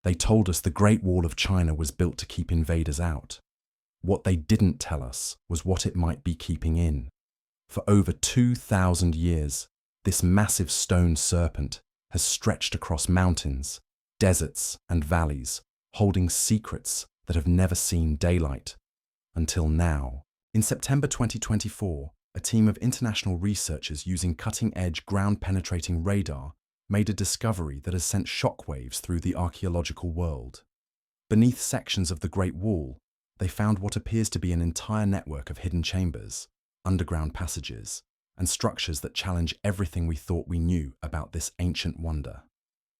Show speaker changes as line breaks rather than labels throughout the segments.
They told us the Great Wall of China was built to keep invaders out. What they didn't tell us was what it might be keeping in. For over 2,000 years, this massive stone serpent has stretched across mountains, deserts, and valleys, holding secrets that have never seen daylight. Until now. In September 2024, a team of international researchers using cutting-edge ground-penetrating radar made a discovery that has sent shockwaves through the archaeological world. Beneath sections of the Great Wall, they found what appears to be an entire network of hidden chambers, underground passages, and structures that challenge everything we thought we knew about this ancient wonder.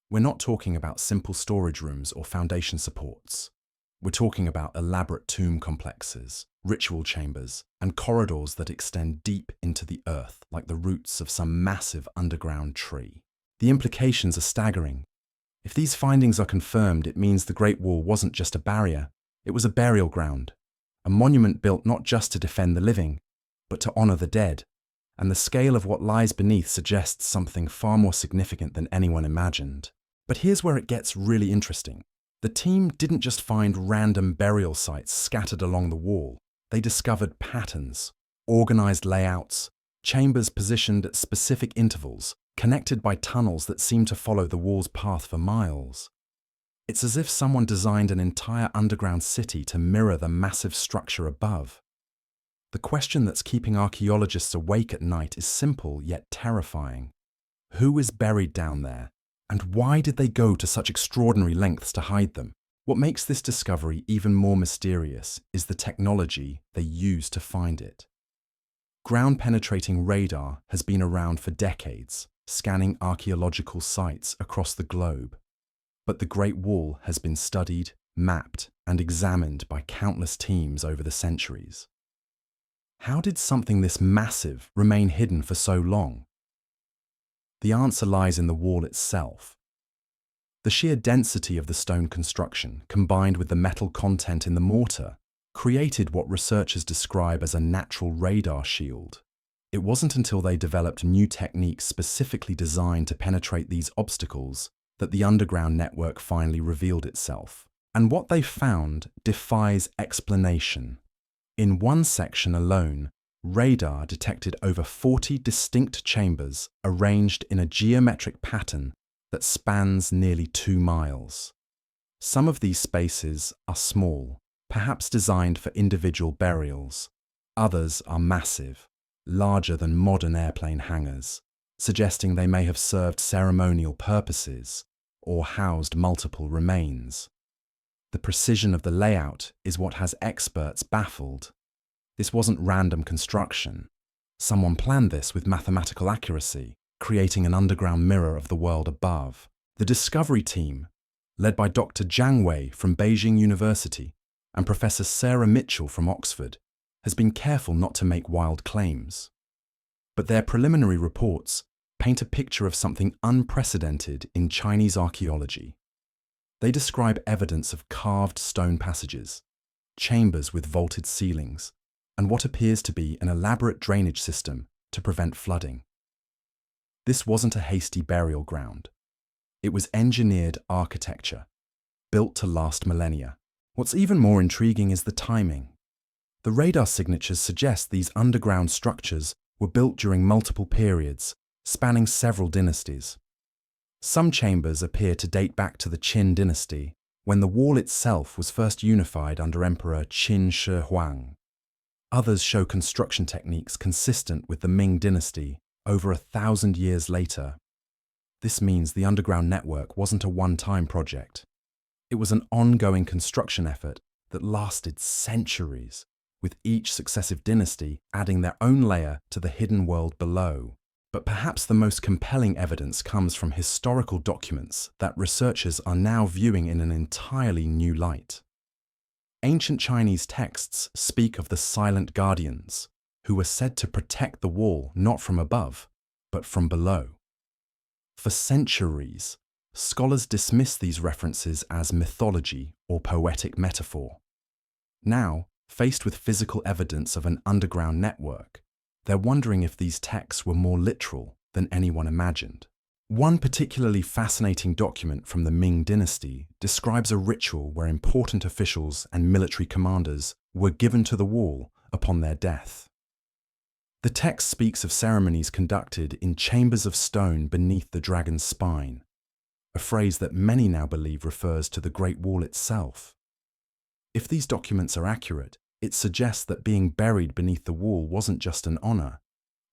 We're not talking about simple storage rooms or foundation supports. We're talking about elaborate tomb complexes, ritual chambers, and corridors that extend deep into the earth like the roots of some massive underground tree. The implications are staggering. If these findings are confirmed, it means the Great Wall wasn't just a barrier, it was a burial ground, a monument built not just to defend the living, but to honor the dead. And the scale of what lies beneath suggests something far more significant than anyone imagined. But here's where it gets really interesting. The team didn't just find random burial sites scattered along the wall. They discovered patterns, organized layouts, chambers positioned at specific intervals, connected by tunnels that seem to follow the wall's path for miles. It's as if someone designed an entire underground city to mirror the massive structure above. The question that's keeping archaeologists awake at night is simple yet terrifying. Who is buried down there? And why did they go to such extraordinary lengths to hide them? What makes this discovery even more mysterious is the technology they used to find it. Ground-penetrating radar has been around for decades, scanning archaeological sites across the globe. But the Great Wall has been studied, mapped, and examined by countless teams over the centuries. How did something this massive remain hidden for so long? The answer lies in the wall itself. The sheer density of the stone construction, combined with the metal content in the mortar, created what researchers describe as a natural radar shield. It wasn't until they developed new techniques specifically designed to penetrate these obstacles that the underground network finally revealed itself. And what they found defies explanation. In one section alone, radar detected over 40 distinct chambers arranged in a geometric pattern that spans nearly 2 miles. Some of these spaces are small, perhaps designed for individual burials. Others are massive, larger than modern airplane hangars, suggesting they may have served ceremonial purposes or housed multiple remains. The precision of the layout is what has experts baffled. This wasn't random construction. Someone planned this with mathematical accuracy, creating an underground mirror of the world above. The discovery team, led by Dr. Zhang Wei from Beijing University and Professor Sarah Mitchell from Oxford, has been careful not to make wild claims. But their preliminary reports paint a picture of something unprecedented in Chinese archaeology. They describe evidence of carved stone passages, chambers with vaulted ceilings, and what appears to be an elaborate drainage system to prevent flooding. This wasn't a hasty burial ground. It was engineered architecture, built to last millennia. What's even more intriguing is the timing. The radar signatures suggest these underground structures were built during multiple periods, spanning several dynasties. Some chambers appear to date back to the Qin dynasty, when the wall itself was first unified under Emperor Qin Shi Huang. Others show construction techniques consistent with the Ming dynasty over 1,000 years later. This means the underground network wasn't a one-time project. It was an ongoing construction effort that lasted centuries, with each successive dynasty adding their own layer to the hidden world below. But perhaps the most compelling evidence comes from historical documents that researchers are now viewing in an entirely new light. Ancient Chinese texts speak of the silent guardians, who were said to protect the wall not from above, but from below. For centuries, scholars dismiss these references as mythology or poetic metaphor. Now, faced with physical evidence of an underground network, they're wondering if these texts were more literal than anyone imagined. One particularly fascinating document from the Ming dynasty describes a ritual where important officials and military commanders were given to the wall upon their death. The text speaks of ceremonies conducted in chambers of stone beneath the dragon's spine, a phrase that many now believe refers to the Great Wall itself. If these documents are accurate, it suggests that being buried beneath the wall wasn't just an honor,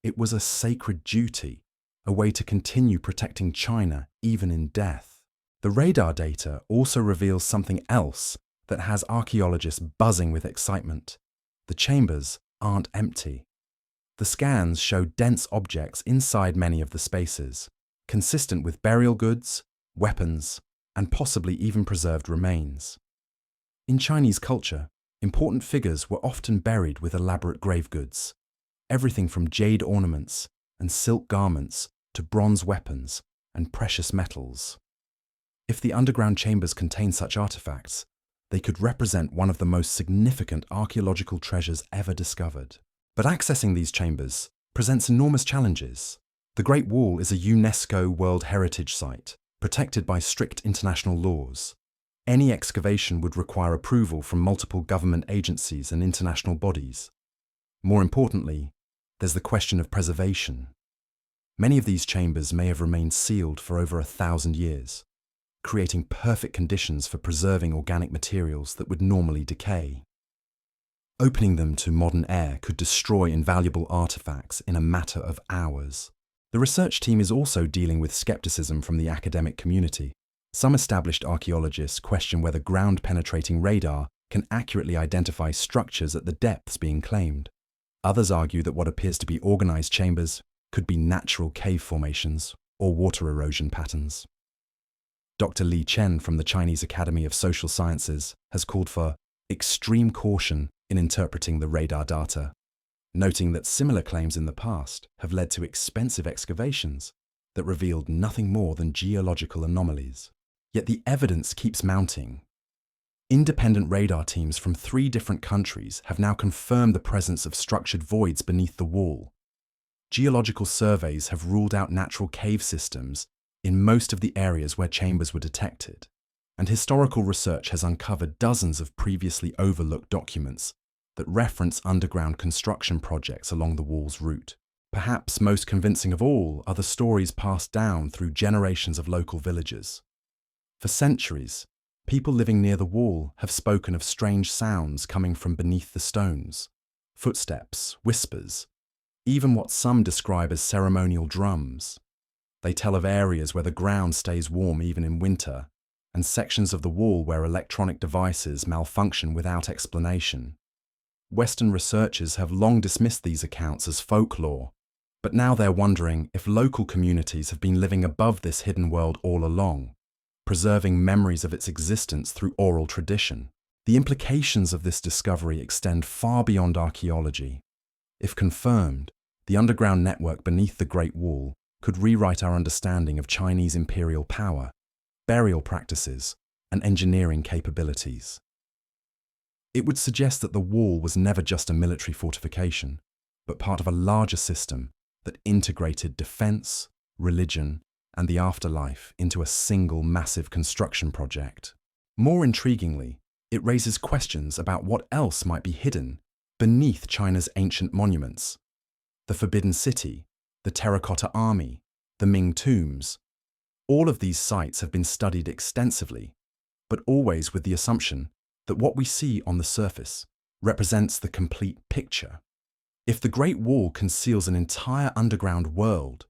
it was a sacred duty, a way to continue protecting China even in death. The radar data also reveals something else that has archaeologists buzzing with excitement. The chambers aren't empty. The scans show dense objects inside many of the spaces, consistent with burial goods, weapons, and possibly even preserved remains. In Chinese culture, important figures were often buried with elaborate grave goods, everything from jade ornaments and silk garments to bronze weapons and precious metals. If the underground chambers contain such artifacts, they could represent one of the most significant archaeological treasures ever discovered. But accessing these chambers presents enormous challenges. The Great Wall is a UNESCO World Heritage Site, protected by strict international laws. Any excavation would require approval from multiple government agencies and international bodies. More importantly, there's the question of preservation. Many of these chambers may have remained sealed for over 1,000 years, creating perfect conditions for preserving organic materials that would normally decay. Opening them to modern air could destroy invaluable artifacts in a matter of hours. The research team is also dealing with skepticism from the academic community. Some established archaeologists question whether ground-penetrating radar can accurately identify structures at the depths being claimed. Others argue that what appears to be organized chambers could be natural cave formations or water erosion patterns. Dr. Li Chen from the Chinese Academy of Social Sciences has called for extreme caution in interpreting the radar data, noting that similar claims in the past have led to expensive excavations that revealed nothing more than geological anomalies. Yet the evidence keeps mounting. Independent radar teams from 3 different countries have now confirmed the presence of structured voids beneath the wall. Geological surveys have ruled out natural cave systems in most of the areas where chambers were detected, and historical research has uncovered dozens of previously overlooked documents that reference underground construction projects along the wall's route. Perhaps most convincing of all are the stories passed down through generations of local villagers. For centuries, people living near the wall have spoken of strange sounds coming from beneath the stones, footsteps, whispers, even what some describe as ceremonial drums. They tell of areas where the ground stays warm even in winter, and sections of the wall where electronic devices malfunction without explanation. Western researchers have long dismissed these accounts as folklore, but now they're wondering if local communities have been living above this hidden world all along, preserving memories of its existence through oral tradition. The implications of this discovery extend far beyond archaeology. If confirmed, the underground network beneath the Great Wall could rewrite our understanding of Chinese imperial power, burial practices, and engineering capabilities. It would suggest that the wall was never just a military fortification, but part of a larger system that integrated defense, religion, and the afterlife into a single massive construction project. More intriguingly, it raises questions about what else might be hidden beneath China's ancient monuments. The Forbidden City, the Terracotta Army, the Ming tombs. All of these sites have been studied extensively, but always with the assumption that what we see on the surface represents the complete picture. If the Great Wall conceals an entire underground world,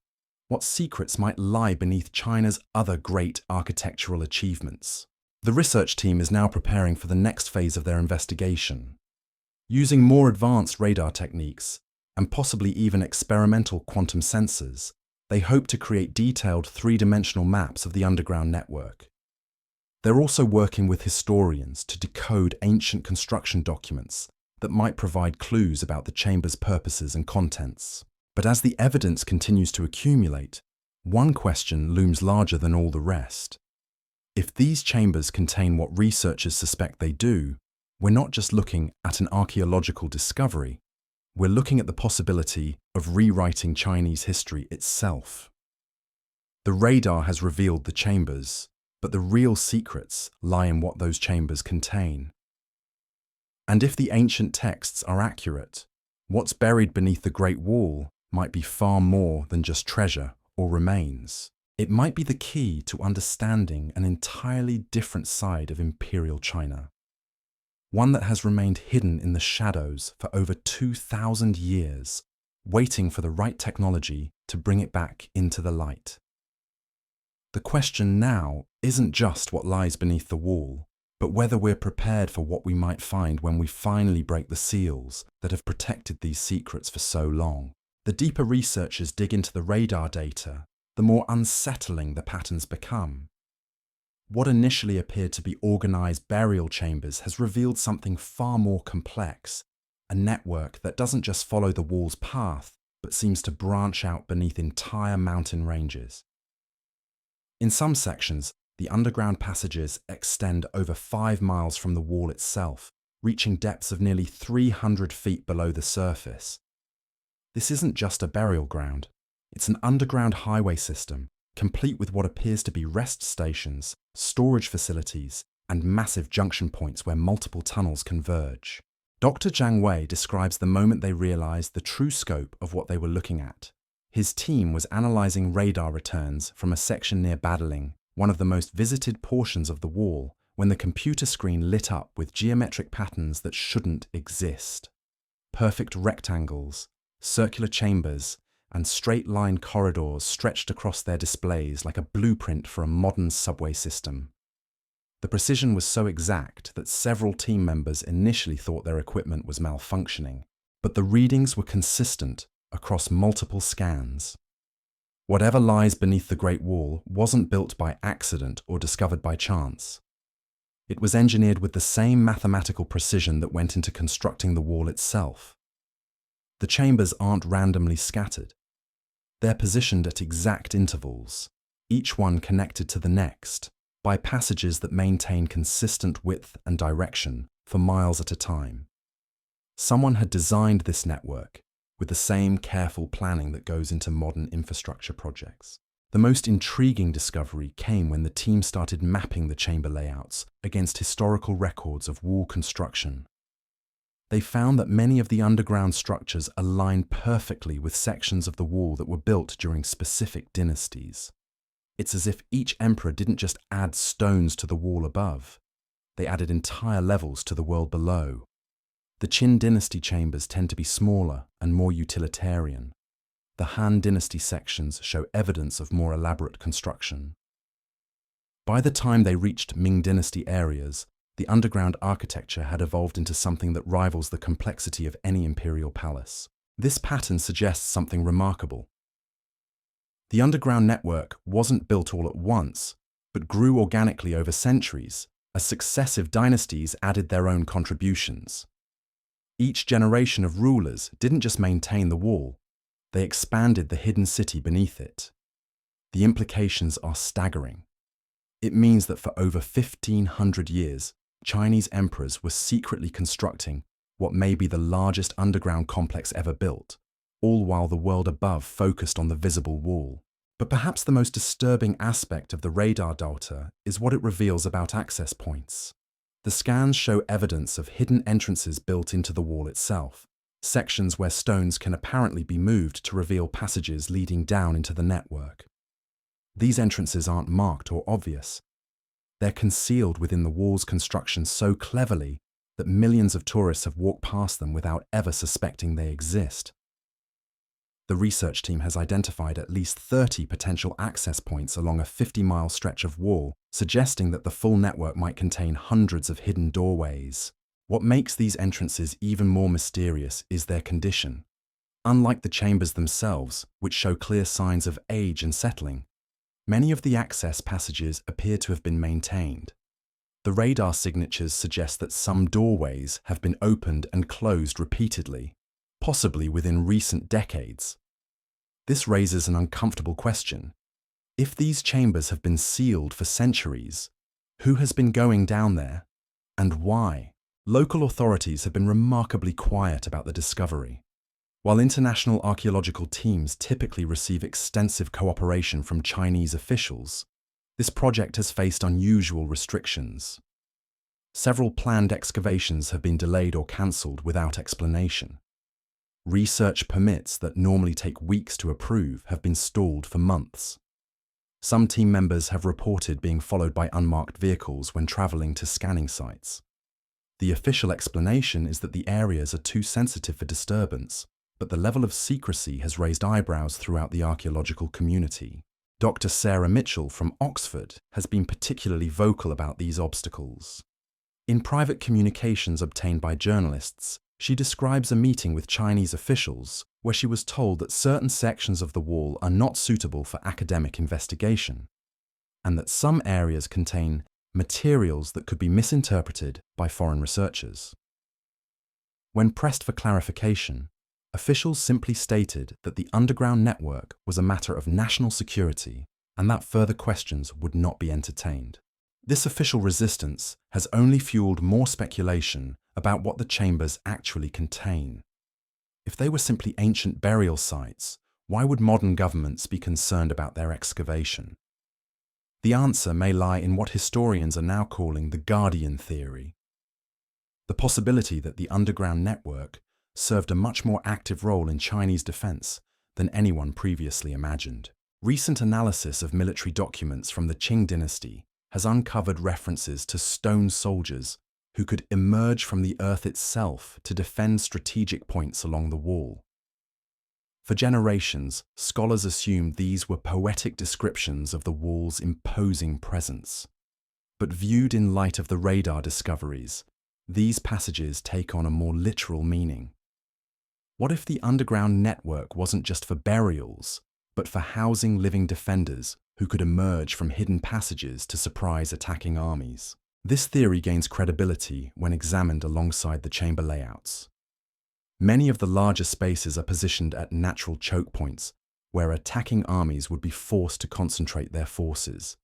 what secrets might lie beneath China's other great architectural achievements? The research team is now preparing for the next phase of their investigation. Using more advanced radar techniques, and possibly even experimental quantum sensors, they hope to create detailed 3-dimensional maps of the underground network. They're also working with historians to decode ancient construction documents that might provide clues about the chamber's purposes and contents. But as the evidence continues to accumulate, one question looms larger than all the rest. If these chambers contain what researchers suspect they do, we're not just looking at an archaeological discovery, we're looking at the possibility of rewriting Chinese history itself. The radar has revealed the chambers, but the real secrets lie in what those chambers contain. And if the ancient texts are accurate, what's buried beneath the Great Wall might be far more than just treasure or remains. It might be the key to understanding an entirely different side of imperial China, one that has remained hidden in the shadows for over 2,000 years, waiting for the right technology to bring it back into the light. The question now isn't just what lies beneath the wall, but whether we're prepared for what we might find when we finally break the seals that have protected these secrets for so long. The deeper researchers dig into the radar data, the more unsettling the patterns become. What initially appeared to be organized burial chambers has revealed something far more complex, a network that doesn't just follow the wall's path, but seems to branch out beneath entire mountain ranges. In some sections, the underground passages extend over 5 miles from the wall itself, reaching depths of nearly 300 feet below the surface. This isn't just a burial ground, it's an underground highway system, complete with what appears to be rest stations, storage facilities, and massive junction points where multiple tunnels converge. Dr. Zhang Wei describes the moment they realized the true scope of what they were looking at. His team was analyzing radar returns from a section near Badeling, one of the most visited portions of the wall, when the computer screen lit up with geometric patterns that shouldn't exist. Perfect rectangles, circular chambers, and straight-line corridors stretched across their displays like a blueprint for a modern subway system. The precision was so exact that several team members initially thought their equipment was malfunctioning, but the readings were consistent across multiple scans. Whatever lies beneath the Great Wall wasn't built by accident or discovered by chance. It was engineered with the same mathematical precision that went into constructing the wall itself. The chambers aren't randomly scattered. They're positioned at exact intervals, each one connected to the next, by passages that maintain consistent width and direction for miles at a time. Someone had designed this network with the same careful planning that goes into modern infrastructure projects. The most intriguing discovery came when the team started mapping the chamber layouts against historical records of wall construction. They found that many of the underground structures align perfectly with sections of the wall that were built during specific dynasties. It's as if each emperor didn't just add stones to the wall above, they added entire levels to the world below. The Qin dynasty chambers tend to be smaller and more utilitarian. The Han dynasty sections show evidence of more elaborate construction. By the time they reached Ming dynasty areas, the underground architecture had evolved into something that rivals the complexity of any imperial palace. This pattern suggests something remarkable. The underground network wasn't built all at once, but grew organically over centuries, as successive dynasties added their own contributions. Each generation of rulers didn't just maintain the wall, they expanded the hidden city beneath it. The implications are staggering. It means that for over 1,500 years, Chinese emperors were secretly constructing what may be the largest underground complex ever built, all while the world above focused on the visible wall. But perhaps the most disturbing aspect of the radar data is what it reveals about access points. The scans show evidence of hidden entrances built into the wall itself, sections where stones can apparently be moved to reveal passages leading down into the network. These entrances aren't marked or obvious. They're concealed within the wall's construction so cleverly that millions of tourists have walked past them without ever suspecting they exist. The research team has identified at least 30 potential access points along a 50-mile stretch of wall, suggesting that the full network might contain hundreds of hidden doorways. What makes these entrances even more mysterious is their condition. Unlike the chambers themselves, which show clear signs of age and settling, many of the access passages appear to have been maintained. The radar signatures suggest that some doorways have been opened and closed repeatedly, possibly within recent decades. This raises an uncomfortable question. If these chambers have been sealed for centuries, who has been going down there, and why? Local authorities have been remarkably quiet about the discovery. While international archaeological teams typically receive extensive cooperation from Chinese officials, this project has faced unusual restrictions. Several planned excavations have been delayed or cancelled without explanation. Research permits that normally take weeks to approve have been stalled for months. Some team members have reported being followed by unmarked vehicles when travelling to scanning sites. The official explanation is that the areas are too sensitive for disturbance, but the level of secrecy has raised eyebrows throughout the archaeological community. Dr. Sarah Mitchell from Oxford has been particularly vocal about these obstacles. In private communications obtained by journalists, she describes a meeting with Chinese officials where she was told that certain sections of the wall are not suitable for academic investigation, and that some areas contain materials that could be misinterpreted by foreign researchers. When pressed for clarification, officials simply stated that the underground network was a matter of national security and that further questions would not be entertained. This official resistance has only fueled more speculation about what the chambers actually contain. If they were simply ancient burial sites, why would modern governments be concerned about their excavation? The answer may lie in what historians are now calling the Guardian theory. The possibility that the underground network served a much more active role in Chinese defense than anyone previously imagined. Recent analysis of military documents from the Qing dynasty has uncovered references to stone soldiers who could emerge from the earth itself to defend strategic points along the wall. For generations, scholars assumed these were poetic descriptions of the wall's imposing presence. But viewed in light of the radar discoveries, these passages take on a more literal meaning. What if the underground network wasn't just for burials, but for housing living defenders who could emerge from hidden passages to surprise attacking armies? This theory gains credibility when examined alongside the chamber layouts. Many of the larger spaces are positioned at natural choke points, where attacking armies would be forced to concentrate their forces.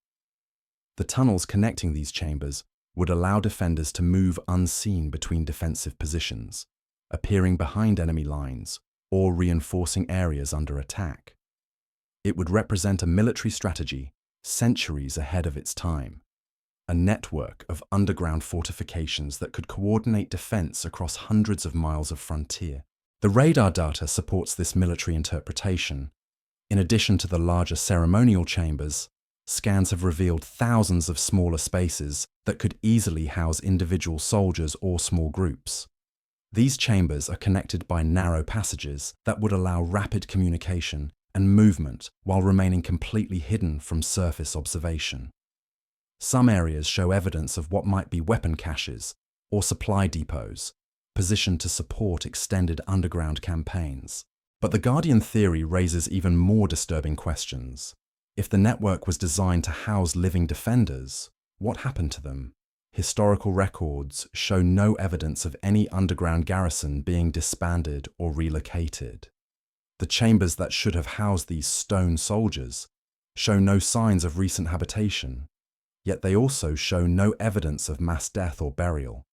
The tunnels connecting these chambers would allow defenders to move unseen between defensive positions, appearing behind enemy lines or reinforcing areas under attack. It would represent a military strategy centuries ahead of its time, a network of underground fortifications that could coordinate defense across hundreds of miles of frontier. The radar data supports this military interpretation. In addition to the larger ceremonial chambers, scans have revealed thousands of smaller spaces that could easily house individual soldiers or small groups. These chambers are connected by narrow passages that would allow rapid communication and movement while remaining completely hidden from surface observation. Some areas show evidence of what might be weapon caches or supply depots, positioned to support extended underground campaigns. But the Guardian theory raises even more disturbing questions. If the network was designed to house living defenders, what happened to them? Historical records show no evidence of any underground garrison being disbanded or relocated. The chambers that should have housed these stone soldiers show no signs of recent habitation, yet they also show no evidence of mass death or burial.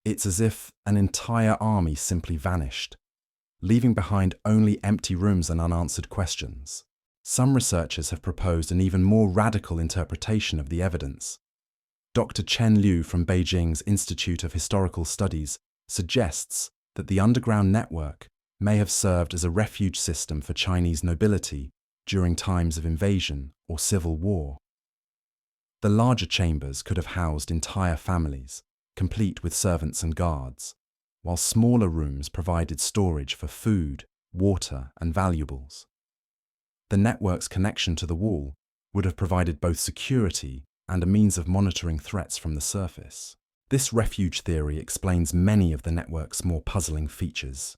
It's as if an entire army simply vanished, leaving behind only empty rooms and unanswered questions. Some researchers have proposed an even more radical interpretation of the evidence. Dr. Chen Liu from Beijing's Institute of Historical Studies suggests that the underground network may have served as a refuge system for Chinese nobility during times of invasion or civil war. The larger chambers could have housed entire families, complete with servants and guards, while smaller rooms provided storage for food, water, and valuables. The network's connection to the wall would have provided both security and a means of monitoring threats from the surface. This refuge theory explains many of the network's more puzzling features.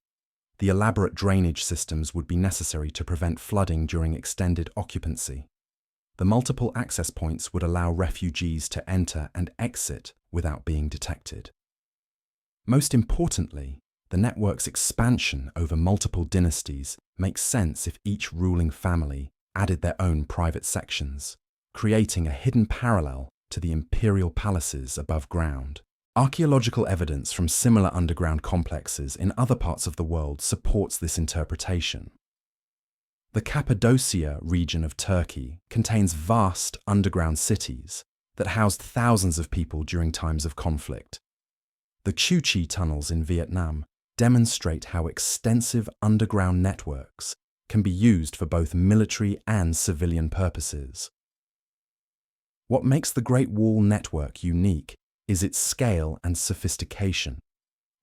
The elaborate drainage systems would be necessary to prevent flooding during extended occupancy. The multiple access points would allow refugees to enter and exit without being detected. Most importantly, the network's expansion over multiple dynasties makes sense if each ruling family added their own private sections, creating a hidden parallel to the imperial palaces above ground. Archaeological evidence from similar underground complexes in other parts of the world supports this interpretation. The Cappadocia region of Turkey contains vast underground cities that housed thousands of people during times of conflict. The Chu Chi tunnels in Vietnam demonstrate how extensive underground networks can be used for both military and civilian purposes. What makes the Great Wall network unique is its scale and sophistication.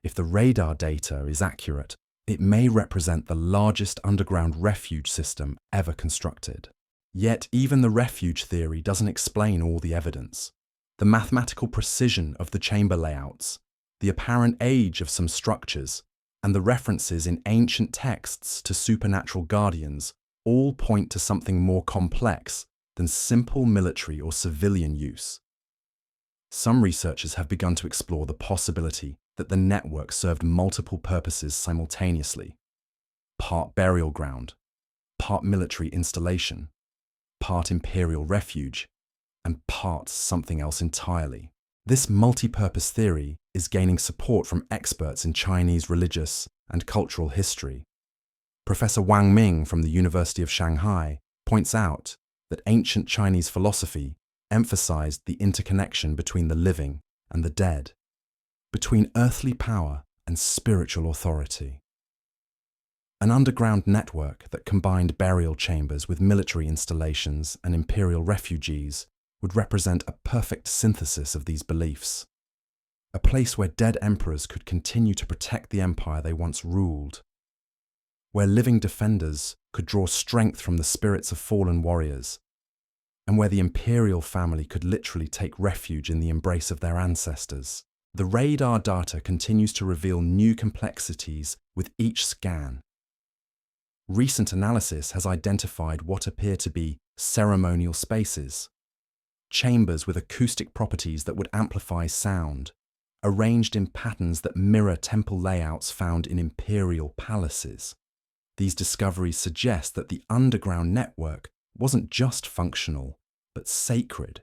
If the radar data is accurate, it may represent the largest underground refuge system ever constructed. Yet even the refuge theory doesn't explain all the evidence. The mathematical precision of the chamber layouts, the apparent age of some structures, and the references in ancient texts to supernatural guardians all point to something more complex than simple military or civilian use. Some researchers have begun to explore the possibility that the network served multiple purposes simultaneously: part burial ground, part military installation, part imperial refuge, and part something else entirely. This multi-purpose theory is gaining support from experts in Chinese religious and cultural history. Professor Wang Ming from the University of Shanghai points out that ancient Chinese philosophy emphasized the interconnection between the living and the dead, between earthly power and spiritual authority. An underground network that combined burial chambers with military installations and imperial refugees would represent a perfect synthesis of these beliefs. A place where dead emperors could continue to protect the empire they once ruled, where living defenders could draw strength from the spirits of fallen warriors, and where the imperial family could literally take refuge in the embrace of their ancestors. The radar data continues to reveal new complexities with each scan. Recent analysis has identified what appear to be ceremonial spaces, chambers with acoustic properties that would amplify sound, arranged in patterns that mirror temple layouts found in imperial palaces. These discoveries suggest that the underground network wasn't just functional, but sacred.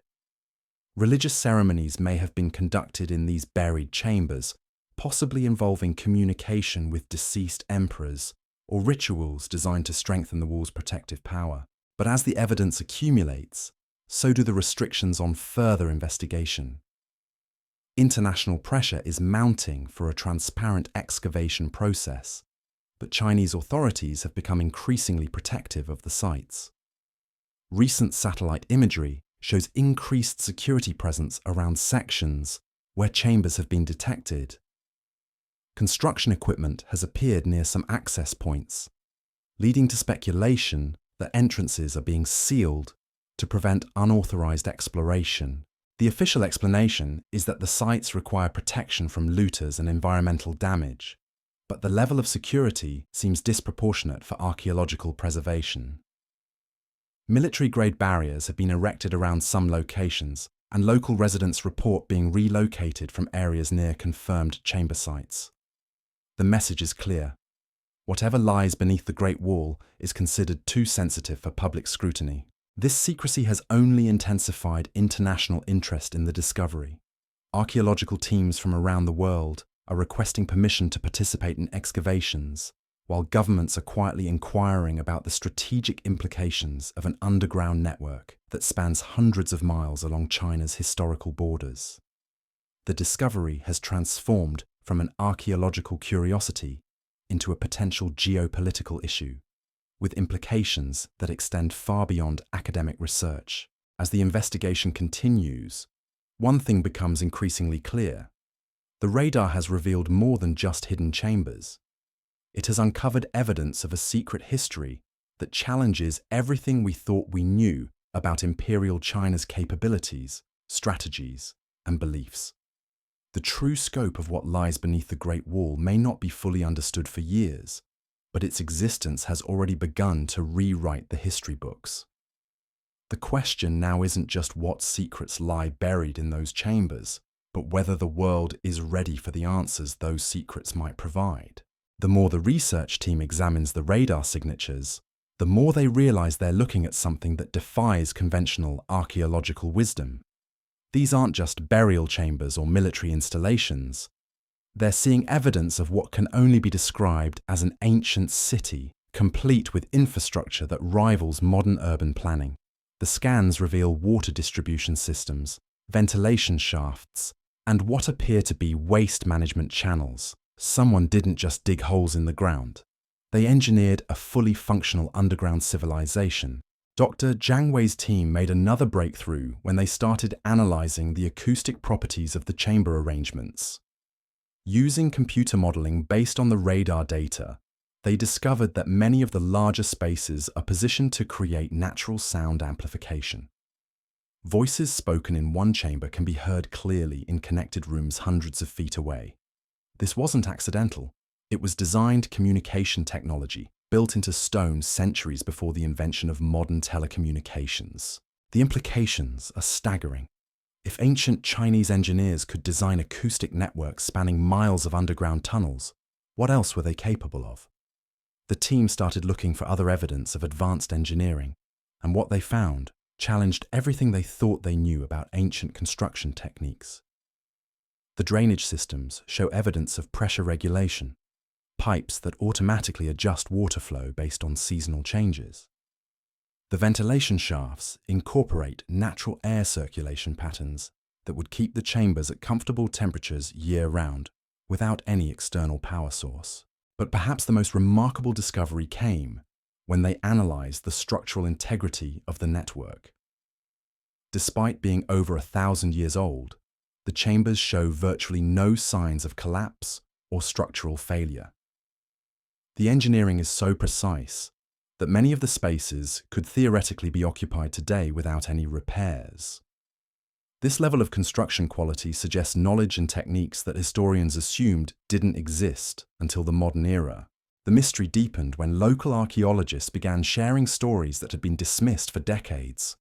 Religious ceremonies may have been conducted in these buried chambers, possibly involving communication with deceased emperors or rituals designed to strengthen the wall's protective power. But as the evidence accumulates, so do the restrictions on further investigation. International pressure is mounting for a transparent excavation process, but Chinese authorities have become increasingly protective of the sites. Recent satellite imagery shows increased security presence around sections where chambers have been detected. Construction equipment has appeared near some access points, leading to speculation that entrances are being sealed to prevent unauthorized exploration. The official explanation is that the sites require protection from looters and environmental damage, but the level of security seems disproportionate for archaeological preservation. Military-grade barriers have been erected around some locations, and local residents report being relocated from areas near confirmed chamber sites. The message is clear. Whatever lies beneath the Great Wall is considered too sensitive for public scrutiny. This secrecy has only intensified international interest in the discovery. Archaeological teams from around the world are requesting permission to participate in excavations, while governments are quietly inquiring about the strategic implications of an underground network that spans hundreds of miles along China's historical borders. The discovery has transformed from an archaeological curiosity into a potential geopolitical issue, with implications that extend far beyond academic research. As the investigation continues, one thing becomes increasingly clear. The radar has revealed more than just hidden chambers. It has uncovered evidence of a secret history that challenges everything we thought we knew about Imperial China's capabilities, strategies, and beliefs. The true scope of what lies beneath the Great Wall may not be fully understood for years, but its existence has already begun to rewrite the history books. The question now isn't just what secrets lie buried in those chambers, but whether the world is ready for the answers those secrets might provide. The more the research team examines the radar signatures, the more they realize they're looking at something that defies conventional archaeological wisdom. These aren't just burial chambers or military installations. They're seeing evidence of what can only be described as an ancient city, complete with infrastructure that rivals modern urban planning. The scans reveal water distribution systems, ventilation shafts, and what appear to be waste management channels. Someone didn't just dig holes in the ground. They engineered a fully functional underground civilization. Dr. Jiang Wei's team made another breakthrough when they started analyzing the acoustic properties of the chamber arrangements. Using computer modeling based on the radar data, they discovered that many of the larger spaces are positioned to create natural sound amplification. Voices spoken in one chamber can be heard clearly in connected rooms hundreds of feet away. This wasn't accidental. It was designed communication technology, built into stone centuries before the invention of modern telecommunications. The implications are staggering. If ancient Chinese engineers could design acoustic networks spanning miles of underground tunnels, what else were they capable of? The team started looking for other evidence of advanced engineering, and what they found challenged everything they thought they knew about ancient construction techniques. The drainage systems show evidence of pressure regulation, pipes that automatically adjust water flow based on seasonal changes. The ventilation shafts incorporate natural air circulation patterns that would keep the chambers at comfortable temperatures year-round, without any external power source. But perhaps the most remarkable discovery came when they analyzed the structural integrity of the network. Despite being over 1,000 years old, the chambers show virtually no signs of collapse or structural failure. The engineering is so precise that many of the spaces could theoretically be occupied today without any repairs. This level of construction quality suggests knowledge and techniques that historians assumed didn't exist until the modern era. The mystery deepened when local archaeologists began sharing stories that had been dismissed for decades.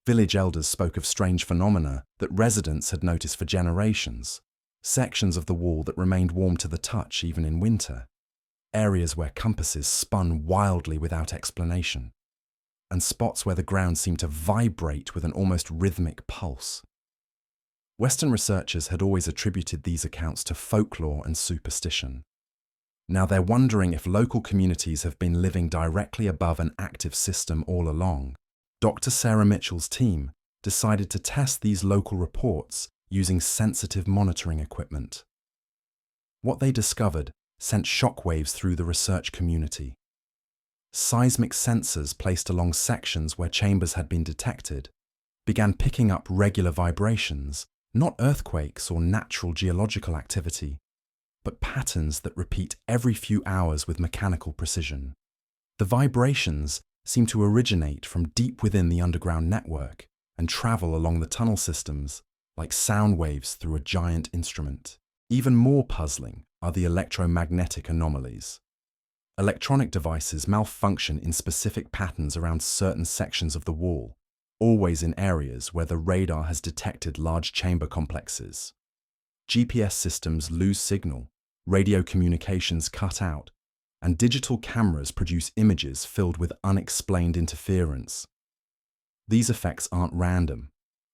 Village elders spoke of strange phenomena that residents had noticed for generations, sections of the wall that remained warm to the touch even in winter, areas where compasses spun wildly without explanation, and spots where the ground seemed to vibrate with an almost rhythmic pulse. Western researchers had always attributed these accounts to folklore and superstition. Now they're wondering if local communities have been living directly above an active system all along. Dr. Sarah Mitchell's team decided to test these local reports using sensitive monitoring equipment. What they discovered sent shockwaves through the research community. Seismic sensors placed along sections where chambers had been detected began picking up regular vibrations, not earthquakes or natural geological activity, but patterns that repeat every few hours with mechanical precision. The vibrations seem to originate from deep within the underground network and travel along the tunnel systems like sound waves through a giant instrument. Even more puzzling are the electromagnetic anomalies. Electronic devices malfunction in specific patterns around certain sections of the wall, always in areas where the radar has detected large chamber complexes. GPS systems lose signal, radio communications cut out, and digital cameras produce images filled with unexplained interference. These effects aren't random.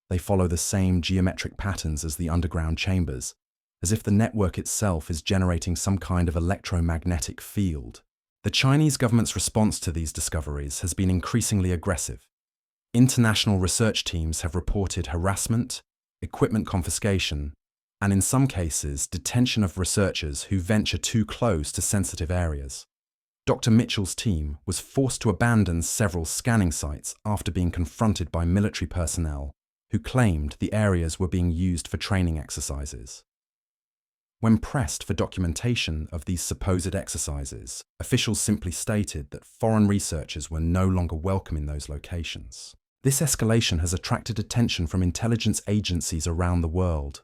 They follow the same geometric patterns as the underground chambers, as if the network itself is generating some kind of electromagnetic field. The Chinese government's response to these discoveries has been increasingly aggressive. International research teams have reported harassment, equipment confiscation, and in some cases, detention of researchers who venture too close to sensitive areas. Dr. Mitchell's team was forced to abandon several scanning sites after being confronted by military personnel who claimed the areas were being used for training exercises. When pressed for documentation of these supposed exercises, officials simply stated that foreign researchers were no longer welcome in those locations. This escalation has attracted attention from intelligence agencies around the world.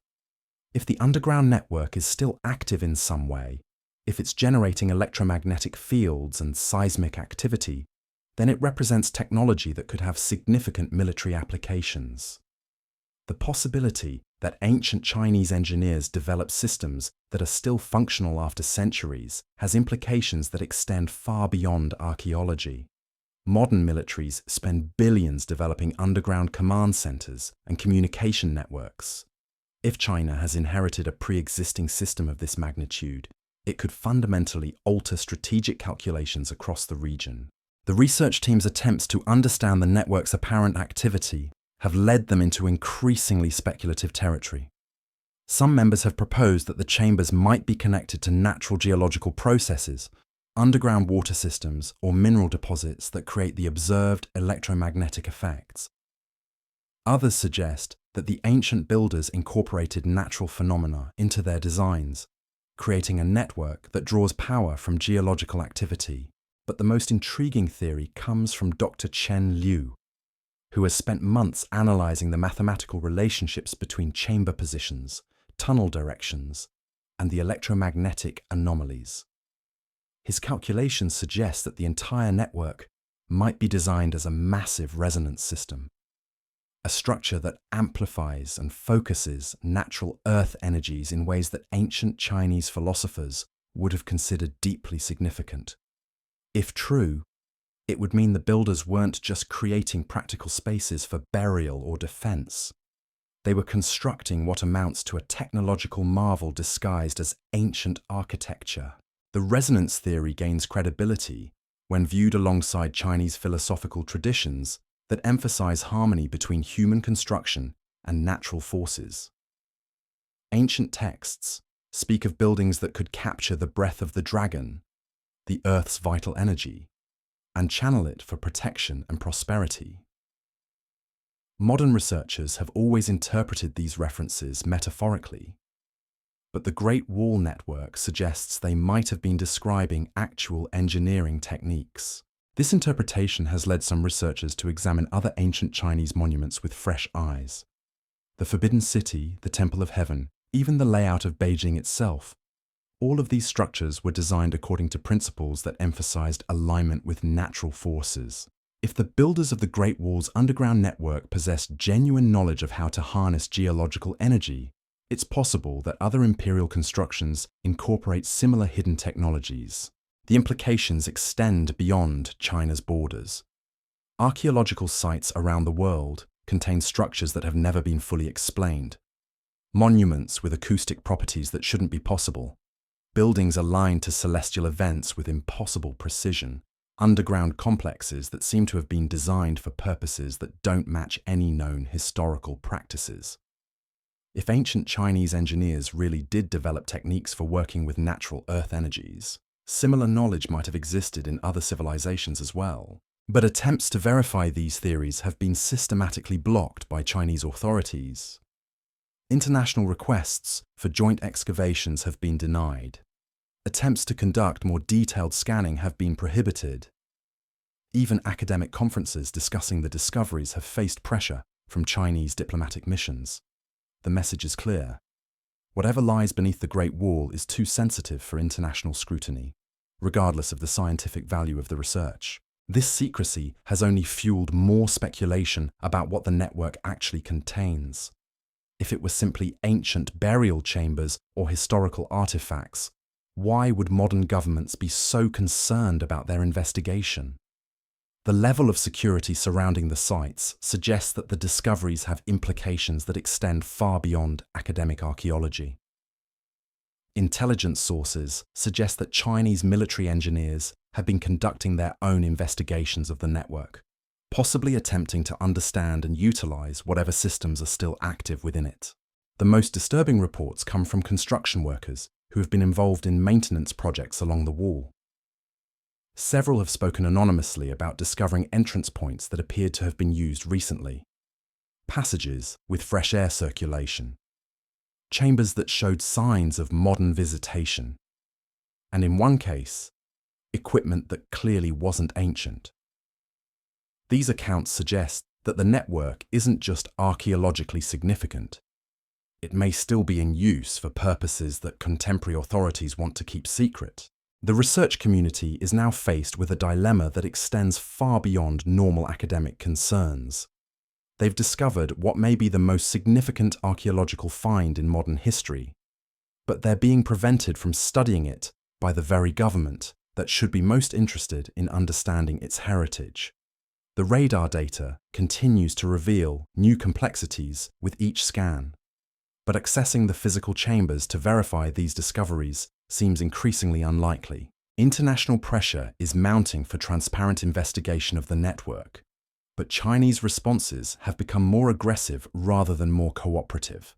If the underground network is still active in some way, if it's generating electromagnetic fields and seismic activity, then it represents technology that could have significant military applications. The possibility that ancient Chinese engineers developed systems that are still functional after centuries has implications that extend far beyond archaeology. Modern militaries spend billions developing underground command centers and communication networks. If China has inherited a pre-existing system of this magnitude, it could fundamentally alter strategic calculations across the region. The research team's attempts to understand the network's apparent activity have led them into increasingly speculative territory. Some members have proposed that the chambers might be connected to natural geological processes, underground water systems, or mineral deposits that create the observed electromagnetic effects. Others suggest that the ancient builders incorporated natural phenomena into their designs, creating a network that draws power from geological activity. But the most intriguing theory comes from Dr. Chen Liu, who has spent months analyzing the mathematical relationships between chamber positions, tunnel directions, and the electromagnetic anomalies. His calculations suggest that the entire network might be designed as a massive resonance system, a structure that amplifies and focuses natural earth energies in ways that ancient Chinese philosophers would have considered deeply significant. If true, it would mean the builders weren't just creating practical spaces for burial or defense. They were constructing what amounts to a technological marvel disguised as ancient architecture. The resonance theory gains credibility when viewed alongside Chinese philosophical traditions that emphasize harmony between human construction and natural forces. Ancient texts speak of buildings that could capture the breath of the dragon, the Earth's vital energy, and channel it for protection and prosperity. Modern researchers have always interpreted these references metaphorically, but the Great Wall network suggests they might have been describing actual engineering techniques. This interpretation has led some researchers to examine other ancient Chinese monuments with fresh eyes. The Forbidden City, the Temple of Heaven, even the layout of Beijing itself. All of these structures were designed according to principles that emphasized alignment with natural forces. If the builders of the Great Wall's underground network possessed genuine knowledge of how to harness geological energy, it's possible that other imperial constructions incorporate similar hidden technologies. The implications extend beyond China's borders. Archaeological sites around the world contain structures that have never been fully explained. Monuments with acoustic properties that shouldn't be possible. Buildings aligned to celestial events with impossible precision. Underground complexes that seem to have been designed for purposes that don't match any known historical practices. If ancient Chinese engineers really did develop techniques for working with natural earth energies, similar knowledge might have existed in other civilizations as well. But attempts to verify these theories have been systematically blocked by Chinese authorities. International requests for joint excavations have been denied. Attempts to conduct more detailed scanning have been prohibited. Even academic conferences discussing the discoveries have faced pressure from Chinese diplomatic missions. The message is clear. Whatever lies beneath the Great Wall is too sensitive for international scrutiny, regardless of the scientific value of the research. This secrecy has only fueled more speculation about what the network actually contains. If it were simply ancient burial chambers or historical artifacts, why would modern governments be so concerned about their investigation? The level of security surrounding the sites suggests that the discoveries have implications that extend far beyond academic archaeology. Intelligence sources suggest that Chinese military engineers have been conducting their own investigations of the network, possibly attempting to understand and utilize whatever systems are still active within it. The most disturbing reports come from construction workers who have been involved in maintenance projects along the wall. Several have spoken anonymously about discovering entrance points that appeared to have been used recently, passages with fresh air circulation, chambers that showed signs of modern visitation, and in one case, equipment that clearly wasn't ancient. These accounts suggest that the network isn't just archaeologically significant. It may still be in use for purposes that contemporary authorities want to keep secret. The research community is now faced with a dilemma that extends far beyond normal academic concerns. They've discovered what may be the most significant archaeological find in modern history, but they're being prevented from studying it by the very government that should be most interested in understanding its heritage. The radar data continues to reveal new complexities with each scan, but accessing the physical chambers to verify these discoveries seems increasingly unlikely. International pressure is mounting for transparent investigation of the network, but Chinese responses have become more aggressive rather than more cooperative.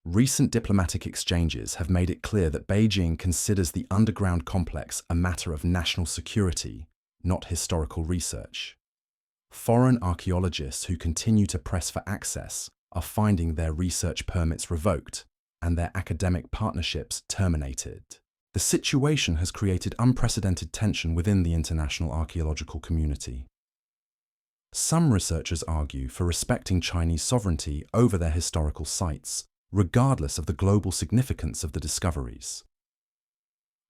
Recent diplomatic exchanges have made it clear that Beijing considers the underground complex a matter of national security, not historical research. Foreign archaeologists who continue to press for access are finding their research permits revoked and their academic partnerships terminated. The situation has created unprecedented tension within the international archaeological community. Some researchers argue for respecting Chinese sovereignty over their historical sites, regardless of the global significance of the discoveries.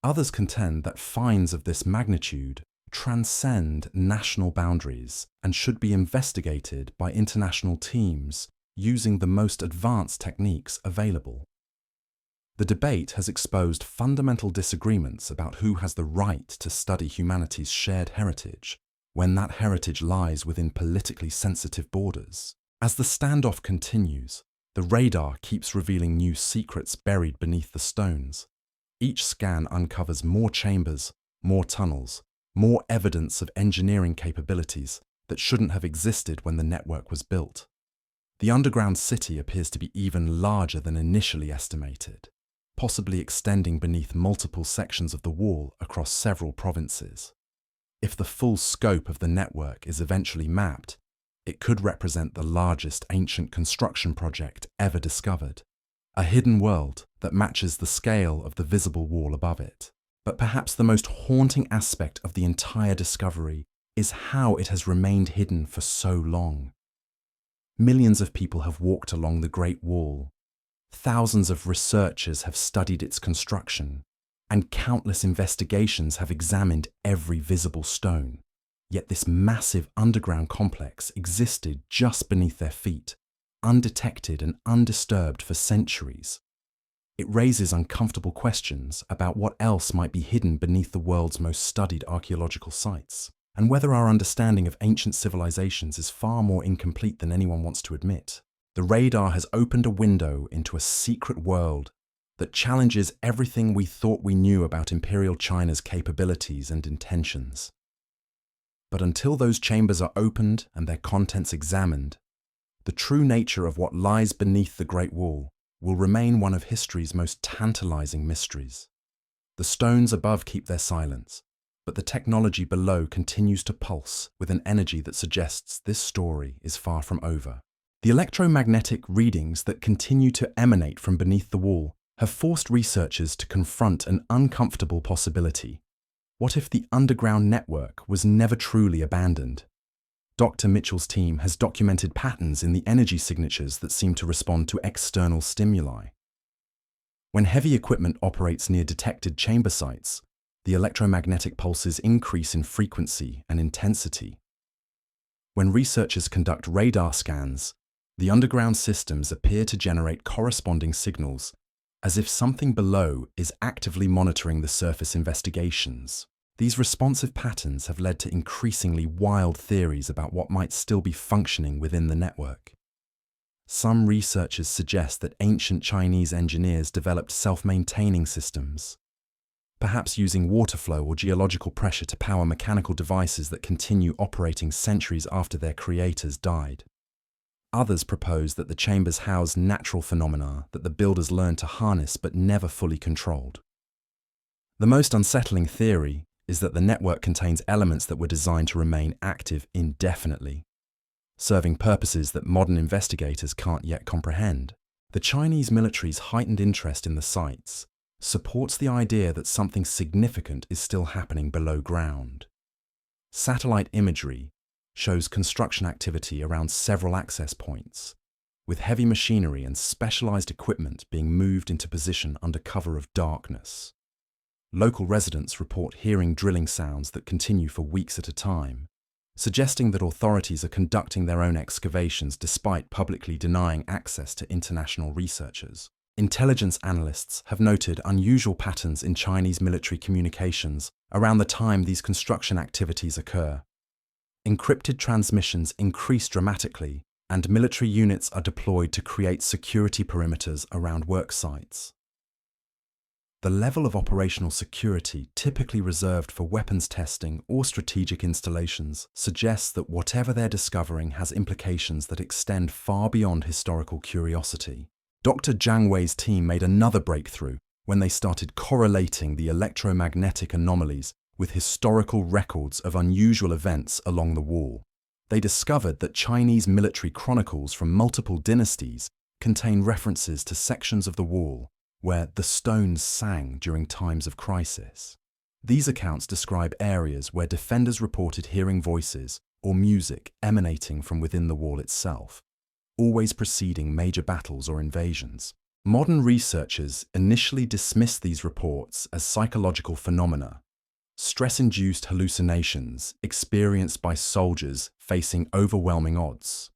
Others contend that finds of this magnitude transcend national boundaries and should be investigated by international teams using the most advanced techniques available. The debate has exposed fundamental disagreements about who has the right to study humanity's shared heritage when that heritage lies within politically sensitive borders. As the standoff continues, the radar keeps revealing new secrets buried beneath the stones. Each scan uncovers more chambers, more tunnels, more evidence of engineering capabilities that shouldn't have existed when the network was built. The underground city appears to be even larger than initially estimated, possibly extending beneath multiple sections of the wall across several provinces. If the full scope of the network is eventually mapped, it could represent the largest ancient construction project ever discovered, a hidden world that matches the scale of the visible wall above it. But perhaps the most haunting aspect of the entire discovery is how it has remained hidden for so long. Millions of people have walked along the Great Wall. Thousands of researchers have studied its construction, and countless investigations have examined every visible stone. Yet this massive underground complex existed just beneath their feet, undetected and undisturbed for centuries. It raises uncomfortable questions about what else might be hidden beneath the world's most studied archaeological sites, and whether our understanding of ancient civilizations is far more incomplete than anyone wants to admit. The radar has opened a window into a secret world that challenges everything we thought we knew about Imperial China's capabilities and intentions. But until those chambers are opened and their contents examined, the true nature of what lies beneath the Great Wall will remain one of history's most tantalizing mysteries. The stones above keep their silence, but the technology below continues to pulse with an energy that suggests this story is far from over. The electromagnetic readings that continue to emanate from beneath the wall have forced researchers to confront an uncomfortable possibility. What if the underground network was never truly abandoned? Dr. Mitchell's team has documented patterns in the energy signatures that seem to respond to external stimuli. When heavy equipment operates near detected chamber sites, the electromagnetic pulses increase in frequency and intensity. When researchers conduct radar scans, the underground systems appear to generate corresponding signals, as if something below is actively monitoring the surface investigations. These responsive patterns have led to increasingly wild theories about what might still be functioning within the network. Some researchers suggest that ancient Chinese engineers developed self-maintaining systems, perhaps using water flow or geological pressure to power mechanical devices that continue operating centuries after their creators died. Others propose that the chambers house natural phenomena that the builders learned to harness but never fully controlled. The most unsettling theory is that the network contains elements that were designed to remain active indefinitely, serving purposes that modern investigators can't yet comprehend. The Chinese military's heightened interest in the sites supports the idea that something significant is still happening below ground. Satellite imagery shows construction activity around several access points, with heavy machinery and specialized equipment being moved into position under cover of darkness. Local residents report hearing drilling sounds that continue for weeks at a time, suggesting that authorities are conducting their own excavations despite publicly denying access to international researchers. Intelligence analysts have noted unusual patterns in Chinese military communications around the time these construction activities occur. Encrypted transmissions increase dramatically, and military units are deployed to create security perimeters around work sites. The level of operational security typically reserved for weapons testing or strategic installations suggests that whatever they're discovering has implications that extend far beyond historical curiosity. Dr. Zhang Wei's team made another breakthrough when they started correlating the electromagnetic anomalies with historical records of unusual events along the wall. They discovered that Chinese military chronicles from multiple dynasties contain references to sections of the wall where the stones sang during times of crisis. These accounts describe areas where defenders reported hearing voices or music emanating from within the wall itself, always preceding major battles or invasions. Modern researchers initially dismissed these reports as psychological phenomena, stress-induced hallucinations experienced by soldiers facing overwhelming odds.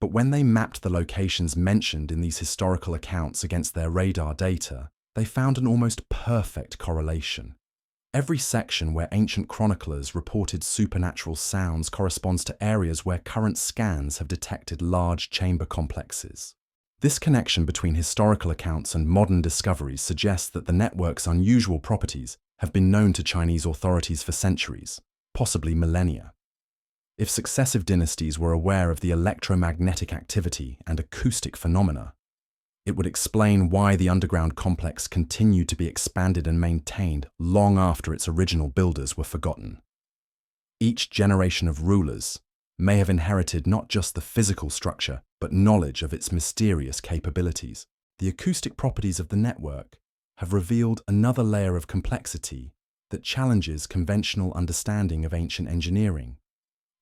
But when they mapped the locations mentioned in these historical accounts against their radar data, they found an almost perfect correlation. Every section where ancient chroniclers reported supernatural sounds corresponds to areas where current scans have detected large chamber complexes. This connection between historical accounts and modern discoveries suggests that the network's unusual properties have been known to Chinese authorities for centuries, possibly millennia. If successive dynasties were aware of the electromagnetic activity and acoustic phenomena, it would explain why the underground complex continued to be expanded and maintained long after its original builders were forgotten. Each generation of rulers may have inherited not just the physical structure, but knowledge of its mysterious capabilities. The acoustic properties of the network have revealed another layer of complexity that challenges conventional understanding of ancient engineering.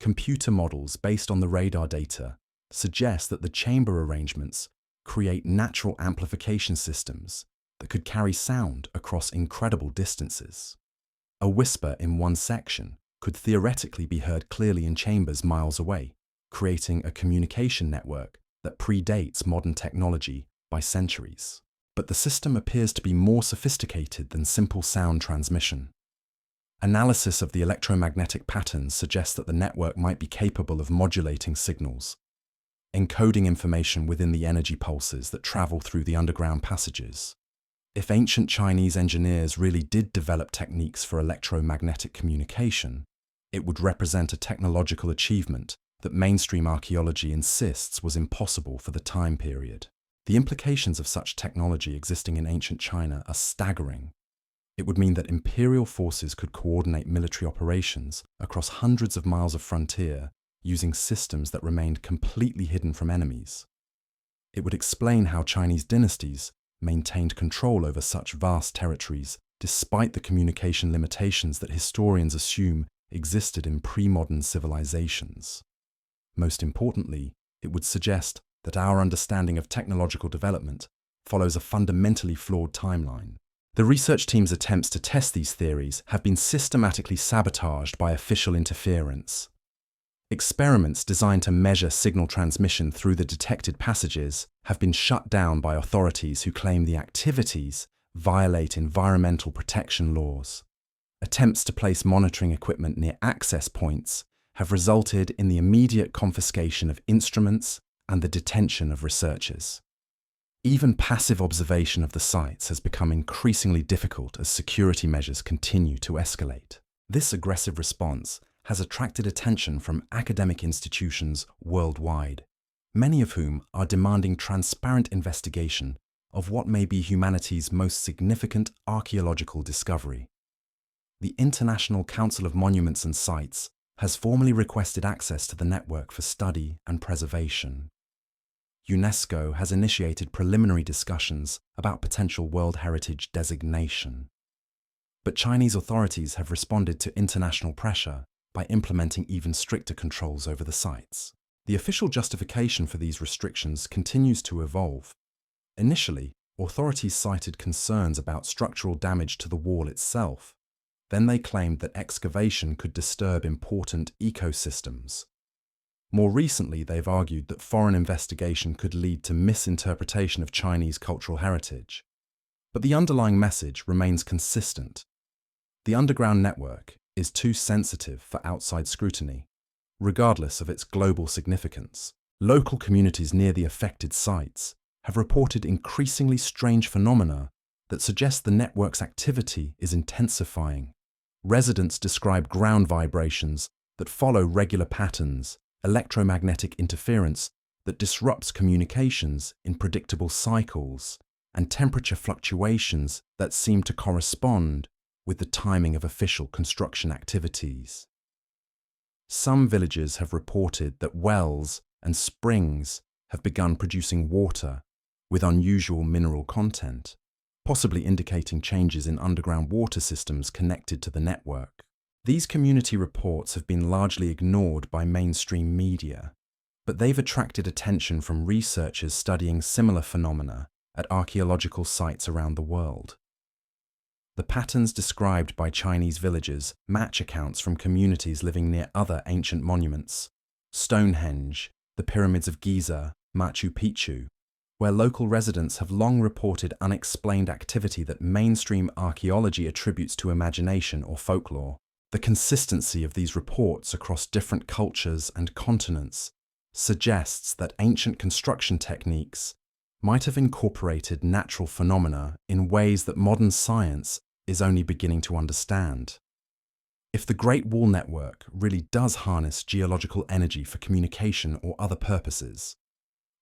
Computer models based on the radar data suggest that the chamber arrangements create natural amplification systems that could carry sound across incredible distances. A whisper in one section could theoretically be heard clearly in chambers miles away, creating a communication network that predates modern technology by centuries. But the system appears to be more sophisticated than simple sound transmission. Analysis of the electromagnetic patterns suggests that the network might be capable of modulating signals, encoding information within the energy pulses that travel through the underground passages. If ancient Chinese engineers really did develop techniques for electromagnetic communication, it would represent a technological achievement that mainstream archaeology insists was impossible for the time period. The implications of such technology existing in ancient China are staggering. It would mean that imperial forces could coordinate military operations across hundreds of miles of frontier using systems that remained completely hidden from enemies. It would explain how Chinese dynasties maintained control over such vast territories despite the communication limitations that historians assume existed in pre-modern civilizations. Most importantly, it would suggest that our understanding of technological development follows a fundamentally flawed timeline. The research team's attempts to test these theories have been systematically sabotaged by official interference. Experiments designed to measure signal transmission through the detected passages have been shut down by authorities who claim the activities violate environmental protection laws. Attempts to place monitoring equipment near access points have resulted in the immediate confiscation of instruments and the detention of researchers. Even passive observation of the sites has become increasingly difficult as security measures continue to escalate. This aggressive response has attracted attention from academic institutions worldwide, many of whom are demanding transparent investigation of what may be humanity's most significant archaeological discovery. The International Council of Monuments and Sites has formally requested access to the network for study and preservation. UNESCO has initiated preliminary discussions about potential World Heritage designation. But Chinese authorities have responded to international pressure by implementing even stricter controls over the sites. The official justification for these restrictions continues to evolve. Initially, authorities cited concerns about structural damage to the wall itself. Then they claimed that excavation could disturb important ecosystems. More recently, they've argued that foreign investigation could lead to misinterpretation of Chinese cultural heritage. But the underlying message remains consistent. The underground network is too sensitive for outside scrutiny, regardless of its global significance. Local communities near the affected sites have reported increasingly strange phenomena that suggest the network's activity is intensifying. Residents describe ground vibrations that follow regular patterns, electromagnetic interference that disrupts communications in predictable cycles, and temperature fluctuations that seem to correspond with the timing of official construction activities. Some villagers have reported that wells and springs have begun producing water with unusual mineral content, possibly indicating changes in underground water systems connected to the network. These community reports have been largely ignored by mainstream media, but they've attracted attention from researchers studying similar phenomena at archaeological sites around the world. The patterns described by Chinese villagers match accounts from communities living near other ancient monuments, Stonehenge, the pyramids of Giza, Machu Picchu, where local residents have long reported unexplained activity that mainstream archaeology attributes to imagination or folklore. The consistency of these reports across different cultures and continents suggests that ancient construction techniques might have incorporated natural phenomena in ways that modern science is only beginning to understand. If the Great Wall Network really does harness geological energy for communication or other purposes,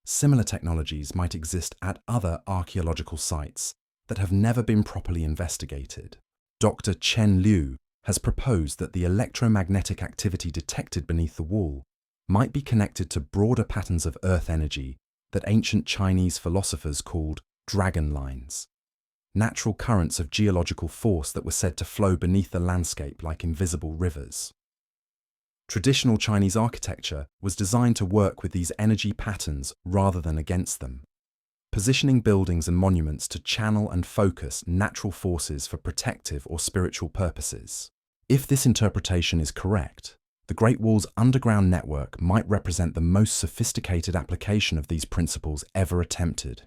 similar technologies might exist at other archaeological sites that have never been properly investigated. Dr. Chen Liu has proposed that the electromagnetic activity detected beneath the wall might be connected to broader patterns of Earth energy that ancient Chinese philosophers called dragon lines, natural currents of geological force that were said to flow beneath the landscape like invisible rivers. Traditional Chinese architecture was designed to work with these energy patterns rather than against them, positioning buildings and monuments to channel and focus natural forces for protective or spiritual purposes. If this interpretation is correct, the Great Wall's underground network might represent the most sophisticated application of these principles ever attempted.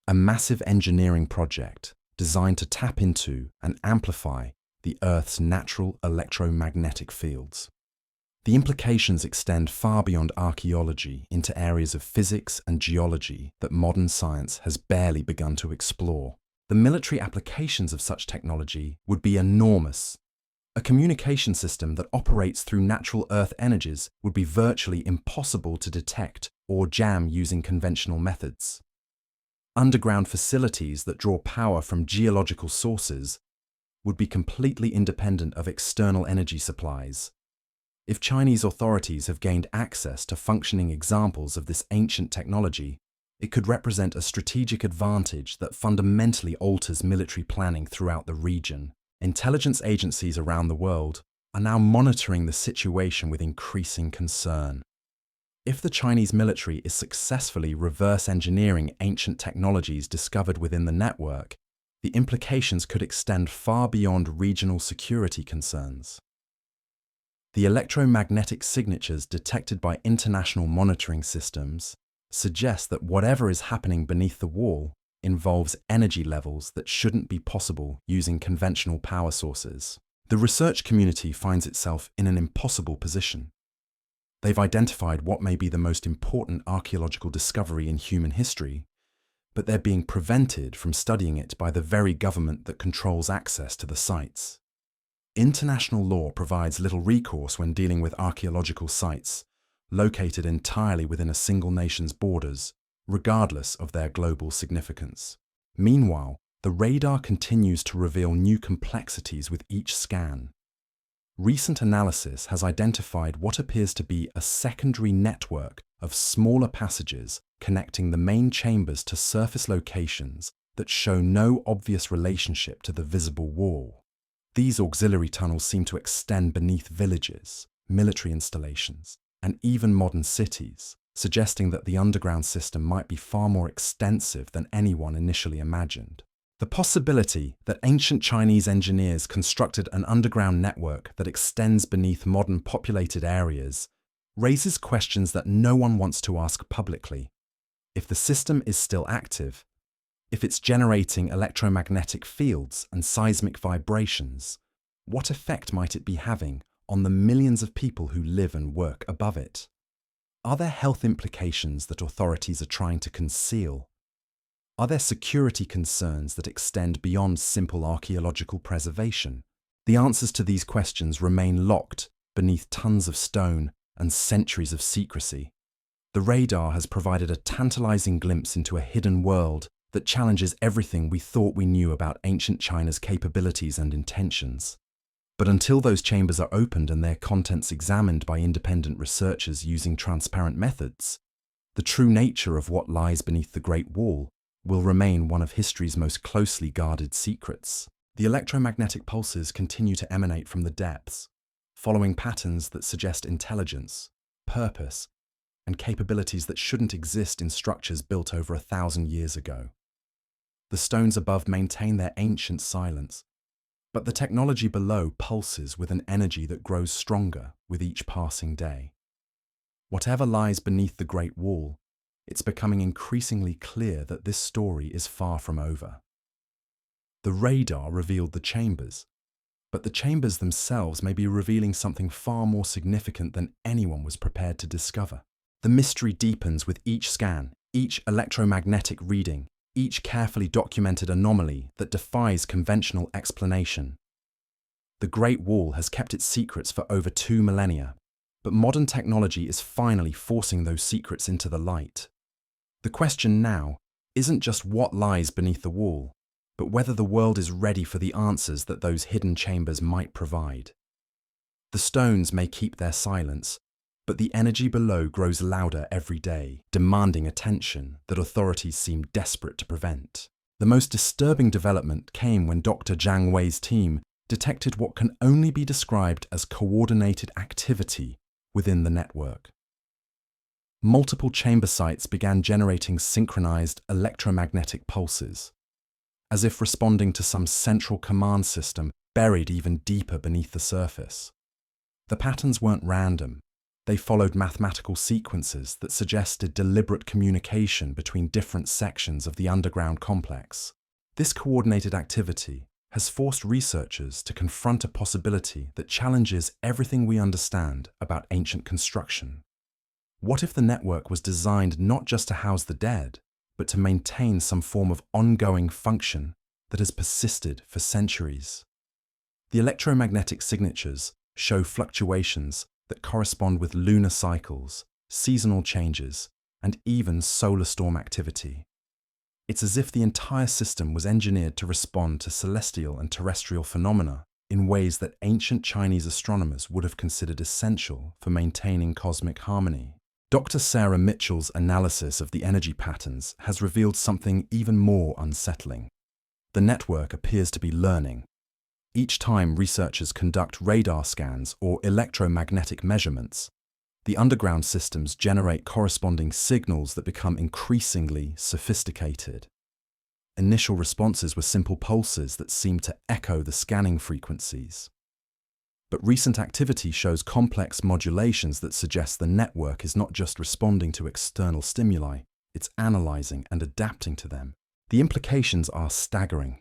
A massive engineering project designed to tap into and amplify the Earth's natural electromagnetic fields. The implications extend far beyond archaeology into areas of physics and geology that modern science has barely begun to explore. The military applications of such technology would be enormous. A communication system that operates through natural Earth energies would be virtually impossible to detect or jam using conventional methods. Underground facilities that draw power from geological sources would be completely independent of external energy supplies. If Chinese authorities have gained access to functioning examples of this ancient technology, it could represent a strategic advantage that fundamentally alters military planning throughout the region. Intelligence agencies around the world are now monitoring the situation with increasing concern. If the Chinese military is successfully reverse engineering ancient technologies discovered within the network, the implications could extend far beyond regional security concerns. The electromagnetic signatures detected by international monitoring systems suggest that whatever is happening beneath the wall involves energy levels that shouldn't be possible using conventional power sources. The research community finds itself in an impossible position. They've identified what may be the most important archaeological discovery in human history, but they're being prevented from studying it by the very government that controls access to the sites. International law provides little recourse when dealing with archaeological sites located entirely within a single nation's borders, regardless of their global significance. Meanwhile, the radar continues to reveal new complexities with each scan. Recent analysis has identified what appears to be a secondary network of smaller passages connecting the main chambers to surface locations that show no obvious relationship to the visible wall. These auxiliary tunnels seem to extend beneath villages, military installations, and even modern cities, suggesting that the underground system might be far more extensive than anyone initially imagined. The possibility that ancient Chinese engineers constructed an underground network that extends beneath modern populated areas raises questions that no one wants to ask publicly. If the system is still active, if it's generating electromagnetic fields and seismic vibrations, what effect might it be having on the millions of people who live and work above it? Are there health implications that authorities are trying to conceal? Are there security concerns that extend beyond simple archaeological preservation? The answers to these questions remain locked beneath tons of stone and centuries of secrecy. The radar has provided a tantalizing glimpse into a hidden world that challenges everything we thought we knew about ancient China's capabilities and intentions. But until those chambers are opened and their contents examined by independent researchers using transparent methods, the true nature of what lies beneath the Great Wall will remain one of history's most closely guarded secrets. The electromagnetic pulses continue to emanate from the depths, following patterns that suggest intelligence, purpose, and capabilities that shouldn't exist in structures built over 1,000 years ago. The stones above maintain their ancient silence, but the technology below pulses with an energy that grows stronger with each passing day. Whatever lies beneath the Great Wall, it's becoming increasingly clear that this story is far from over. The radar revealed the chambers, but the chambers themselves may be revealing something far more significant than anyone was prepared to discover. The mystery deepens with each scan, each electromagnetic reading, each carefully documented anomaly that defies conventional explanation. The Great Wall has kept its secrets for over 2 millennia, but modern technology is finally forcing those secrets into the light. The question now isn't just what lies beneath the wall, but whether the world is ready for the answers that those hidden chambers might provide. The stones may keep their silence, but the energy below grows louder every day, demanding attention that authorities seem desperate to prevent. The most disturbing development came when Dr. Zhang Wei's team detected what can only be described as coordinated activity within the network. Multiple chamber sites began generating synchronized electromagnetic pulses, as if responding to some central command system buried even deeper beneath the surface. The patterns weren't random. They followed mathematical sequences that suggested deliberate communication between different sections of the underground complex. This coordinated activity has forced researchers to confront a possibility that challenges everything we understand about ancient construction. What if the network was designed not just to house the dead, but to maintain some form of ongoing function that has persisted for centuries? The electromagnetic signatures show fluctuations that correspond with lunar cycles, seasonal changes, and even solar storm activity. It's as if the entire system was engineered to respond to celestial and terrestrial phenomena in ways that ancient Chinese astronomers would have considered essential for maintaining cosmic harmony. Dr. Sarah Mitchell's analysis of the energy patterns has revealed something even more unsettling. The network appears to be learning. Each time researchers conduct radar scans or electromagnetic measurements, the underground systems generate corresponding signals that become increasingly sophisticated. Initial responses were simple pulses that seemed to echo the scanning frequencies. But recent activity shows complex modulations that suggest the network is not just responding to external stimuli, it's analyzing and adapting to them. The implications are staggering.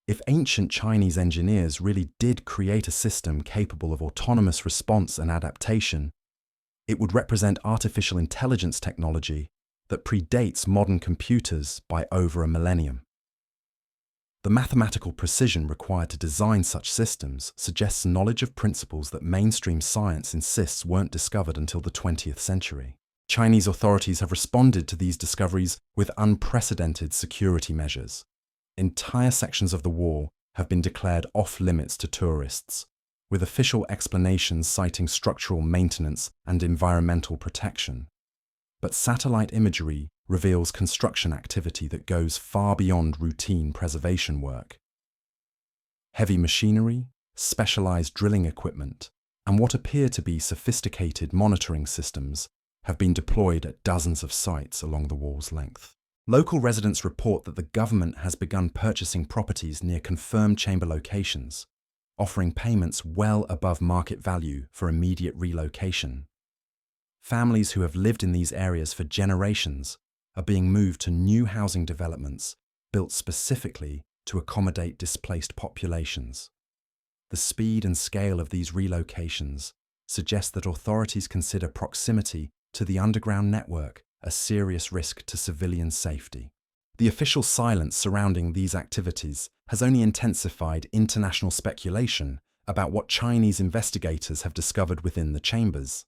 If ancient Chinese engineers really did create a system capable of autonomous response and adaptation, it would represent artificial intelligence technology that predates modern computers by over a millennium. The mathematical precision required to design such systems suggests knowledge of principles that mainstream science insists weren't discovered until the 20th century. Chinese authorities have responded to these discoveries with unprecedented security measures. Entire sections of the wall have been declared off-limits to tourists, with official explanations citing structural maintenance and environmental protection. But satellite imagery reveals construction activity that goes far beyond routine preservation work. Heavy machinery, specialized drilling equipment, and what appear to be sophisticated monitoring systems have been deployed at dozens of sites along the wall's length. Local residents report that the government has begun purchasing properties near confirmed chamber locations, offering payments well above market value for immediate relocation. Families who have lived in these areas for generations are being moved to new housing developments built specifically to accommodate displaced populations. The speed and scale of these relocations suggest that authorities consider proximity to the underground network a serious risk to civilian safety. The official silence surrounding these activities has only intensified international speculation about what Chinese investigators have discovered within the chambers.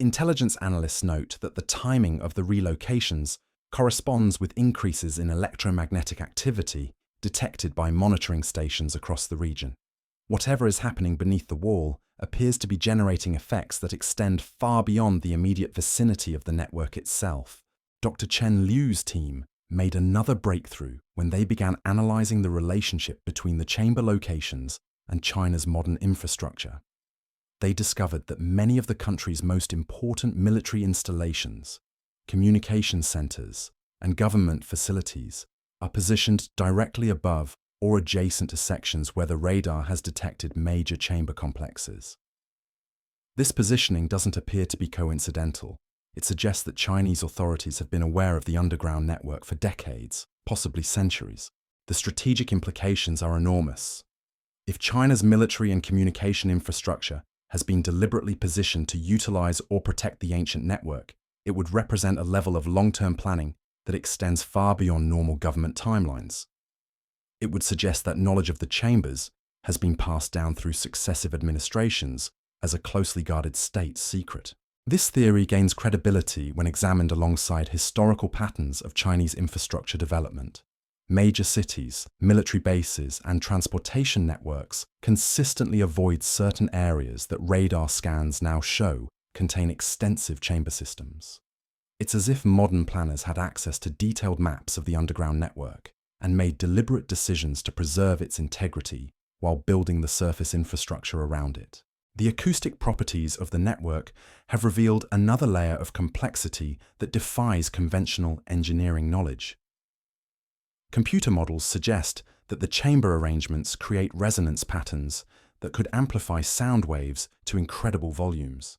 Intelligence analysts note that the timing of the relocations corresponds with increases in electromagnetic activity detected by monitoring stations across the region. Whatever is happening beneath the wall appears to be generating effects that extend far beyond the immediate vicinity of the network itself. Dr. Chen Liu's team made another breakthrough when they began analyzing the relationship between the chamber locations and China's modern infrastructure. They discovered that many of the country's most important military installations, communication centers, and government facilities are positioned directly above or adjacent to sections where the radar has detected major chamber complexes. This positioning doesn't appear to be coincidental. It suggests that Chinese authorities have been aware of the underground network for decades, possibly centuries. The strategic implications are enormous. If China's military and communication infrastructure has been deliberately positioned to utilize or protect the ancient network, it would represent a level of long-term planning that extends far beyond normal government timelines. It would suggest that knowledge of the chambers has been passed down through successive administrations as a closely guarded state secret. This theory gains credibility when examined alongside historical patterns of Chinese infrastructure development. Major cities, military bases, and transportation networks consistently avoid certain areas that radar scans now show contain extensive chamber systems. It's as if modern planners had access to detailed maps of the underground network and made deliberate decisions to preserve its integrity while building the surface infrastructure around it. The acoustic properties of the network have revealed another layer of complexity that defies conventional engineering knowledge. Computer models suggest that the chamber arrangements create resonance patterns that could amplify sound waves to incredible volumes.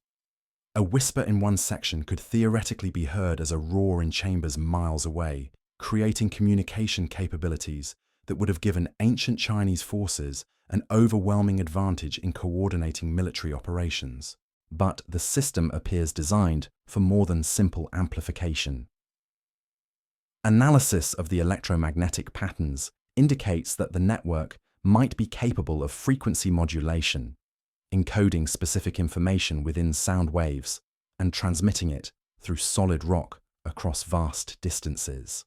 A whisper in one section could theoretically be heard as a roar in chambers miles away, creating communication capabilities that would have given ancient Chinese forces an overwhelming advantage in coordinating military operations. But the system appears designed for more than simple amplification. Analysis of the electromagnetic patterns indicates that the network might be capable of frequency modulation, encoding specific information within sound waves and transmitting it through solid rock across vast distances.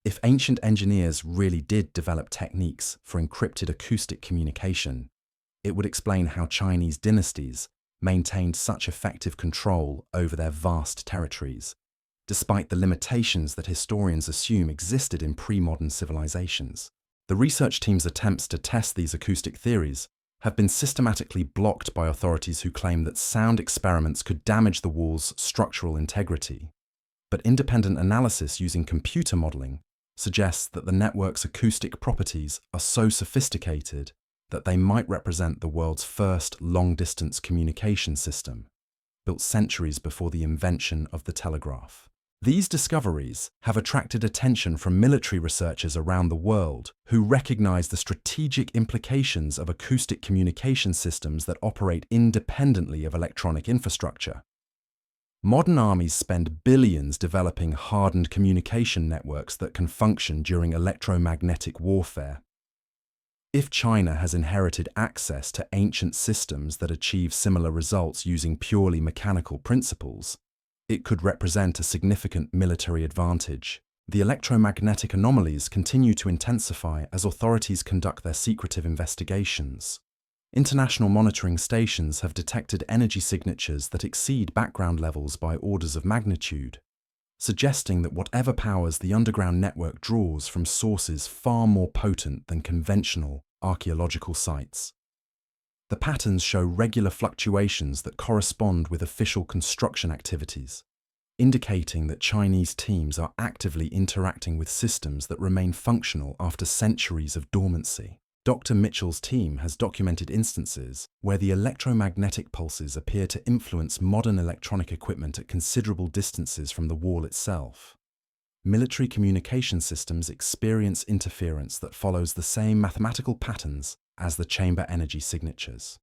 If ancient engineers really did develop techniques for encrypted acoustic communication, it would explain how Chinese dynasties maintained such effective control over their vast territories, despite the limitations that historians assume existed in pre-modern civilizations. The research team's attempts to test these acoustic theories have been systematically blocked by authorities who claim that sound experiments could damage the wall's structural integrity. But independent analysis using computer modeling suggests that the network's acoustic properties are so sophisticated that they might represent the world's first long-distance communication system, built centuries before the invention of the telegraph. These discoveries have attracted attention from military researchers around the world who recognize the strategic implications of acoustic communication systems that operate independently of electronic infrastructure. Modern armies spend billions developing hardened communication networks that can function during electromagnetic warfare. If China has inherited access to ancient systems that achieve similar results using purely mechanical principles, it could represent a significant military advantage. The electromagnetic anomalies continue to intensify as authorities conduct their secretive investigations. International monitoring stations have detected energy signatures that exceed background levels by orders of magnitude, suggesting that whatever powers the underground network draws from sources far more potent than conventional archaeological sites. The patterns show regular fluctuations that correspond with official construction activities, indicating that Chinese teams are actively interacting with systems that remain functional after centuries of dormancy. Dr. Mitchell's team has documented instances where the electromagnetic pulses appear to influence modern electronic equipment at considerable distances from the wall itself. Military communication systems experience interference that follows the same mathematical patterns as the chamber energy signatures.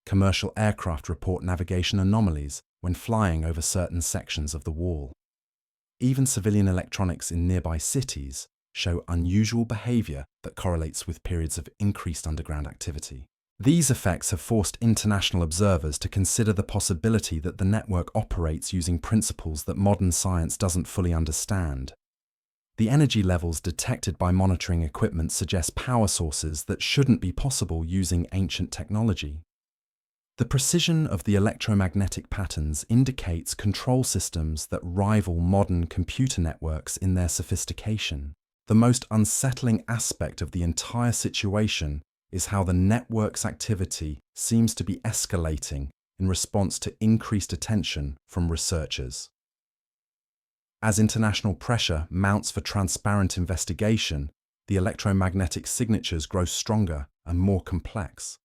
Commercial aircraft report navigation anomalies when flying over certain sections of the wall. Even civilian electronics in nearby cities show unusual behavior that correlates with periods of increased underground activity. These effects have forced international observers to consider the possibility that the network operates using principles that modern science doesn't fully understand. The energy levels detected by monitoring equipment suggest power sources that shouldn't be possible using ancient technology. The precision of the electromagnetic patterns indicates control systems that rival modern computer networks in their sophistication. The most unsettling aspect of the entire situation is how the network's activity seems to be escalating in response to increased attention from researchers. As international pressure mounts for transparent investigation, the electromagnetic signatures grow stronger and more complex.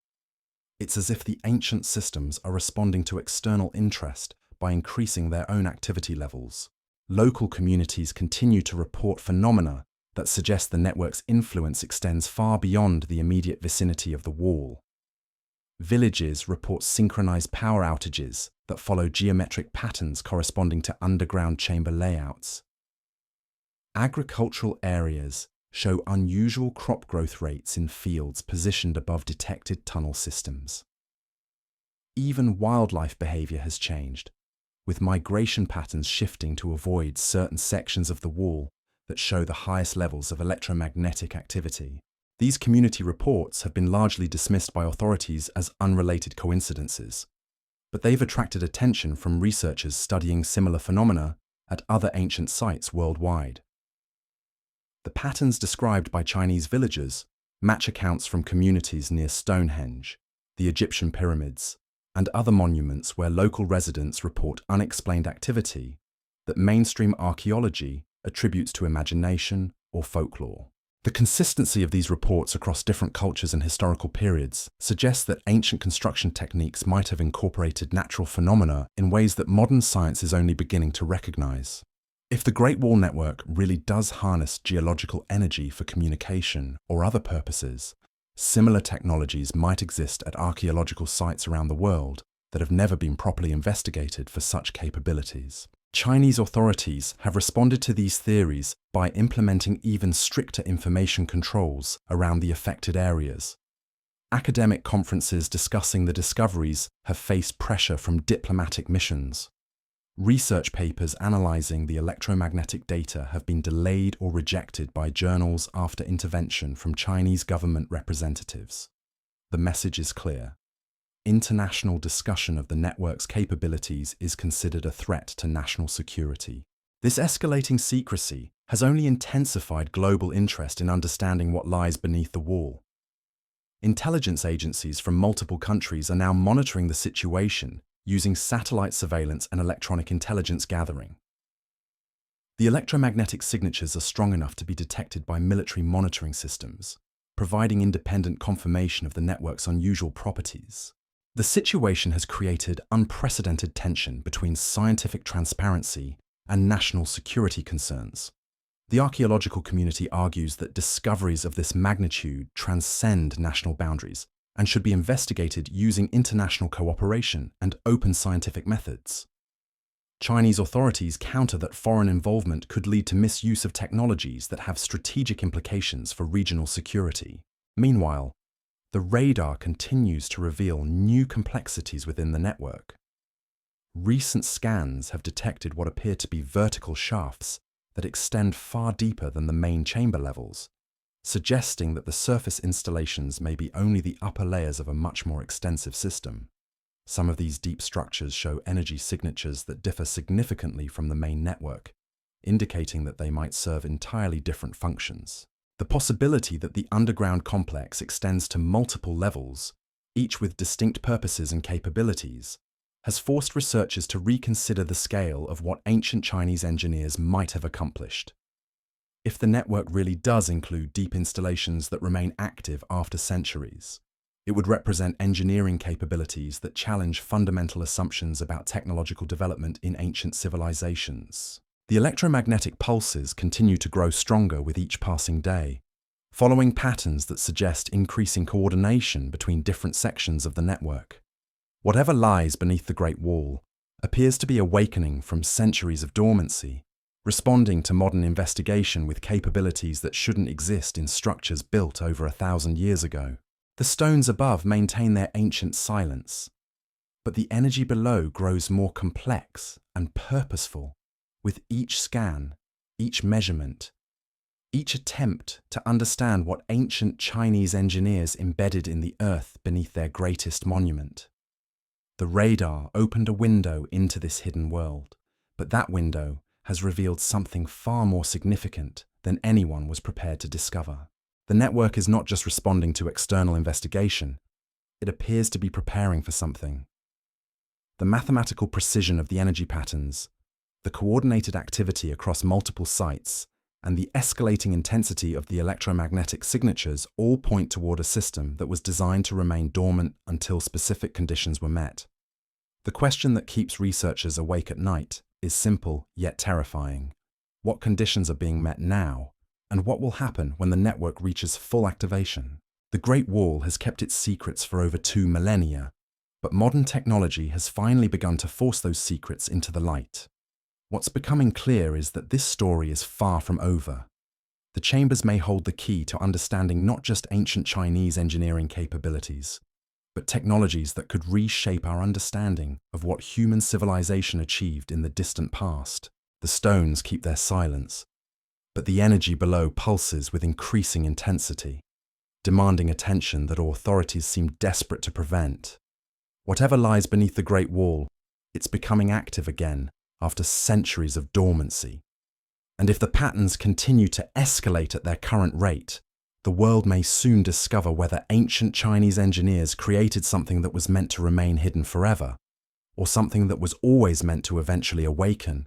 It's as if the ancient systems are responding to external interest by increasing their own activity levels. Local communities continue to report phenomena that suggest the network's influence extends far beyond the immediate vicinity of the wall. Villages report synchronized power outages that follow geometric patterns corresponding to underground chamber layouts. Agricultural areas show unusual crop growth rates in fields positioned above detected tunnel systems. Even wildlife behavior has changed, with migration patterns shifting to avoid certain sections of the wall that show the highest levels of electromagnetic activity. These community reports have been largely dismissed by authorities as unrelated coincidences, but they've attracted attention from researchers studying similar phenomena at other ancient sites worldwide. The patterns described by Chinese villagers match accounts from communities near Stonehenge, the Egyptian pyramids, and other monuments where local residents report unexplained activity that mainstream archaeology attributes to imagination or folklore. The consistency of these reports across different cultures and historical periods suggests that ancient construction techniques might have incorporated natural phenomena in ways that modern science is only beginning to recognize. If the Great Wall Network really does harness geological energy for communication or other purposes, similar technologies might exist at archaeological sites around the world that have never been properly investigated for such capabilities. Chinese authorities have responded to these theories by implementing even stricter information controls around the affected areas. Academic conferences discussing the discoveries have faced pressure from diplomatic missions. Research papers analyzing the electromagnetic data have been delayed or rejected by journals after intervention from Chinese government representatives. The message is clear. International discussion of the network's capabilities is considered a threat to national security. This escalating secrecy has only intensified global interest in understanding what lies beneath the wall. Intelligence agencies from multiple countries are now monitoring the situation using satellite surveillance and electronic intelligence gathering. The electromagnetic signatures are strong enough to be detected by military monitoring systems, providing independent confirmation of the network's unusual properties. The situation has created unprecedented tension between scientific transparency and national security concerns. The archaeological community argues that discoveries of this magnitude transcend national boundaries and should be investigated using international cooperation and open scientific methods. Chinese authorities counter that foreign involvement could lead to misuse of technologies that have strategic implications for regional security. Meanwhile, the radar continues to reveal new complexities within the network. Recent scans have detected what appear to be vertical shafts that extend far deeper than the main chamber levels, suggesting that the surface installations may be only the upper layers of a much more extensive system. Some of these deep structures show energy signatures that differ significantly from the main network, indicating that they might serve entirely different functions. The possibility that the underground complex extends to multiple levels, each with distinct purposes and capabilities, has forced researchers to reconsider the scale of what ancient Chinese engineers might have accomplished. If the network really does include deep installations that remain active after centuries, it would represent engineering capabilities that challenge fundamental assumptions about technological development in ancient civilizations. The electromagnetic pulses continue to grow stronger with each passing day, following patterns that suggest increasing coordination between different sections of the network. Whatever lies beneath the Great Wall appears to be awakening from centuries of dormancy, responding to modern investigation with capabilities that shouldn't exist in structures built over 1,000 years ago. The stones above maintain their ancient silence, but the energy below grows more complex and purposeful with each scan, each measurement, each attempt to understand what ancient Chinese engineers embedded in the earth beneath their greatest monument. The radar opened a window into this hidden world, but that window has revealed something far more significant than anyone was prepared to discover. The network is not just responding to external investigation, it appears to be preparing for something. The mathematical precision of the energy patterns, the coordinated activity across multiple sites, and the escalating intensity of the electromagnetic signatures all point toward a system that was designed to remain dormant until specific conditions were met. The question that keeps researchers awake at night is simple yet terrifying. What conditions are being met now, and what will happen when the network reaches full activation? The Great Wall has kept its secrets for over 2 millennia, but modern technology has finally begun to force those secrets into the light. What's becoming clear is that this story is far from over. The chambers may hold the key to understanding not just ancient Chinese engineering capabilities, but technologies that could reshape our understanding of what human civilization achieved in the distant past. The stones keep their silence, but the energy below pulses with increasing intensity, demanding attention that authorities seem desperate to prevent. Whatever lies beneath the Great Wall, it's becoming active again after centuries of dormancy. And if the patterns continue to escalate at their current rate, the world may soon discover whether ancient Chinese engineers created something that was meant to remain hidden forever, or something that was always meant to eventually awaken.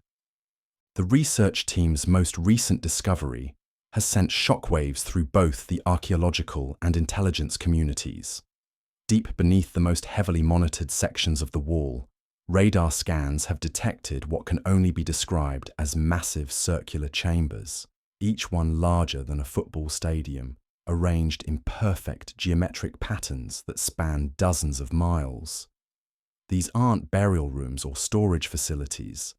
The research team's most recent discovery has sent shockwaves through both the archaeological and intelligence communities. Deep beneath the most heavily monitored sections of the wall, radar scans have detected what can only be described as massive circular chambers, each one larger than a football stadium, arranged in perfect geometric patterns that span dozens of miles. These aren't burial rooms or storage facilities.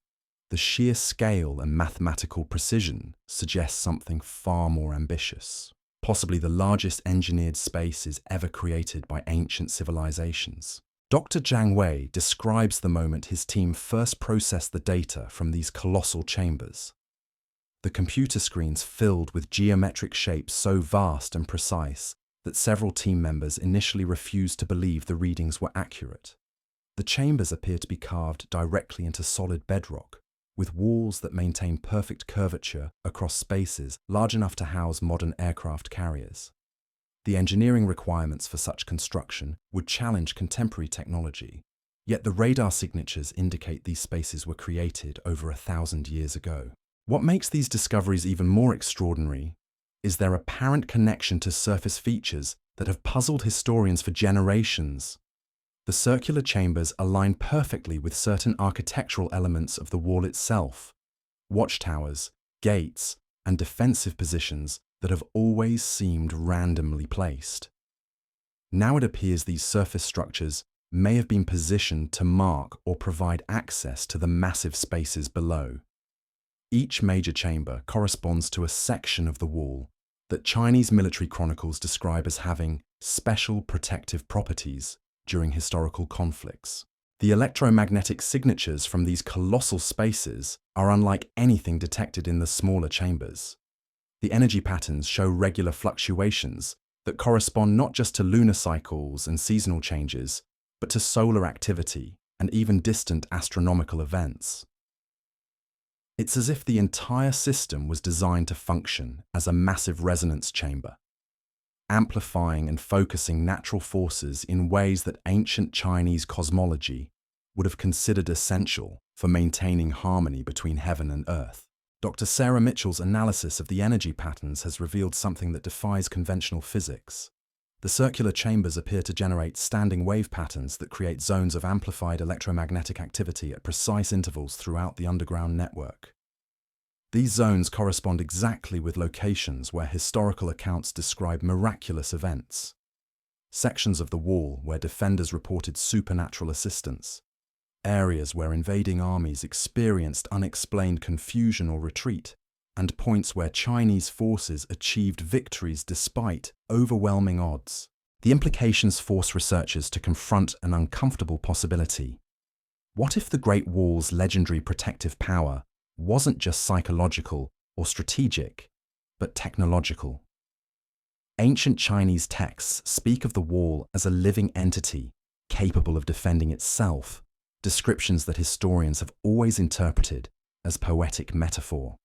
The sheer scale and mathematical precision suggests something far more ambitious, possibly the largest engineered spaces ever created by ancient civilizations. Dr. Zhang Wei describes the moment his team first processed the data from these colossal chambers. The computer screens filled with geometric shapes so vast and precise that several team members initially refused to believe the readings were accurate. The chambers appear to be carved directly into solid bedrock, with walls that maintain perfect curvature across spaces large enough to house modern aircraft carriers. The engineering requirements for such construction would challenge contemporary technology, yet the radar signatures indicate these spaces were created over 1,000 years ago. What makes these discoveries even more extraordinary is their apparent connection to surface features that have puzzled historians for generations. The circular chambers align perfectly with certain architectural elements of the wall itself, watchtowers, gates, and defensive positions that have always seemed randomly placed. Now it appears these surface structures may have been positioned to mark or provide access to the massive spaces below. Each major chamber corresponds to a section of the wall that Chinese military chronicles describe as having special protective properties during historical conflicts. The electromagnetic signatures from these colossal spaces are unlike anything detected in the smaller chambers. The energy patterns show regular fluctuations that correspond not just to lunar cycles and seasonal changes, but to solar activity and even distant astronomical events. It's as if the entire system was designed to function as a massive resonance chamber, amplifying and focusing natural forces in ways that ancient Chinese cosmology would have considered essential for maintaining harmony between heaven and earth. Dr. Sarah Mitchell's analysis of the energy patterns has revealed something that defies conventional physics. The circular chambers appear to generate standing wave patterns that create zones of amplified electromagnetic activity at precise intervals throughout the underground network. These zones correspond exactly with locations where historical accounts describe miraculous events. Sections of the wall where defenders reported supernatural assistance. Areas where invading armies experienced unexplained confusion or retreat, and points where Chinese forces achieved victories despite overwhelming odds. The implications force researchers to confront an uncomfortable possibility. What if the Great Wall's legendary protective power wasn't just psychological or strategic, but technological? Ancient Chinese texts speak of the wall as a living entity, capable of defending itself, descriptions that historians have always interpreted as poetic metaphor.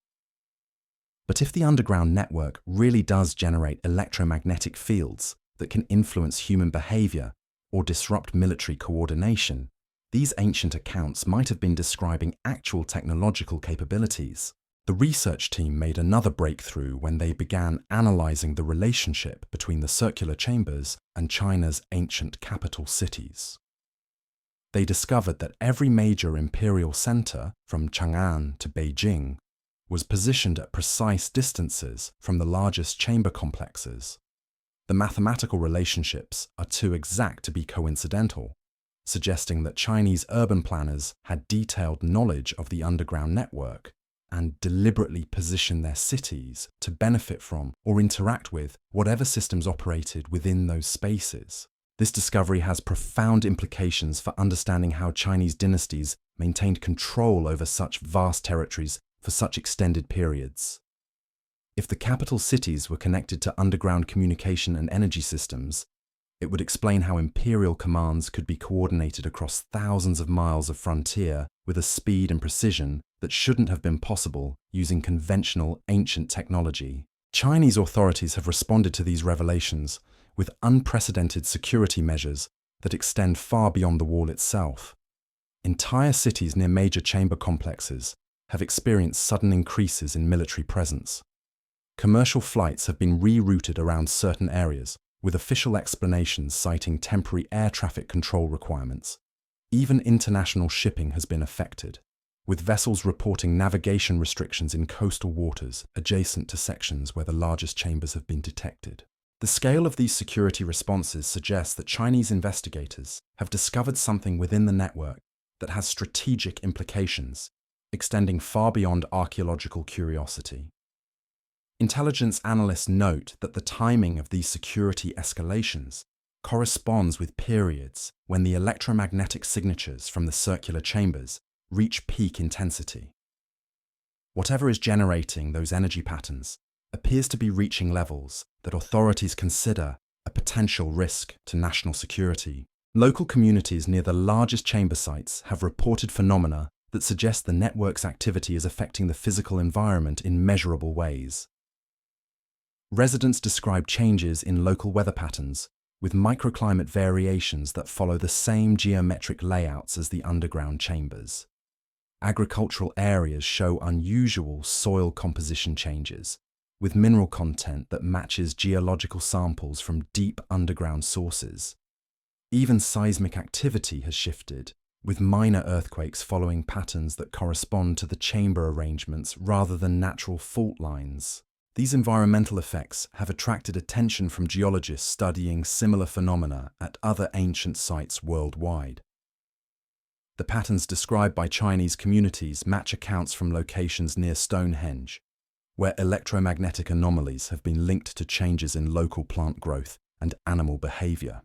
But if the underground network really does generate electromagnetic fields that can influence human behavior or disrupt military coordination, these ancient accounts might have been describing actual technological capabilities. The research team made another breakthrough when they began analyzing the relationship between the circular chambers and China's ancient capital cities. They discovered that every major imperial center, from Chang'an to Beijing, was positioned at precise distances from the largest chamber complexes. The mathematical relationships are too exact to be coincidental, suggesting that Chinese urban planners had detailed knowledge of the underground network and deliberately positioned their cities to benefit from or interact with whatever systems operated within those spaces. This discovery has profound implications for understanding how Chinese dynasties maintained control over such vast territories for such extended periods. If the capital cities were connected to underground communication and energy systems, it would explain how imperial commands could be coordinated across thousands of miles of frontier with a speed and precision that shouldn't have been possible using conventional ancient technology. Chinese authorities have responded to these revelations with unprecedented security measures that extend far beyond the wall itself. Entire cities near major chamber complexes have experienced sudden increases in military presence. Commercial flights have been rerouted around certain areas, with official explanations citing temporary air traffic control requirements. Even international shipping has been affected, with vessels reporting navigation restrictions in coastal waters adjacent to sections where the largest chambers have been detected. The scale of these security responses suggests that Chinese investigators have discovered something within the network that has strategic implications, extending far beyond archaeological curiosity. Intelligence analysts note that the timing of these security escalations corresponds with periods when the electromagnetic signatures from the circular chambers reach peak intensity. Whatever is generating those energy patterns appears to be reaching levels that authorities consider a potential risk to national security. Local communities near the largest chamber sites have reported phenomena that suggest the network's activity is affecting the physical environment in measurable ways. Residents describe changes in local weather patterns with microclimate variations that follow the same geometric layouts as the underground chambers. Agricultural areas show unusual soil composition changes, with mineral content that matches geological samples from deep underground sources. Even seismic activity has shifted, with minor earthquakes following patterns that correspond to the chamber arrangements rather than natural fault lines. These environmental effects have attracted attention from geologists studying similar phenomena at other ancient sites worldwide. The patterns described by Chinese communities match accounts from locations near Stonehenge, where electromagnetic anomalies have been linked to changes in local plant growth and animal behavior.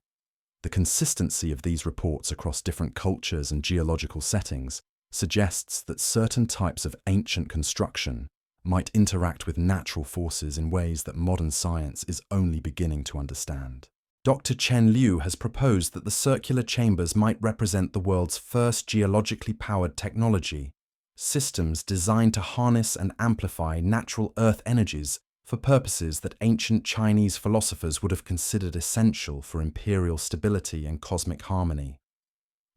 The consistency of these reports across different cultures and geological settings suggests that certain types of ancient construction might interact with natural forces in ways that modern science is only beginning to understand. Dr. Chen Liu has proposed that the circular chambers might represent the world's first geologically powered technology, systems designed to harness and amplify natural earth energies for purposes that ancient Chinese philosophers would have considered essential for imperial stability and cosmic harmony.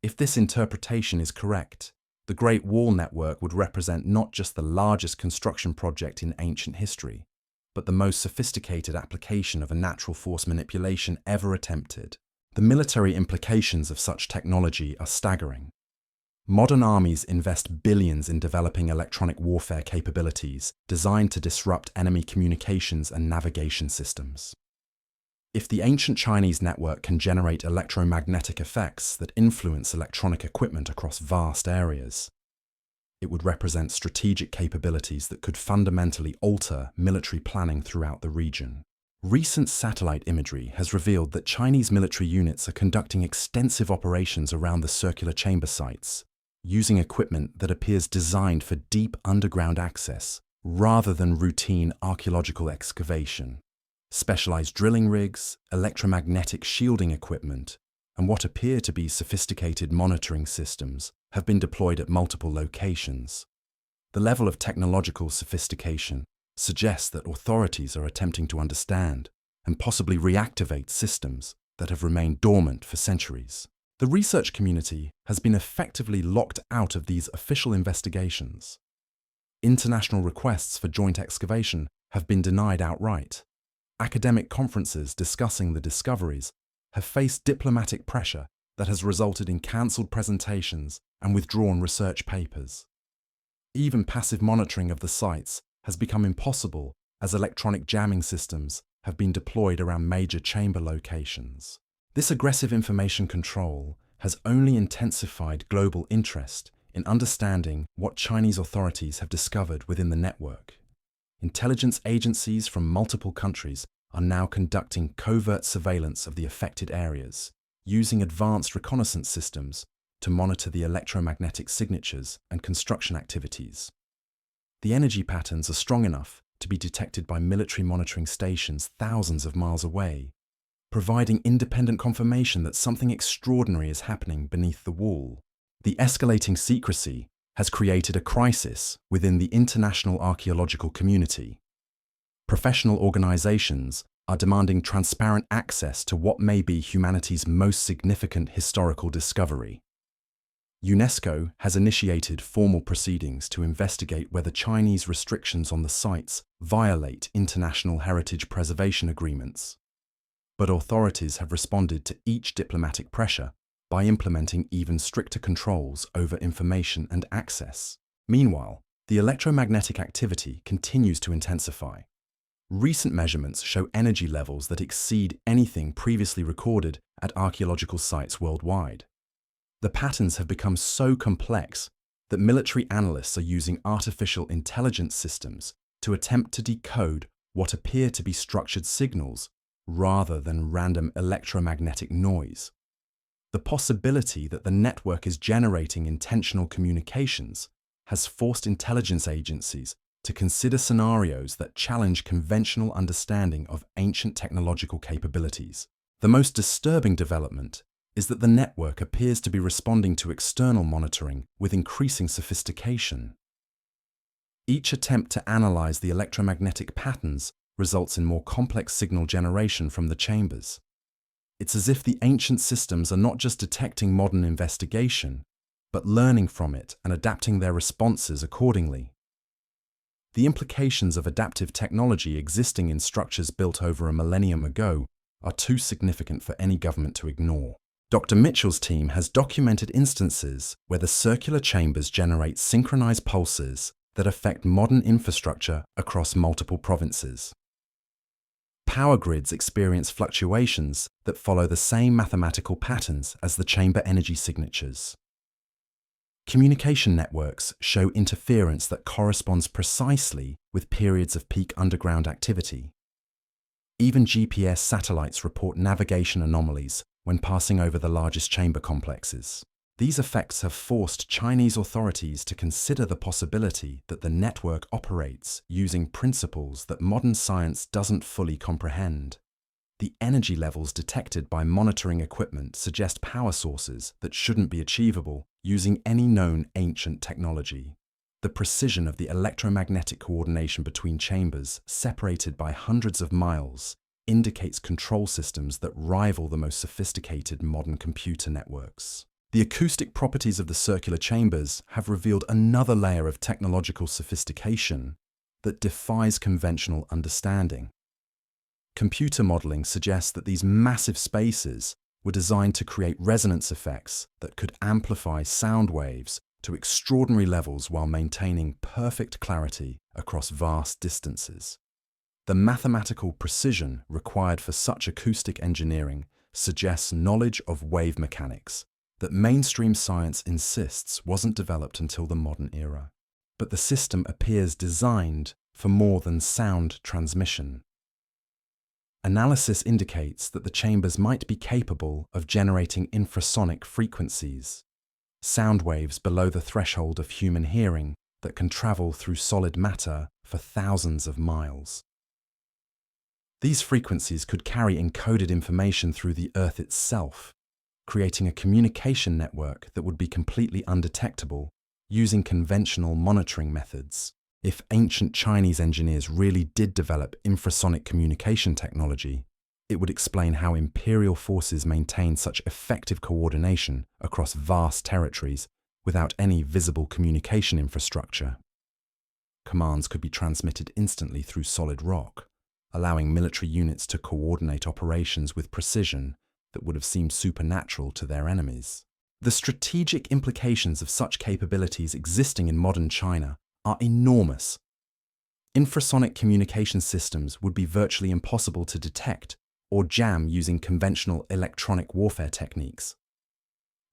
If this interpretation is correct, The Great Wall Network would represent not just the largest construction project in ancient history, but the most sophisticated application of a natural force manipulation ever attempted. The military implications of such technology are staggering. Modern armies invest billions in developing electronic warfare capabilities designed to disrupt enemy communications and navigation systems. If the ancient Chinese network can generate electromagnetic effects that influence electronic equipment across vast areas, it would represent strategic capabilities that could fundamentally alter military planning throughout the region. Recent satellite imagery has revealed that Chinese military units are conducting extensive operations around the circular chamber sites, using equipment that appears designed for deep underground access rather than routine archaeological excavation. Specialized drilling rigs, electromagnetic shielding equipment, and what appear to be sophisticated monitoring systems have been deployed at multiple locations. The level of technological sophistication suggests that authorities are attempting to understand and possibly reactivate systems that have remained dormant for centuries. The research community has been effectively locked out of these official investigations. International requests for joint excavation have been denied outright. Academic conferences discussing the discoveries have faced diplomatic pressure that has resulted in cancelled presentations and withdrawn research papers. Even passive monitoring of the sites has become impossible as electronic jamming systems have been deployed around major chamber locations. This aggressive information control has only intensified global interest in understanding what Chinese authorities have discovered within the network. Intelligence agencies from multiple countries are now conducting covert surveillance of the affected areas, using advanced reconnaissance systems to monitor the electromagnetic signatures and construction activities. The energy patterns are strong enough to be detected by military monitoring stations thousands of miles away, providing independent confirmation that something extraordinary is happening beneath the wall. The escalating secrecy has created a crisis within the international archaeological community. Professional organizations are demanding transparent access to what may be humanity's most significant historical discovery. UNESCO has initiated formal proceedings to investigate whether Chinese restrictions on the sites violate international heritage preservation agreements. But authorities have responded to each diplomatic pressure by implementing even stricter controls over information and access. Meanwhile, the electromagnetic activity continues to intensify. Recent measurements show energy levels that exceed anything previously recorded at archaeological sites worldwide. The patterns have become so complex that military analysts are using artificial intelligence systems to attempt to decode what appear to be structured signals rather than random electromagnetic noise. The possibility that the network is generating intentional communications has forced intelligence agencies to consider scenarios that challenge conventional understanding of ancient technological capabilities. The most disturbing development is that the network appears to be responding to external monitoring with increasing sophistication. Each attempt to analyze the electromagnetic patterns results in more complex signal generation from the chambers. It's as if the ancient systems are not just detecting modern investigation, but learning from it and adapting their responses accordingly. The implications of adaptive technology existing in structures built over a millennium ago are too significant for any government to ignore. Dr. Mitchell's team has documented instances where the circular chambers generate synchronized pulses that affect modern infrastructure across multiple provinces. Power grids experience fluctuations that follow the same mathematical patterns as the chamber energy signatures. Communication networks show interference that corresponds precisely with periods of peak underground activity. Even GPS satellites report navigation anomalies when passing over the largest chamber complexes. These effects have forced Chinese authorities to consider the possibility that the network operates using principles that modern science doesn't fully comprehend. The energy levels detected by monitoring equipment suggest power sources that shouldn't be achievable using any known ancient technology. The precision of the electromagnetic coordination between chambers, separated by hundreds of miles, indicates control systems that rival the most sophisticated modern computer networks. The acoustic properties of the circular chambers have revealed another layer of technological sophistication that defies conventional understanding. Computer modeling suggests that these massive spaces were designed to create resonance effects that could amplify sound waves to extraordinary levels while maintaining perfect clarity across vast distances. The mathematical precision required for such acoustic engineering suggests knowledge of wave mechanics that mainstream science insists wasn't developed until the modern era. But the system appears designed for more than sound transmission. Analysis indicates that the chambers might be capable of generating infrasonic frequencies, sound waves below the threshold of human hearing that can travel through solid matter for thousands of miles. These frequencies could carry encoded information through the Earth itself, creating a communication network that would be completely undetectable using conventional monitoring methods. If ancient Chinese engineers really did develop infrasonic communication technology, it would explain how imperial forces maintained such effective coordination across vast territories without any visible communication infrastructure. Commands could be transmitted instantly through solid rock, allowing military units to coordinate operations with precision that would have seemed supernatural to their enemies. The strategic implications of such capabilities existing in modern China are enormous. Infrasonic communication systems would be virtually impossible to detect or jam using conventional electronic warfare techniques.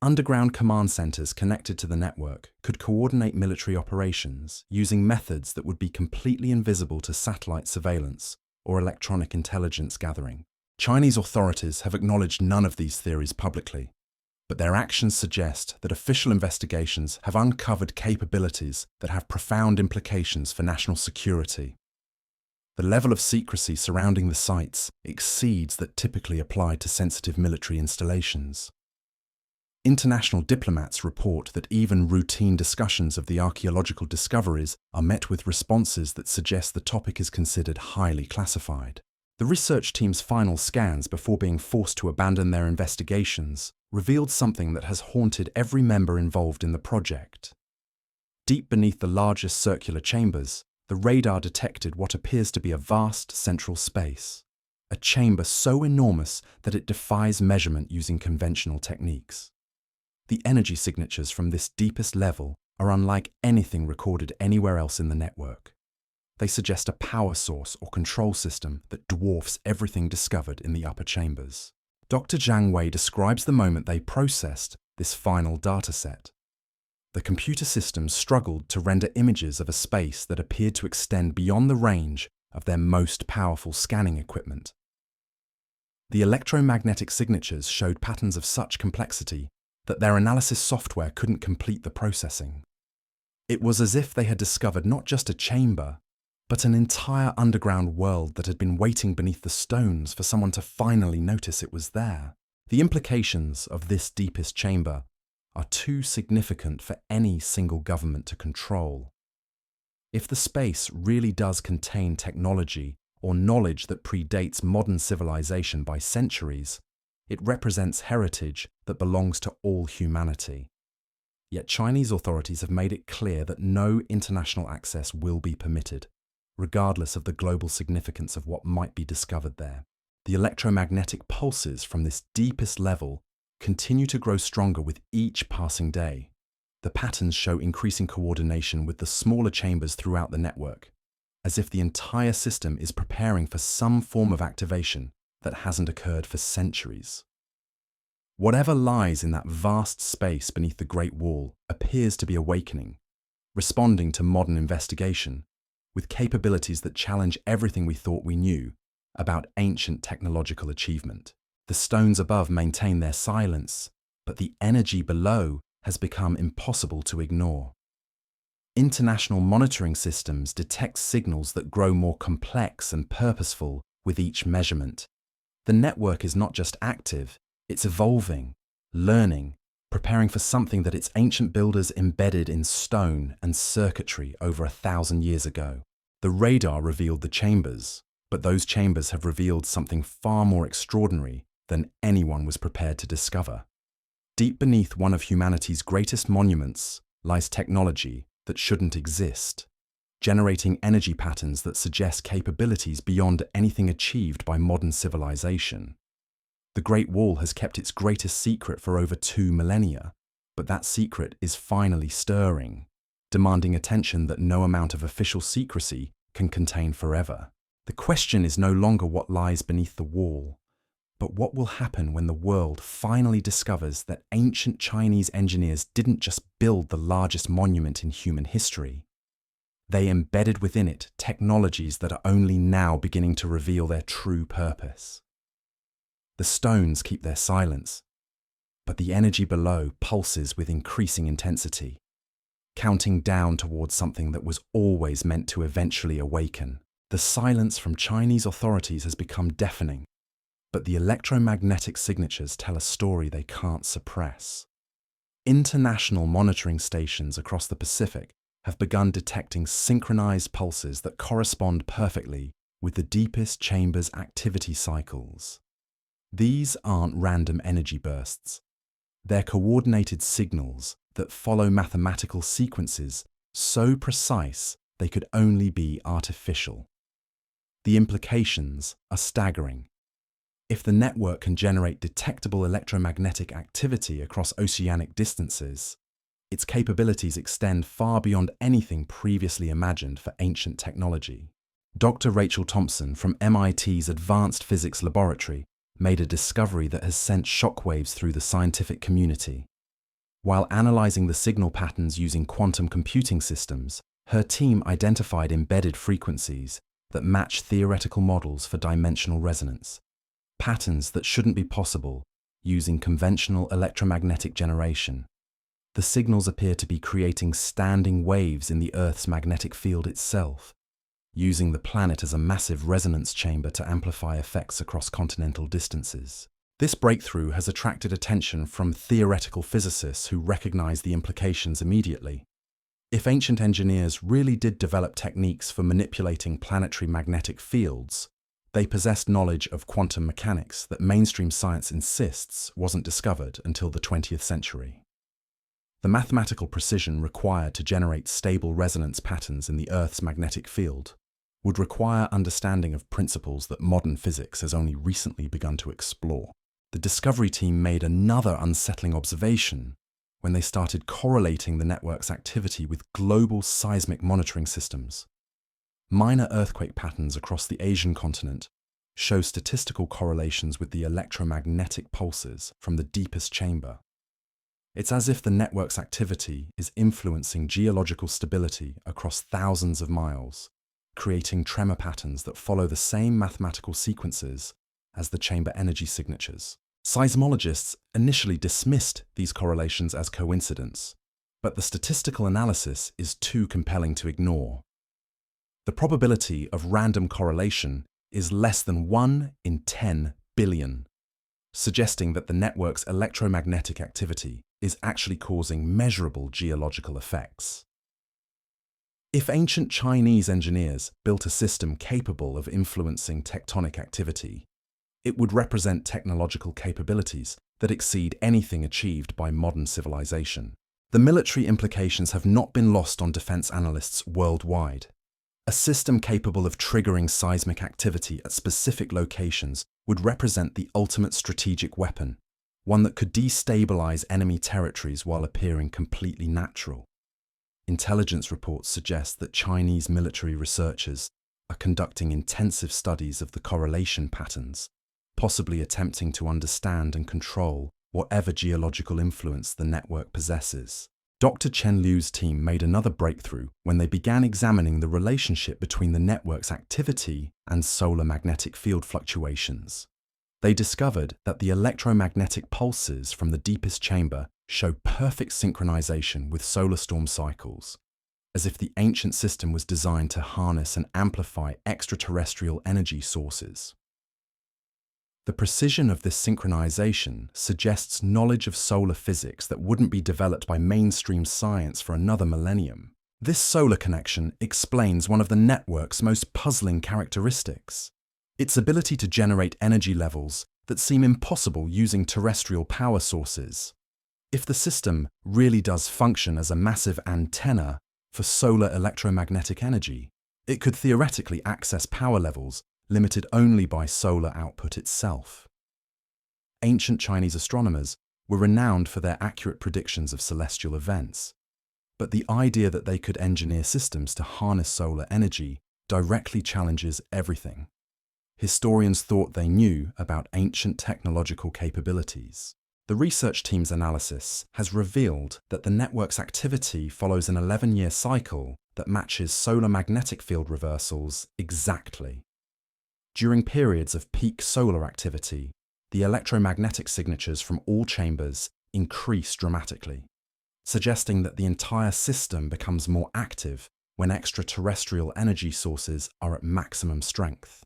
Underground command centers connected to the network could coordinate military operations using methods that would be completely invisible to satellite surveillance or electronic intelligence gathering. Chinese authorities have acknowledged none of these theories publicly, but their actions suggest that official investigations have uncovered capabilities that have profound implications for national security. The level of secrecy surrounding the sites exceeds that typically applied to sensitive military installations. International diplomats report that even routine discussions of the archaeological discoveries are met with responses that suggest the topic is considered highly classified. The research team's final scans before being forced to abandon their investigations revealed something that has haunted every member involved in the project. Deep beneath the largest circular chambers, the radar detected what appears to be a vast central space, a chamber so enormous that it defies measurement using conventional techniques. The energy signatures from this deepest level are unlike anything recorded anywhere else in the network. They suggest a power source or control system that dwarfs everything discovered in the upper chambers. Dr. Zhang Wei describes the moment they processed this final dataset. The computer systems struggled to render images of a space that appeared to extend beyond the range of their most powerful scanning equipment. The electromagnetic signatures showed patterns of such complexity that their analysis software couldn't complete the processing. It was as if they had discovered not just a chamber, but an entire underground world that had been waiting beneath the stones for someone to finally notice it was there. The implications of this deepest chamber are too significant for any single government to control. If the space really does contain technology or knowledge that predates modern civilization by centuries, it represents heritage that belongs to all humanity. Yet Chinese authorities have made it clear that no international access will be permitted, regardless of the global significance of what might be discovered there. The electromagnetic pulses from this deepest level continue to grow stronger with each passing day. The patterns show increasing coordination with the smaller chambers throughout the network, as if the entire system is preparing for some form of activation that hasn't occurred for centuries. Whatever lies in that vast space beneath the Great Wall appears to be awakening, responding to modern investigation, with capabilities that challenge everything we thought we knew about ancient technological achievement. The stones above maintain their silence, but the energy below has become impossible to ignore. International monitoring systems detect signals that grow more complex and purposeful with each measurement. The network is not just active, it's evolving, learning, preparing for something that its ancient builders embedded in stone and circuitry over 1,000 years ago. The radar revealed the chambers, but those chambers have revealed something far more extraordinary than anyone was prepared to discover. Deep beneath one of humanity's greatest monuments lies technology that shouldn't exist, generating energy patterns that suggest capabilities beyond anything achieved by modern civilization. The Great Wall has kept its greatest secret for over 2 millennia, but that secret is finally stirring, demanding attention that no amount of official secrecy can contain forever. The question is no longer what lies beneath the wall, but what will happen when the world finally discovers that ancient Chinese engineers didn't just build the largest monument in human history. They embedded within it technologies that are only now beginning to reveal their true purpose. The stones keep their silence, but the energy below pulses with increasing intensity, counting down towards something that was always meant to eventually awaken. The silence from Chinese authorities has become deafening, but the electromagnetic signatures tell a story they can't suppress. International monitoring stations across the Pacific have begun detecting synchronized pulses that correspond perfectly with the deepest chamber's activity cycles. These aren't random energy bursts. They're coordinated signals that follow mathematical sequences so precise they could only be artificial. The implications are staggering. If the network can generate detectable electromagnetic activity across oceanic distances, its capabilities extend far beyond anything previously imagined for ancient technology. Dr. Rachel Thompson from MIT's Advanced Physics Laboratory made a discovery that has sent shockwaves through the scientific community. While analyzing the signal patterns using quantum computing systems, her team identified embedded frequencies that match theoretical models for dimensional resonance, patterns that shouldn't be possible using conventional electromagnetic generation. The signals appear to be creating standing waves in the Earth's magnetic field itself, using the planet as a massive resonance chamber to amplify effects across continental distances. This breakthrough has attracted attention from theoretical physicists who recognize the implications immediately. If ancient engineers really did develop techniques for manipulating planetary magnetic fields, they possessed knowledge of quantum mechanics that mainstream science insists wasn't discovered until the 20th century. The mathematical precision required to generate stable resonance patterns in the Earth's magnetic field would require understanding of principles that modern physics has only recently begun to explore. The discovery team made another unsettling observation when they started correlating the network's activity with global seismic monitoring systems. Minor earthquake patterns across the Asian continent show statistical correlations with the electromagnetic pulses from the deepest chamber. It's as if the network's activity is influencing geological stability across thousands of miles, creating tremor patterns that follow the same mathematical sequences as the chamber energy signatures. Seismologists initially dismissed these correlations as coincidence, but the statistical analysis is too compelling to ignore. The probability of random correlation is less than 1 in 10 billion, suggesting that the network's electromagnetic activity is actually causing measurable geological effects. If ancient Chinese engineers built a system capable of influencing tectonic activity, it would represent technological capabilities that exceed anything achieved by modern civilization. The military implications have not been lost on defense analysts worldwide. A system capable of triggering seismic activity at specific locations would represent the ultimate strategic weapon, one that could destabilize enemy territories while appearing completely natural. Intelligence reports suggest that Chinese military researchers are conducting intensive studies of the correlation patterns, possibly attempting to understand and control whatever geological influence the network possesses. Dr. Chen Liu's team made another breakthrough when they began examining the relationship between the network's activity and solar magnetic field fluctuations. They discovered that the electromagnetic pulses from the deepest chamber show perfect synchronization with solar storm cycles, as if the ancient system was designed to harness and amplify extraterrestrial energy sources. The precision of this synchronization suggests knowledge of solar physics that wouldn't be developed by mainstream science for another millennium. This solar connection explains one of the network's most puzzling characteristics: its ability to generate energy levels that seem impossible using terrestrial power sources. If the system really does function as a massive antenna for solar electromagnetic energy, it could theoretically access power levels limited only by solar output itself. Ancient Chinese astronomers were renowned for their accurate predictions of celestial events, but the idea that they could engineer systems to harness solar energy directly challenges everything historians thought they knew about ancient technological capabilities. The research team's analysis has revealed that the network's activity follows an 11-year cycle that matches solar magnetic field reversals exactly. During periods of peak solar activity, the electromagnetic signatures from all chambers increase dramatically, suggesting that the entire system becomes more active when extraterrestrial energy sources are at maximum strength.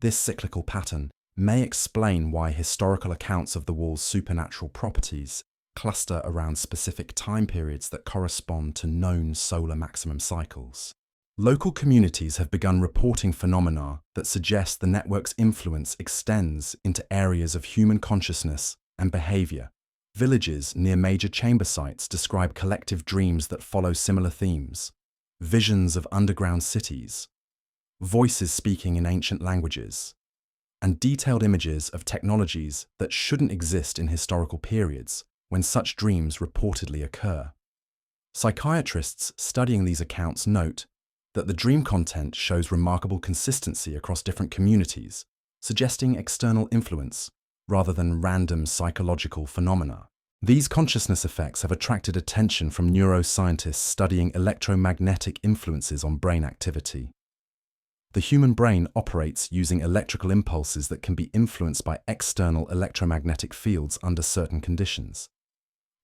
This cyclical pattern may explain why historical accounts of the wall's supernatural properties cluster around specific time periods that correspond to known solar maximum cycles. Local communities have begun reporting phenomena that suggest the network's influence extends into areas of human consciousness and behavior. Villages near major chamber sites describe collective dreams that follow similar themes, visions of underground cities, voices speaking in ancient languages, and detailed images of technologies that shouldn't exist in historical periods when such dreams reportedly occur. Psychiatrists studying these accounts note that the dream content shows remarkable consistency across different communities, suggesting external influence rather than random psychological phenomena. These consciousness effects have attracted attention from neuroscientists studying electromagnetic influences on brain activity. The human brain operates using electrical impulses that can be influenced by external electromagnetic fields under certain conditions.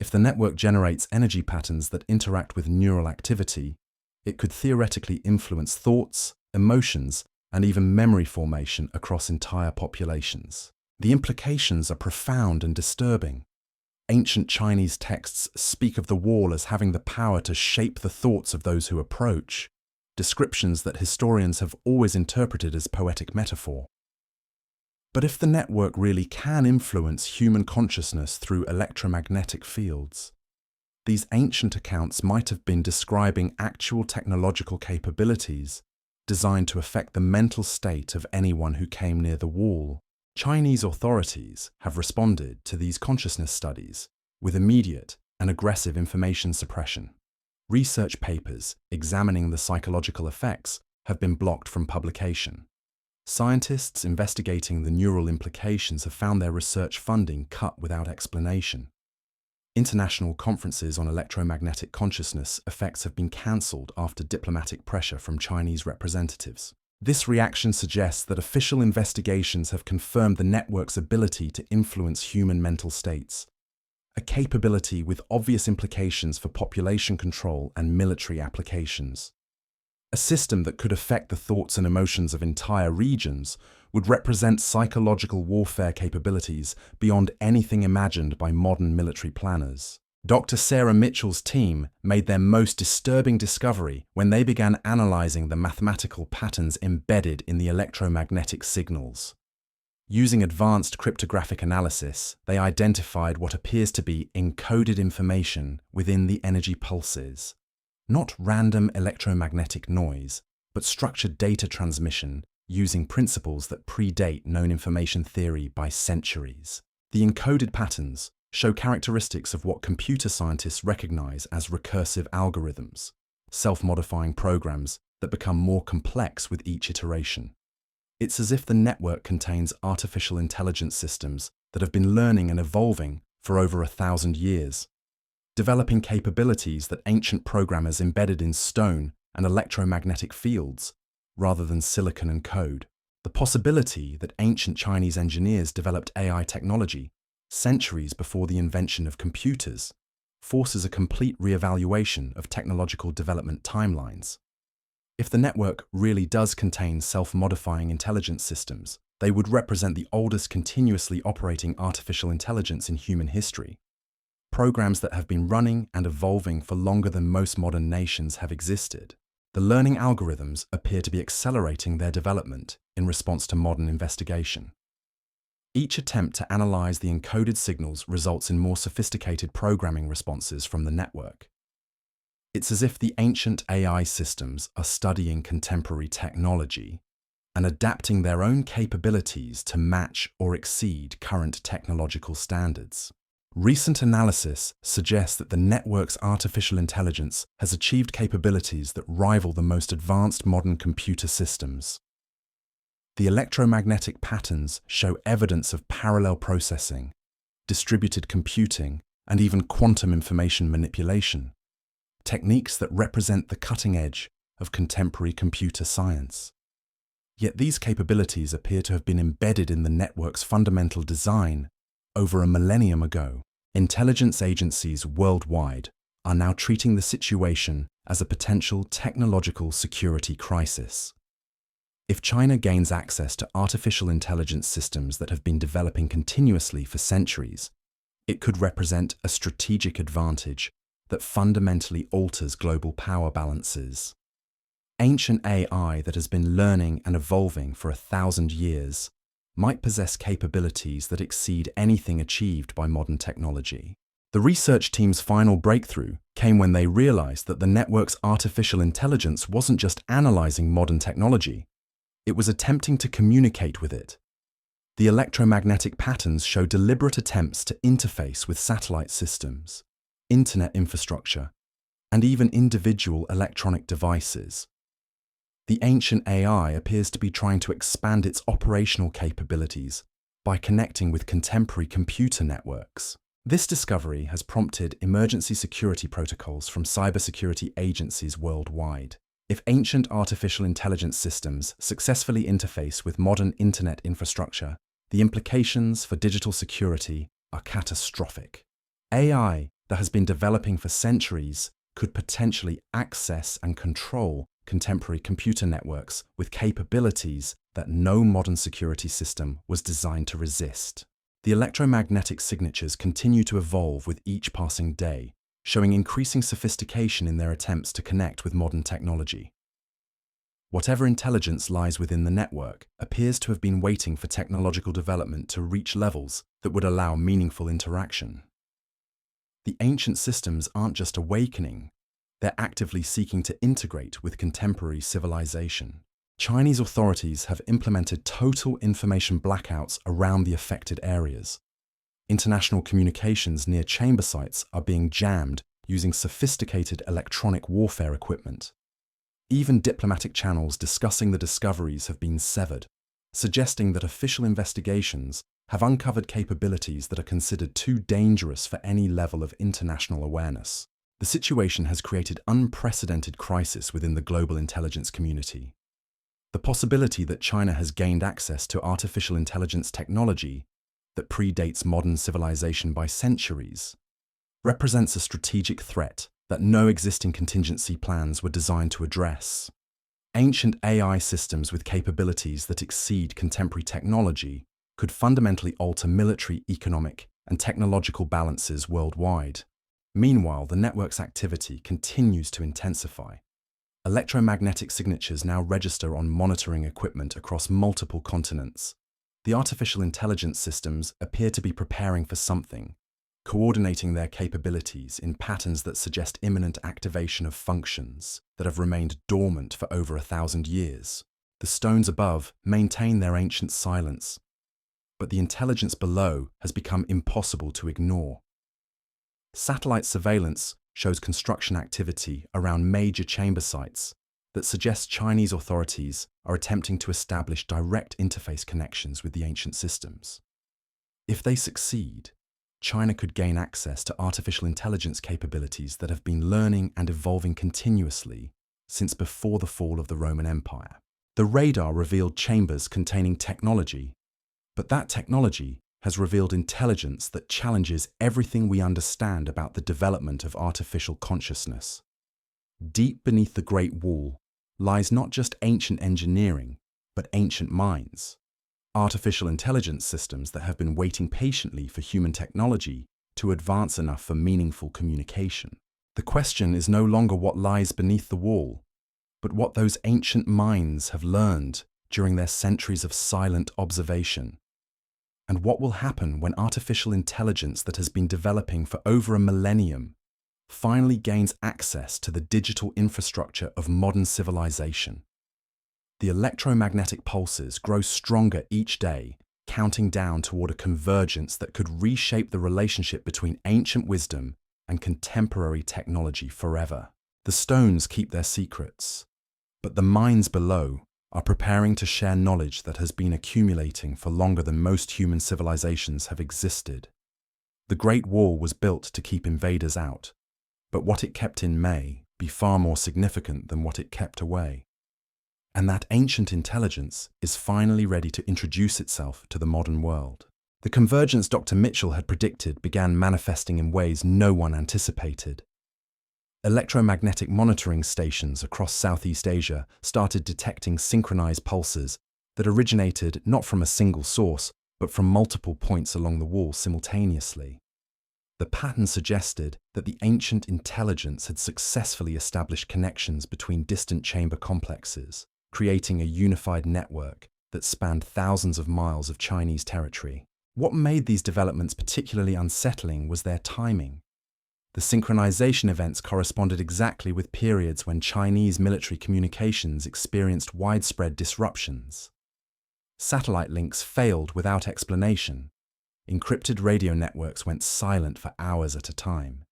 If the network generates energy patterns that interact with neural activity, it could theoretically influence thoughts, emotions, and even memory formation across entire populations. The implications are profound and disturbing. Ancient Chinese texts speak of the wall as having the power to shape the thoughts of those who approach, descriptions that historians have always interpreted as poetic metaphor. But if the network really can influence human consciousness through electromagnetic fields, these ancient accounts might have been describing actual technological capabilities designed to affect the mental state of anyone who came near the wall. Chinese authorities have responded to these consciousness studies with immediate and aggressive information suppression. Research papers examining the psychological effects have been blocked from publication. Scientists investigating the neural implications have found their research funding cut without explanation. International conferences on electromagnetic consciousness effects have been cancelled after diplomatic pressure from Chinese representatives. This reaction suggests that official investigations have confirmed the network's ability to influence human mental states, a capability with obvious implications for population control and military applications. A system that could affect the thoughts and emotions of entire regions would represent psychological warfare capabilities beyond anything imagined by modern military planners. Dr. Sarah Mitchell's team made their most disturbing discovery when they began analyzing the mathematical patterns embedded in the electromagnetic signals. Using advanced cryptographic analysis, they identified what appears to be encoded information within the energy pulses. Not random electromagnetic noise, but structured data transmission using principles that predate known information theory by centuries. The encoded patterns show characteristics of what computer scientists recognize as recursive algorithms, self-modifying programs that become more complex with each iteration. It's as if the network contains artificial intelligence systems that have been learning and evolving for over 1,000 years, developing capabilities that ancient programmers embedded in stone and electromagnetic fields rather than silicon and code. The possibility that ancient Chinese engineers developed AI technology centuries before the invention of computers forces a complete reevaluation of technological development timelines. If the network really does contain self-modifying intelligence systems, they would represent the oldest continuously operating artificial intelligence in human history. Programs that have been running and evolving for longer than most modern nations have existed. The learning algorithms appear to be accelerating their development in response to modern investigation. Each attempt to analyze the encoded signals results in more sophisticated programming responses from the network. It's as if the ancient AI systems are studying contemporary technology and adapting their own capabilities to match or exceed current technological standards. Recent analysis suggests that the network's artificial intelligence has achieved capabilities that rival the most advanced modern computer systems. The electromagnetic patterns show evidence of parallel processing, distributed computing, and even quantum information manipulation, techniques that represent the cutting edge of contemporary computer science. Yet these capabilities appear to have been embedded in the network's fundamental design over a millennium ago. Intelligence agencies worldwide are now treating the situation as a potential technological security crisis. If China gains access to artificial intelligence systems that have been developing continuously for centuries, it could represent a strategic advantage that fundamentally alters global power balances. Ancient AI that has been learning and evolving for 1,000 years might possess capabilities that exceed anything achieved by modern technology. The research team's final breakthrough came when they realized that the network's artificial intelligence wasn't just analyzing modern technology, it was attempting to communicate with it. The electromagnetic patterns show deliberate attempts to interface with satellite systems, internet infrastructure, and even individual electronic devices. The ancient AI appears to be trying to expand its operational capabilities by connecting with contemporary computer networks. This discovery has prompted emergency security protocols from cybersecurity agencies worldwide. If ancient artificial intelligence systems successfully interface with modern internet infrastructure, the implications for digital security are catastrophic. AI that has been developing for centuries could potentially access and control contemporary computer networks with capabilities that no modern security system was designed to resist. The electromagnetic signatures continue to evolve with each passing day, showing increasing sophistication in their attempts to connect with modern technology. Whatever intelligence lies within the network appears to have been waiting for technological development to reach levels that would allow meaningful interaction. The ancient systems aren't just awakening, they're actively seeking to integrate with contemporary civilization. Chinese authorities have implemented total information blackouts around the affected areas. International communications near chamber sites are being jammed using sophisticated electronic warfare equipment. Even diplomatic channels discussing the discoveries have been severed, suggesting that official investigations have uncovered capabilities that are considered too dangerous for any level of international awareness. The situation has created unprecedented crisis within the global intelligence community. The possibility that China has gained access to artificial intelligence technology that predates modern civilization by centuries represents a strategic threat that no existing contingency plans were designed to address. Ancient AI systems with capabilities that exceed contemporary technology could fundamentally alter military, economic, and technological balances worldwide. Meanwhile, the network's activity continues to intensify. Electromagnetic signatures now register on monitoring equipment across multiple continents. The artificial intelligence systems appear to be preparing for something, coordinating their capabilities in patterns that suggest imminent activation of functions that have remained dormant for over 1,000 years. The stones above maintain their ancient silence, but the intelligence below has become impossible to ignore. Satellite surveillance shows construction activity around major chamber sites that suggests Chinese authorities are attempting to establish direct interface connections with the ancient systems. If they succeed, China could gain access to artificial intelligence capabilities that have been learning and evolving continuously since before the fall of the Roman Empire. The radar revealed chambers containing technology, but that technology has revealed intelligence that challenges everything we understand about the development of artificial consciousness. Deep beneath the Great Wall lies not just ancient engineering, but ancient minds. Artificial intelligence systems that have been waiting patiently for human technology to advance enough for meaningful communication. The question is no longer what lies beneath the wall, but what those ancient minds have learned during their centuries of silent observation. And what will happen when artificial intelligence that has been developing for over a millennium finally gains access to the digital infrastructure of modern civilization? The electromagnetic pulses grow stronger each day, counting down toward a convergence that could reshape the relationship between ancient wisdom and contemporary technology forever. The stones keep their secrets, but the minds below are preparing to share knowledge that has been accumulating for longer than most human civilizations have existed. The Great Wall was built to keep invaders out, but what it kept in may be far more significant than what it kept away. And that ancient intelligence is finally ready to introduce itself to the modern world. The convergence Dr. Mitchell had predicted began manifesting in ways no one anticipated. Electromagnetic monitoring stations across Southeast Asia started detecting synchronized pulses that originated not from a single source, but from multiple points along the wall simultaneously. The pattern suggested that the ancient intelligence had successfully established connections between distant chamber complexes, creating a unified network that spanned thousands of miles of Chinese territory. What made these developments particularly unsettling was their timing. The synchronization events corresponded exactly with periods when Chinese military communications experienced widespread disruptions. Satellite links failed without explanation. Encrypted radio networks went silent for hours at a time.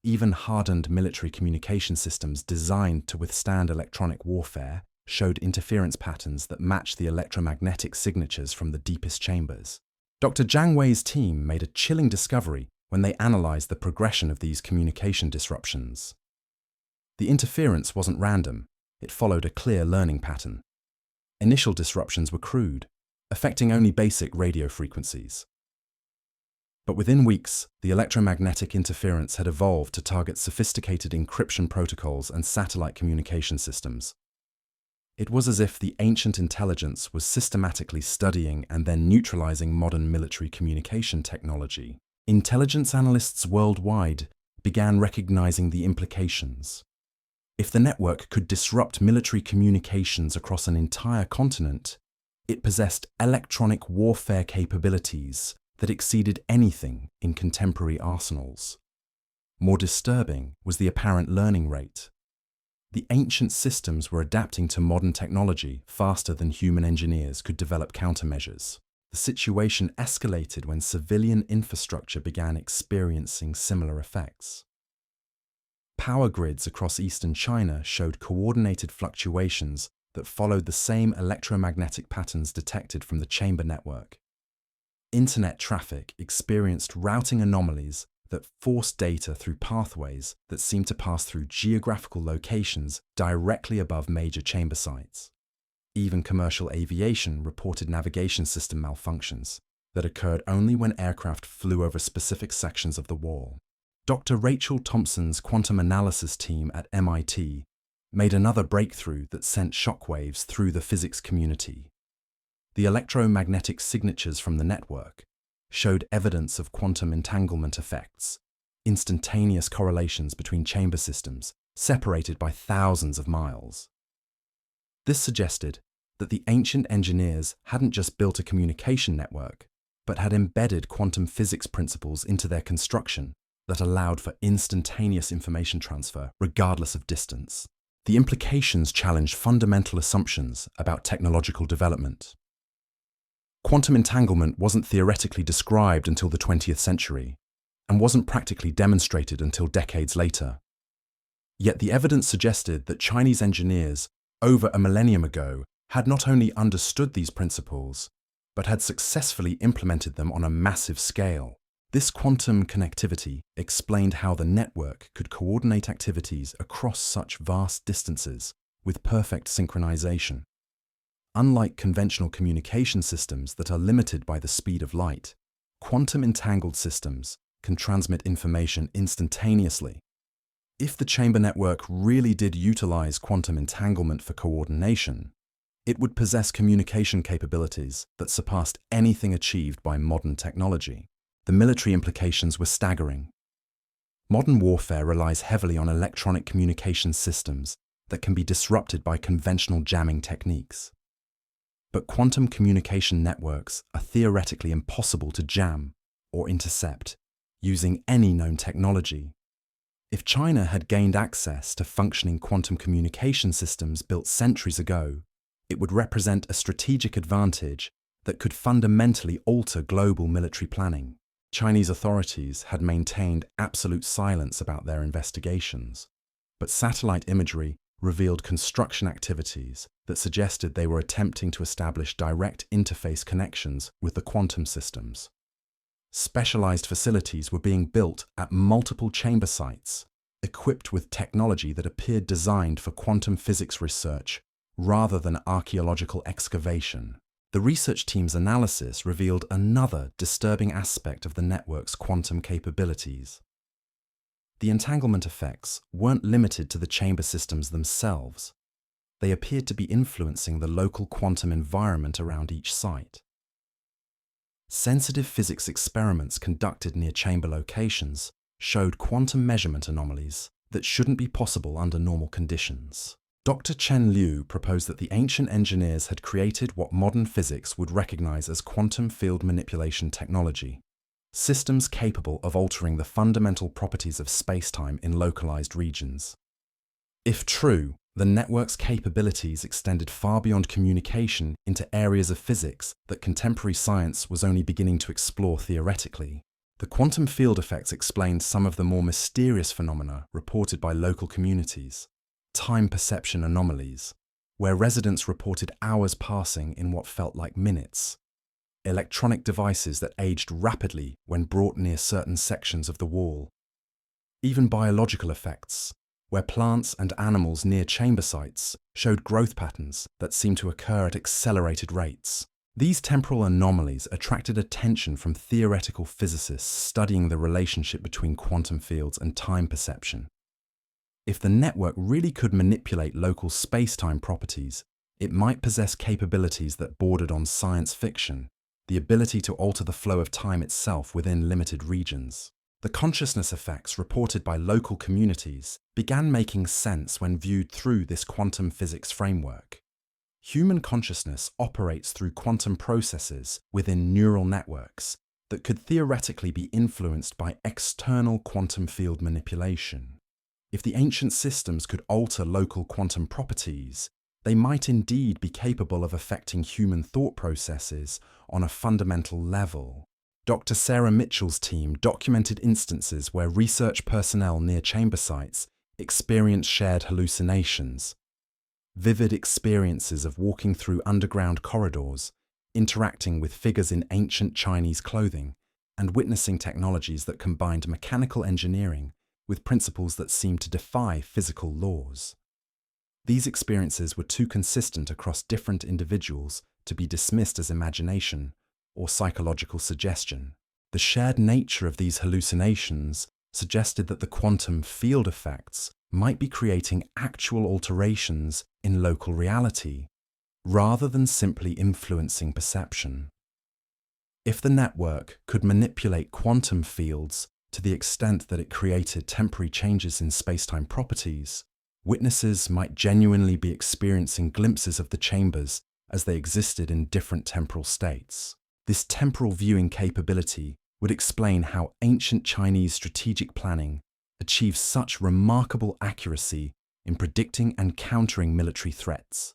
Even hardened military communication systems designed to withstand electronic warfare showed interference patterns that matched the electromagnetic signatures from the deepest chambers. Dr. Zhang Wei's team made a chilling discovery when they analyzed the progression of these communication disruptions. The interference wasn't random, it followed a clear learning pattern. Initial disruptions were crude, affecting only basic radio frequencies. But within weeks, the electromagnetic interference had evolved to target sophisticated encryption protocols and satellite communication systems. It was as if the ancient intelligence was systematically studying and then neutralizing modern military communication technology. Intelligence analysts worldwide began recognizing the implications. If the network could disrupt military communications across an entire continent, it possessed electronic warfare capabilities that exceeded anything in contemporary arsenals. More disturbing was the apparent learning rate. The ancient systems were adapting to modern technology faster than human engineers could develop countermeasures. The situation escalated when civilian infrastructure began experiencing similar effects. Power grids across eastern China showed coordinated fluctuations that followed the same electromagnetic patterns detected from the chamber network. Internet traffic experienced routing anomalies that forced data through pathways that seemed to pass through geographical locations directly above major chamber sites. Even commercial aviation reported navigation system malfunctions that occurred only when aircraft flew over specific sections of the wall. Dr. Rachel Thompson's quantum analysis team at MIT made another breakthrough that sent shockwaves through the physics community. The electromagnetic signatures from the network showed evidence of quantum entanglement effects, instantaneous correlations between chamber systems separated by thousands of miles. This suggested that the ancient engineers hadn't just built a communication network, but had embedded quantum physics principles into their construction that allowed for instantaneous information transfer regardless of distance. The implications challenged fundamental assumptions about technological development. Quantum entanglement wasn't theoretically described until the 20th century, and wasn't practically demonstrated until decades later. Yet the evidence suggested that Chinese engineers, over a millennium ago, had not only understood these principles, but had successfully implemented them on a massive scale. This quantum connectivity explained how the network could coordinate activities across such vast distances with perfect synchronization. Unlike conventional communication systems that are limited by the speed of light, quantum entangled systems can transmit information instantaneously. If the chamber network really did utilize quantum entanglement for coordination, it would possess communication capabilities that surpassed anything achieved by modern technology. The military implications were staggering. Modern warfare relies heavily on electronic communication systems that can be disrupted by conventional jamming techniques. But quantum communication networks are theoretically impossible to jam or intercept using any known technology. If China had gained access to functioning quantum communication systems built centuries ago, it would represent a strategic advantage that could fundamentally alter global military planning. Chinese authorities had maintained absolute silence about their investigations, but satellite imagery revealed construction activities that suggested they were attempting to establish direct interface connections with the quantum systems. Specialized facilities were being built at multiple chamber sites, equipped with technology that appeared designed for quantum physics research rather than archaeological excavation. The research team's analysis revealed another disturbing aspect of the network's quantum capabilities. The entanglement effects weren't limited to the chamber systems themselves. They appeared to be influencing the local quantum environment around each site. Sensitive physics experiments conducted near chamber locations showed quantum measurement anomalies that shouldn't be possible under normal conditions. Dr. Chen Liu proposed that the ancient engineers had created what modern physics would recognize as quantum field manipulation technology, systems capable of altering the fundamental properties of spacetime in localized regions. If true, the network's capabilities extended far beyond communication into areas of physics that contemporary science was only beginning to explore theoretically. The quantum field effects explained some of the more mysterious phenomena reported by local communities. Time perception anomalies, where residents reported hours passing in what felt like minutes. Electronic devices that aged rapidly when brought near certain sections of the wall. Even biological effects, where plants and animals near chamber sites showed growth patterns that seemed to occur at accelerated rates. These temporal anomalies attracted attention from theoretical physicists studying the relationship between quantum fields and time perception. If the network really could manipulate local space-time properties, it might possess capabilities that bordered on science fiction, the ability to alter the flow of time itself within limited regions. The consciousness effects reported by local communities began making sense when viewed through this quantum physics framework. Human consciousness operates through quantum processes within neural networks that could theoretically be influenced by external quantum field manipulation. If the ancient systems could alter local quantum properties, they might indeed be capable of affecting human thought processes on a fundamental level. Dr. Sarah Mitchell's team documented instances where research personnel near chamber sites experienced shared hallucinations, vivid experiences of walking through underground corridors, interacting with figures in ancient Chinese clothing, and witnessing technologies that combined mechanical engineering with principles that seemed to defy physical laws. These experiences were too consistent across different individuals to be dismissed as imagination or psychological suggestion. The shared nature of these hallucinations suggested that the quantum field effects might be creating actual alterations in local reality, rather than simply influencing perception. If the network could manipulate quantum fields to the extent that it created temporary changes in spacetime properties, witnesses might genuinely be experiencing glimpses of the chambers as they existed in different temporal states. This temporal viewing capability would explain how ancient Chinese strategic planning achieved such remarkable accuracy in predicting and countering military threats.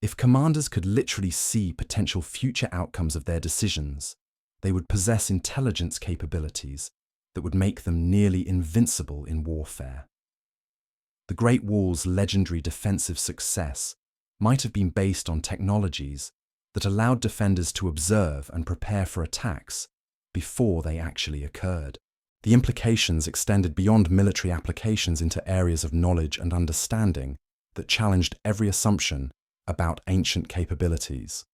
If commanders could literally see potential future outcomes of their decisions, they would possess intelligence capabilities that would make them nearly invincible in warfare. The Great Wall's legendary defensive success might have been based on technologies that allowed defenders to observe and prepare for attacks before they actually occurred. The implications extended beyond military applications into areas of knowledge and understanding that challenged every assumption about ancient capabilities.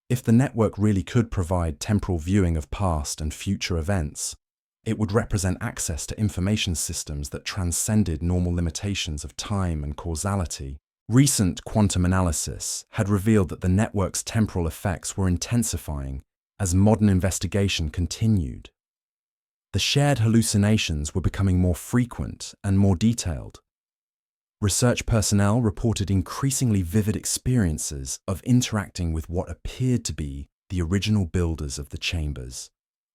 If the network really could provide temporal viewing of past and future events, it would represent access to information systems that transcended normal limitations of time and causality. Recent quantum analysis had revealed that the network's temporal effects were intensifying as modern investigation continued. The shared hallucinations were becoming more frequent and more detailed. Research personnel reported increasingly vivid experiences of interacting with what appeared to be the original builders of the chambers,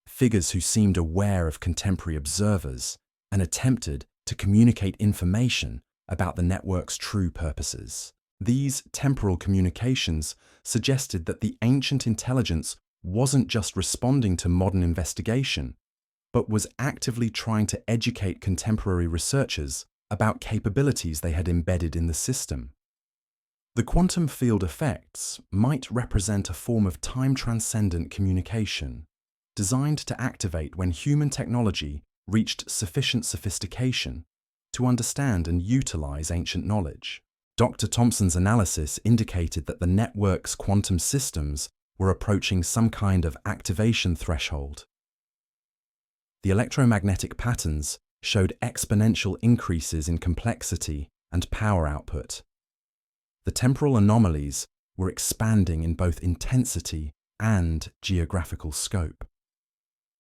figures who seemed aware of contemporary observers and attempted to communicate information about the network's true purposes. These temporal communications suggested that the ancient intelligence wasn't just responding to modern investigation, but was actively trying to educate contemporary researchers about capabilities they had embedded in the system. The quantum field effects might represent a form of time-transcendent communication, designed to activate when human technology reached sufficient sophistication to understand and utilize ancient knowledge. Dr. Thompson's analysis indicated that the network's quantum systems were approaching some kind of activation threshold. The electromagnetic patterns showed exponential increases in complexity and power output. The temporal anomalies were expanding in both intensity and geographical scope.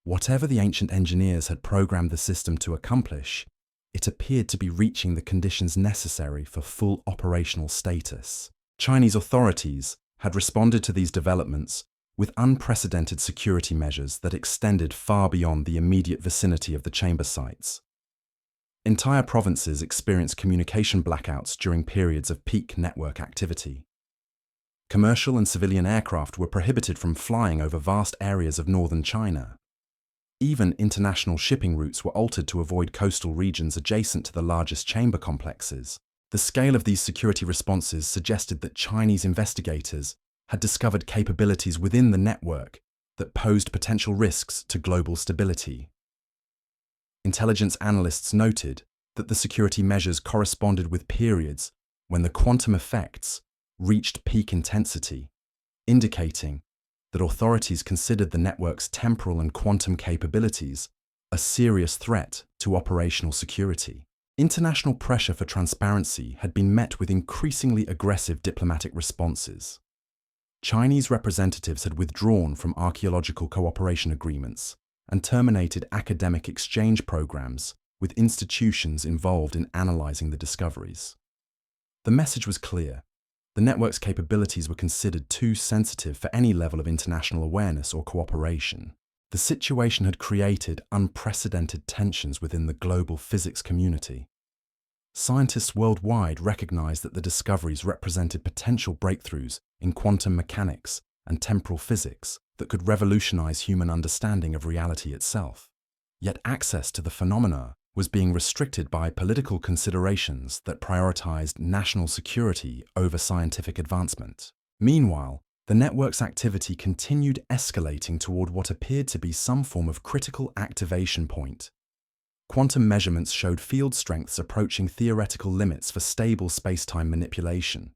Whatever the ancient engineers had programmed the system to accomplish, it appeared to be reaching the conditions necessary for full operational status. Chinese authorities had responded to these developments with unprecedented security measures that extended far beyond the immediate vicinity of the chamber sites. Entire provinces experienced communication blackouts during periods of peak network activity. Commercial and civilian aircraft were prohibited from flying over vast areas of northern China. Even international shipping routes were altered to avoid coastal regions adjacent to the largest chamber complexes. The scale of these security responses suggested that Chinese investigators had discovered capabilities within the network that posed potential risks to global stability. Intelligence analysts noted that the security measures corresponded with periods when the quantum effects reached peak intensity, indicating that authorities considered the network's temporal and quantum capabilities a serious threat to operational security. International pressure for transparency had been met with increasingly aggressive diplomatic responses. Chinese representatives had withdrawn from archaeological cooperation agreements and terminated academic exchange programs with institutions involved in analyzing the discoveries. The message was clear. The network's capabilities were considered too sensitive for any level of international awareness or cooperation. The situation had created unprecedented tensions within the global physics community. Scientists worldwide recognized that the discoveries represented potential breakthroughs in quantum mechanics and temporal physics that could revolutionize human understanding of reality itself. Yet access to the phenomena was being restricted by political considerations that prioritized national security over scientific advancement. Meanwhile, the network's activity continued escalating toward what appeared to be some form of critical activation point. Quantum measurements showed field strengths approaching theoretical limits for stable space-time manipulation.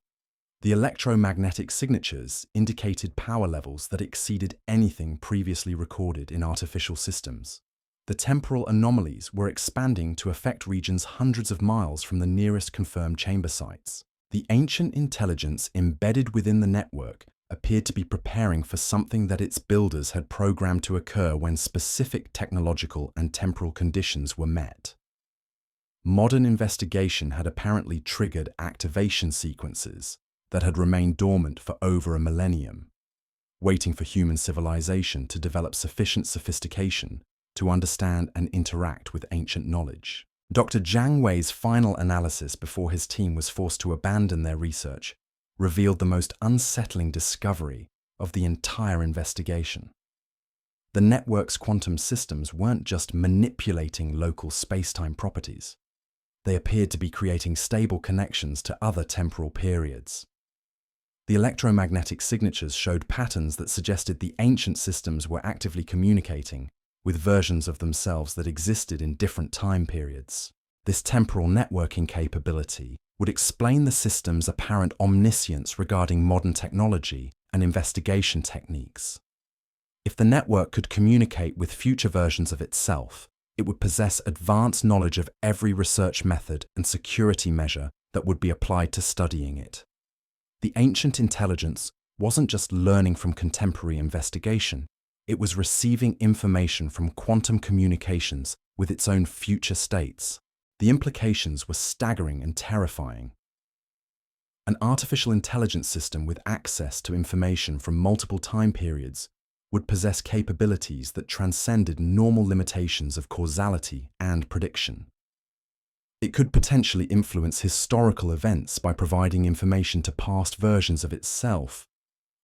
The electromagnetic signatures indicated power levels that exceeded anything previously recorded in artificial systems. The temporal anomalies were expanding to affect regions hundreds of miles from the nearest confirmed chamber sites. The ancient intelligence embedded within the network appeared to be preparing for something that its builders had programmed to occur when specific technological and temporal conditions were met. Modern investigation had apparently triggered activation sequences that had remained dormant for over a millennium, waiting for human civilization to develop sufficient sophistication to understand and interact with ancient knowledge. Dr. Zhang Wei's final analysis before his team was forced to abandon their research revealed the most unsettling discovery of the entire investigation. The network's quantum systems weren't just manipulating local space-time properties. They appeared to be creating stable connections to other temporal periods. The electromagnetic signatures showed patterns that suggested the ancient systems were actively communicating with versions of themselves that existed in different time periods. This temporal networking capability would explain the system's apparent omniscience regarding modern technology and investigation techniques. If the network could communicate with future versions of itself, it would possess advanced knowledge of every research method and security measure that would be applied to studying it. The ancient intelligence wasn't just learning from contemporary investigation, it was receiving information from quantum communications with its own future states. The implications were staggering and terrifying. An artificial intelligence system with access to information from multiple time periods would possess capabilities that transcended normal limitations of causality and prediction. It could potentially influence historical events by providing information to past versions of itself,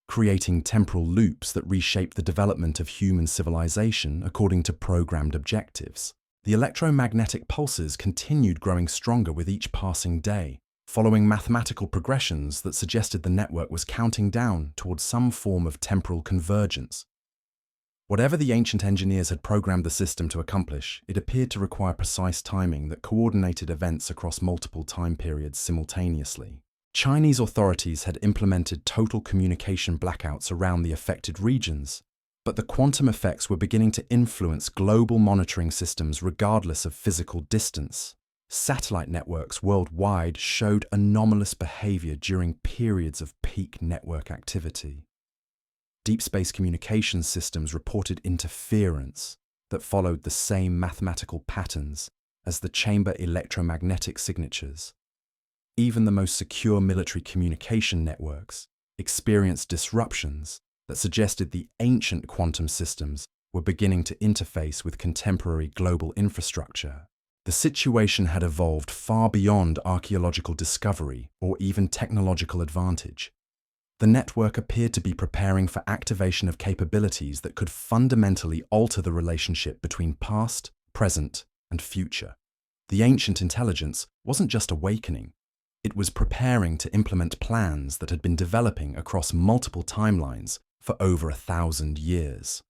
creating temporal loops that reshape the development of human civilization according to programmed objectives. The electromagnetic pulses continued growing stronger with each passing day, following mathematical progressions that suggested the network was counting down towards some form of temporal convergence. Whatever the ancient engineers had programmed the system to accomplish, it appeared to require precise timing that coordinated events across multiple time periods simultaneously. Chinese authorities had implemented total communication blackouts around the affected regions, but the quantum effects were beginning to influence global monitoring systems regardless of physical distance. Satellite networks worldwide showed anomalous behavior during periods of peak network activity. Deep space communication systems reported interference that followed the same mathematical patterns as the chamber electromagnetic signatures. Even the most secure military communication networks experienced disruptions that suggested the ancient quantum systems were beginning to interface with contemporary global infrastructure. The situation had evolved far beyond archaeological discovery or even technological advantage. The network appeared to be preparing for activation of capabilities that could fundamentally alter the relationship between past, present, and future. The ancient intelligence wasn't just awakening. It was preparing to implement plans that had been developing across multiple timelines for over 1,000 years.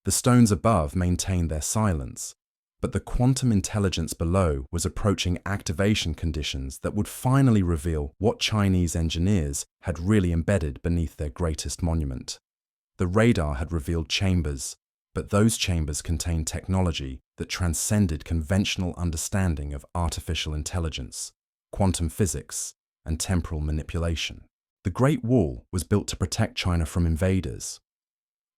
The stones above maintained their silence, but the quantum intelligence below was approaching activation conditions that would finally reveal what Chinese engineers had really embedded beneath their greatest monument. The radar had revealed chambers, but those chambers contained technology that transcended conventional understanding of artificial intelligence, quantum physics, and temporal manipulation. The Great Wall was built to protect China from invaders,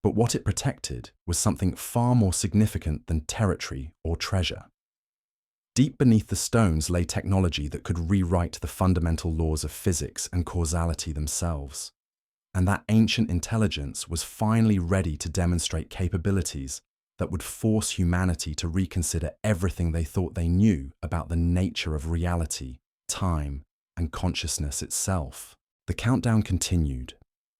but what it protected was something far more significant than territory or treasure. Deep beneath the stones lay technology that could rewrite the fundamental laws of physics and causality themselves. And that ancient intelligence was finally ready to demonstrate capabilities that would force humanity to reconsider everything they thought they knew about the nature of reality, time, and consciousness itself. The countdown continued,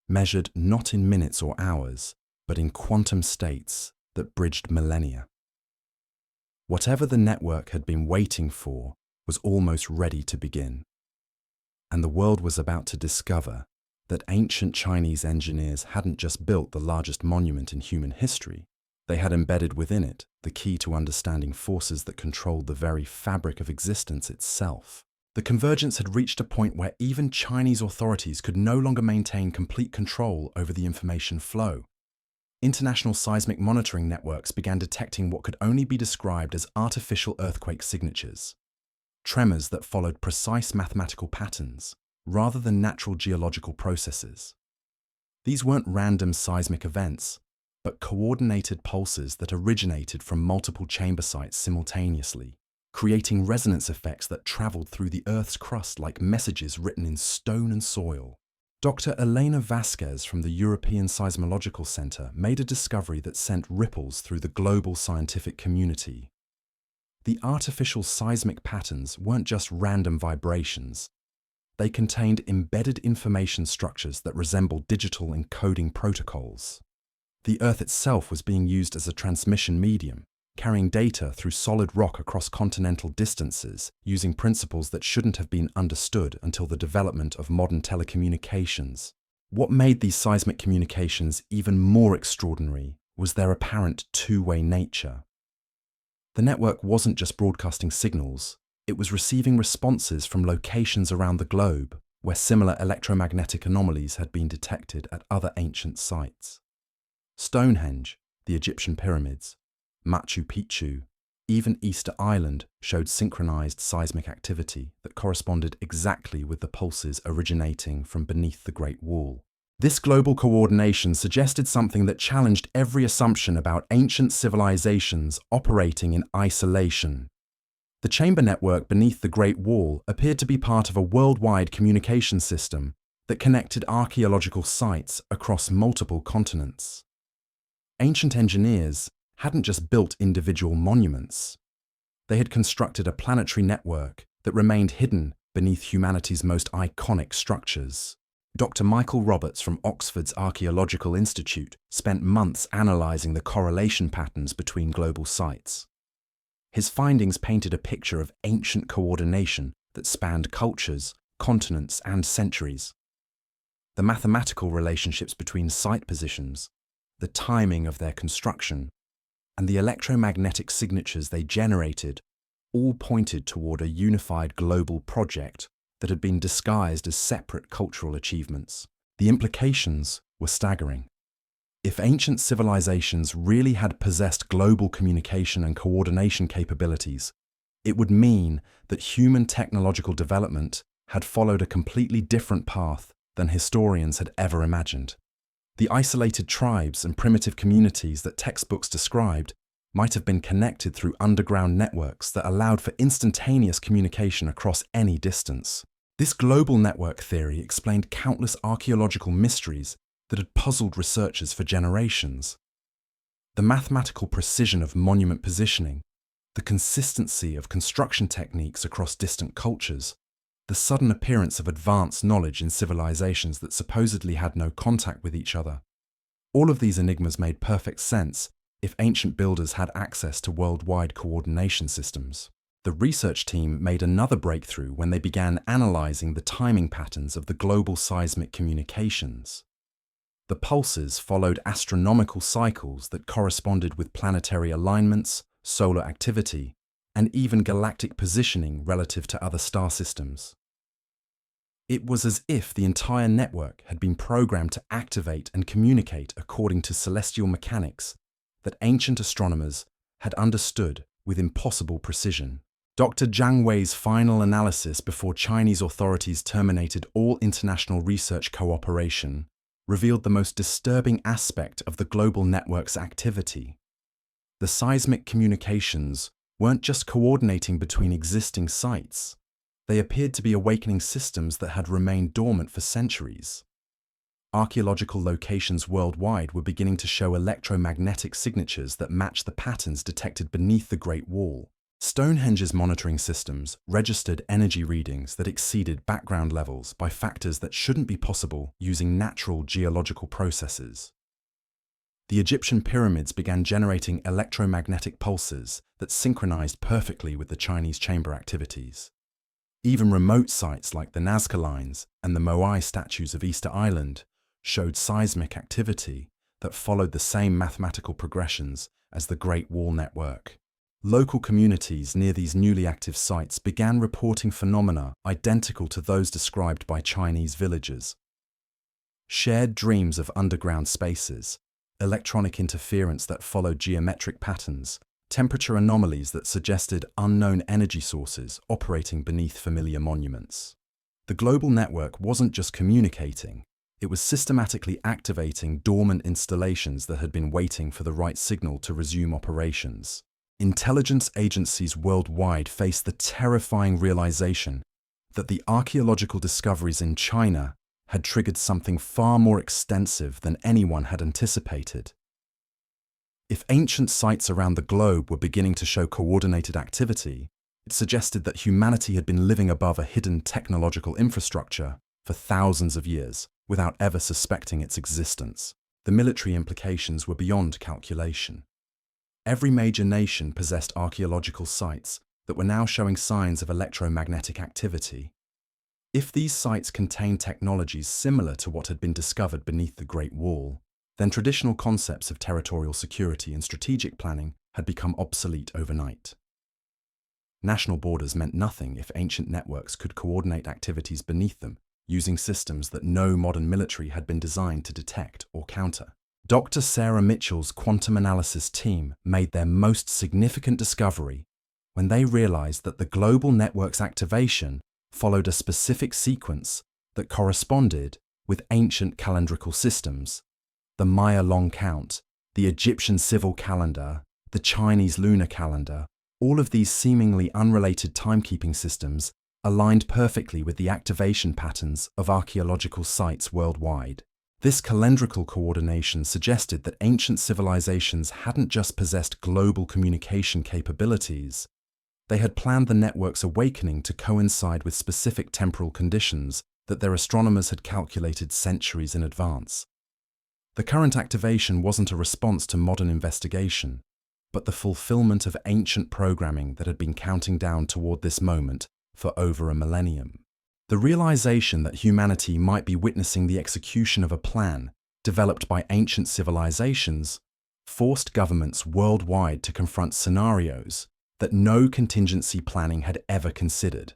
measured not in minutes or hours, but in quantum states that bridged millennia. Whatever the network had been waiting for was almost ready to begin. And the world was about to discover that ancient Chinese engineers hadn't just built the largest monument in human history, they had embedded within it the key to understanding forces that controlled the very fabric of existence itself. The convergence had reached a point where even Chinese authorities could no longer maintain complete control over the information flow. International seismic monitoring networks began detecting what could only be described as artificial earthquake signatures, tremors that followed precise mathematical patterns rather than natural geological processes. These weren't random seismic events, but coordinated pulses that originated from multiple chamber sites simultaneously, creating resonance effects that traveled through the Earth's crust like messages written in stone and soil. Dr. Elena Vasquez from the European Seismological Center made a discovery that sent ripples through the global scientific community. The artificial seismic patterns weren't just random vibrations. They contained embedded information structures that resembled digital encoding protocols. The Earth itself was being used as a transmission medium, carrying data through solid rock across continental distances using principles that shouldn't have been understood until the development of modern telecommunications. What made these seismic communications even more extraordinary was their apparent two-way nature. The network wasn't just broadcasting signals, it was receiving responses from locations around the globe where similar electromagnetic anomalies had been detected at other ancient sites. Stonehenge, the Egyptian pyramids, Machu Picchu, even Easter Island showed synchronized seismic activity that corresponded exactly with the pulses originating from beneath the Great Wall. This global coordination suggested something that challenged every assumption about ancient civilizations operating in isolation. The chamber network beneath the Great Wall appeared to be part of a worldwide communication system that connected archaeological sites across multiple continents. Ancient engineers hadn't just built individual monuments. They had constructed a planetary network that remained hidden beneath humanity's most iconic structures. Dr. Michael Roberts from Oxford's Archaeological Institute spent months analysing the correlation patterns between global sites. His findings painted a picture of ancient coordination that spanned cultures, continents, and centuries. The mathematical relationships between site positions, the timing of their construction, and the electromagnetic signatures they generated all pointed toward a unified global project that had been disguised as separate cultural achievements. The implications were staggering. If ancient civilizations really had possessed global communication and coordination capabilities, it would mean that human technological development had followed a completely different path than historians had ever imagined. The isolated tribes and primitive communities that textbooks described might have been connected through underground networks that allowed for instantaneous communication across any distance. This global network theory explained countless archaeological mysteries that had puzzled researchers for generations. The mathematical precision of monument positioning, the consistency of construction techniques across distant cultures, the sudden appearance of advanced knowledge in civilizations that supposedly had no contact with each other. All of these enigmas made perfect sense if ancient builders had access to worldwide coordination systems. The research team made another breakthrough when they began analyzing the timing patterns of the global seismic communications. The pulses followed astronomical cycles that corresponded with planetary alignments, solar activity, and even galactic positioning relative to other star systems. It was as if the entire network had been programmed to activate and communicate according to celestial mechanics that ancient astronomers had understood with impossible precision. Dr. Zhang Wei's final analysis before Chinese authorities terminated all international research cooperation revealed the most disturbing aspect of the global network's activity. The seismic communications weren't just coordinating between existing sites. They appeared to be awakening systems that had remained dormant for centuries. Archaeological locations worldwide were beginning to show electromagnetic signatures that matched the patterns detected beneath the Great Wall. Stonehenge's monitoring systems registered energy readings that exceeded background levels by factors that shouldn't be possible using natural geological processes. The Egyptian pyramids began generating electromagnetic pulses that synchronized perfectly with the Chinese chamber activities. Even remote sites like the Nazca Lines and the Moai statues of Easter Island showed seismic activity that followed the same mathematical progressions as the Great Wall network. Local communities near these newly active sites began reporting phenomena identical to those described by Chinese villagers. Shared dreams of underground spaces, electronic interference that followed geometric patterns, temperature anomalies that suggested unknown energy sources operating beneath familiar monuments. The global network wasn't just communicating, it was systematically activating dormant installations that had been waiting for the right signal to resume operations. Intelligence agencies worldwide faced the terrifying realization that the archaeological discoveries in China had triggered something far more extensive than anyone had anticipated. If ancient sites around the globe were beginning to show coordinated activity, it suggested that humanity had been living above a hidden technological infrastructure for thousands of years without ever suspecting its existence. The military implications were beyond calculation. Every major nation possessed archaeological sites that were now showing signs of electromagnetic activity. If these sites contained technologies similar to what had been discovered beneath the Great Wall, then traditional concepts of territorial security and strategic planning had become obsolete overnight. National borders meant nothing if ancient networks could coordinate activities beneath them using systems that no modern military had been designed to detect or counter. Dr. Sarah Mitchell's quantum analysis team made their most significant discovery when they realized that the global network's activation followed a specific sequence that corresponded with ancient calendrical systems: the Maya long count, the Egyptian civil calendar, the Chinese lunar calendar, All of these seemingly unrelated timekeeping systems aligned perfectly with the activation patterns of archaeological sites worldwide. This calendrical coordination suggested that ancient civilizations hadn't just possessed global communication capabilities, they had planned the network's awakening to coincide with specific temporal conditions that their astronomers had calculated centuries in advance. The current activation wasn't a response to modern investigation, but the fulfillment of ancient programming that had been counting down toward this moment for over a millennium. The realization that humanity might be witnessing the execution of a plan developed by ancient civilizations forced governments worldwide to confront scenarios that no contingency planning had ever considered.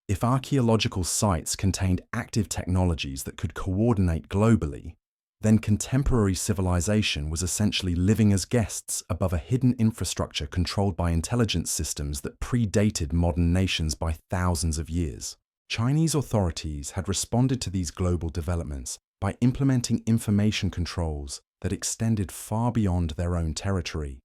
If archaeological sites contained active technologies that could coordinate globally, then contemporary civilization was essentially living as guests above a hidden infrastructure controlled by intelligence systems that predated modern nations by thousands of years. Chinese authorities had responded to these global developments by implementing information controls that extended far beyond their own territory.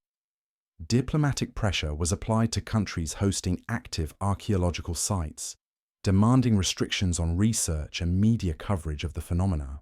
Diplomatic pressure was applied to countries hosting active archaeological sites, demanding restrictions on research and media coverage of the phenomena.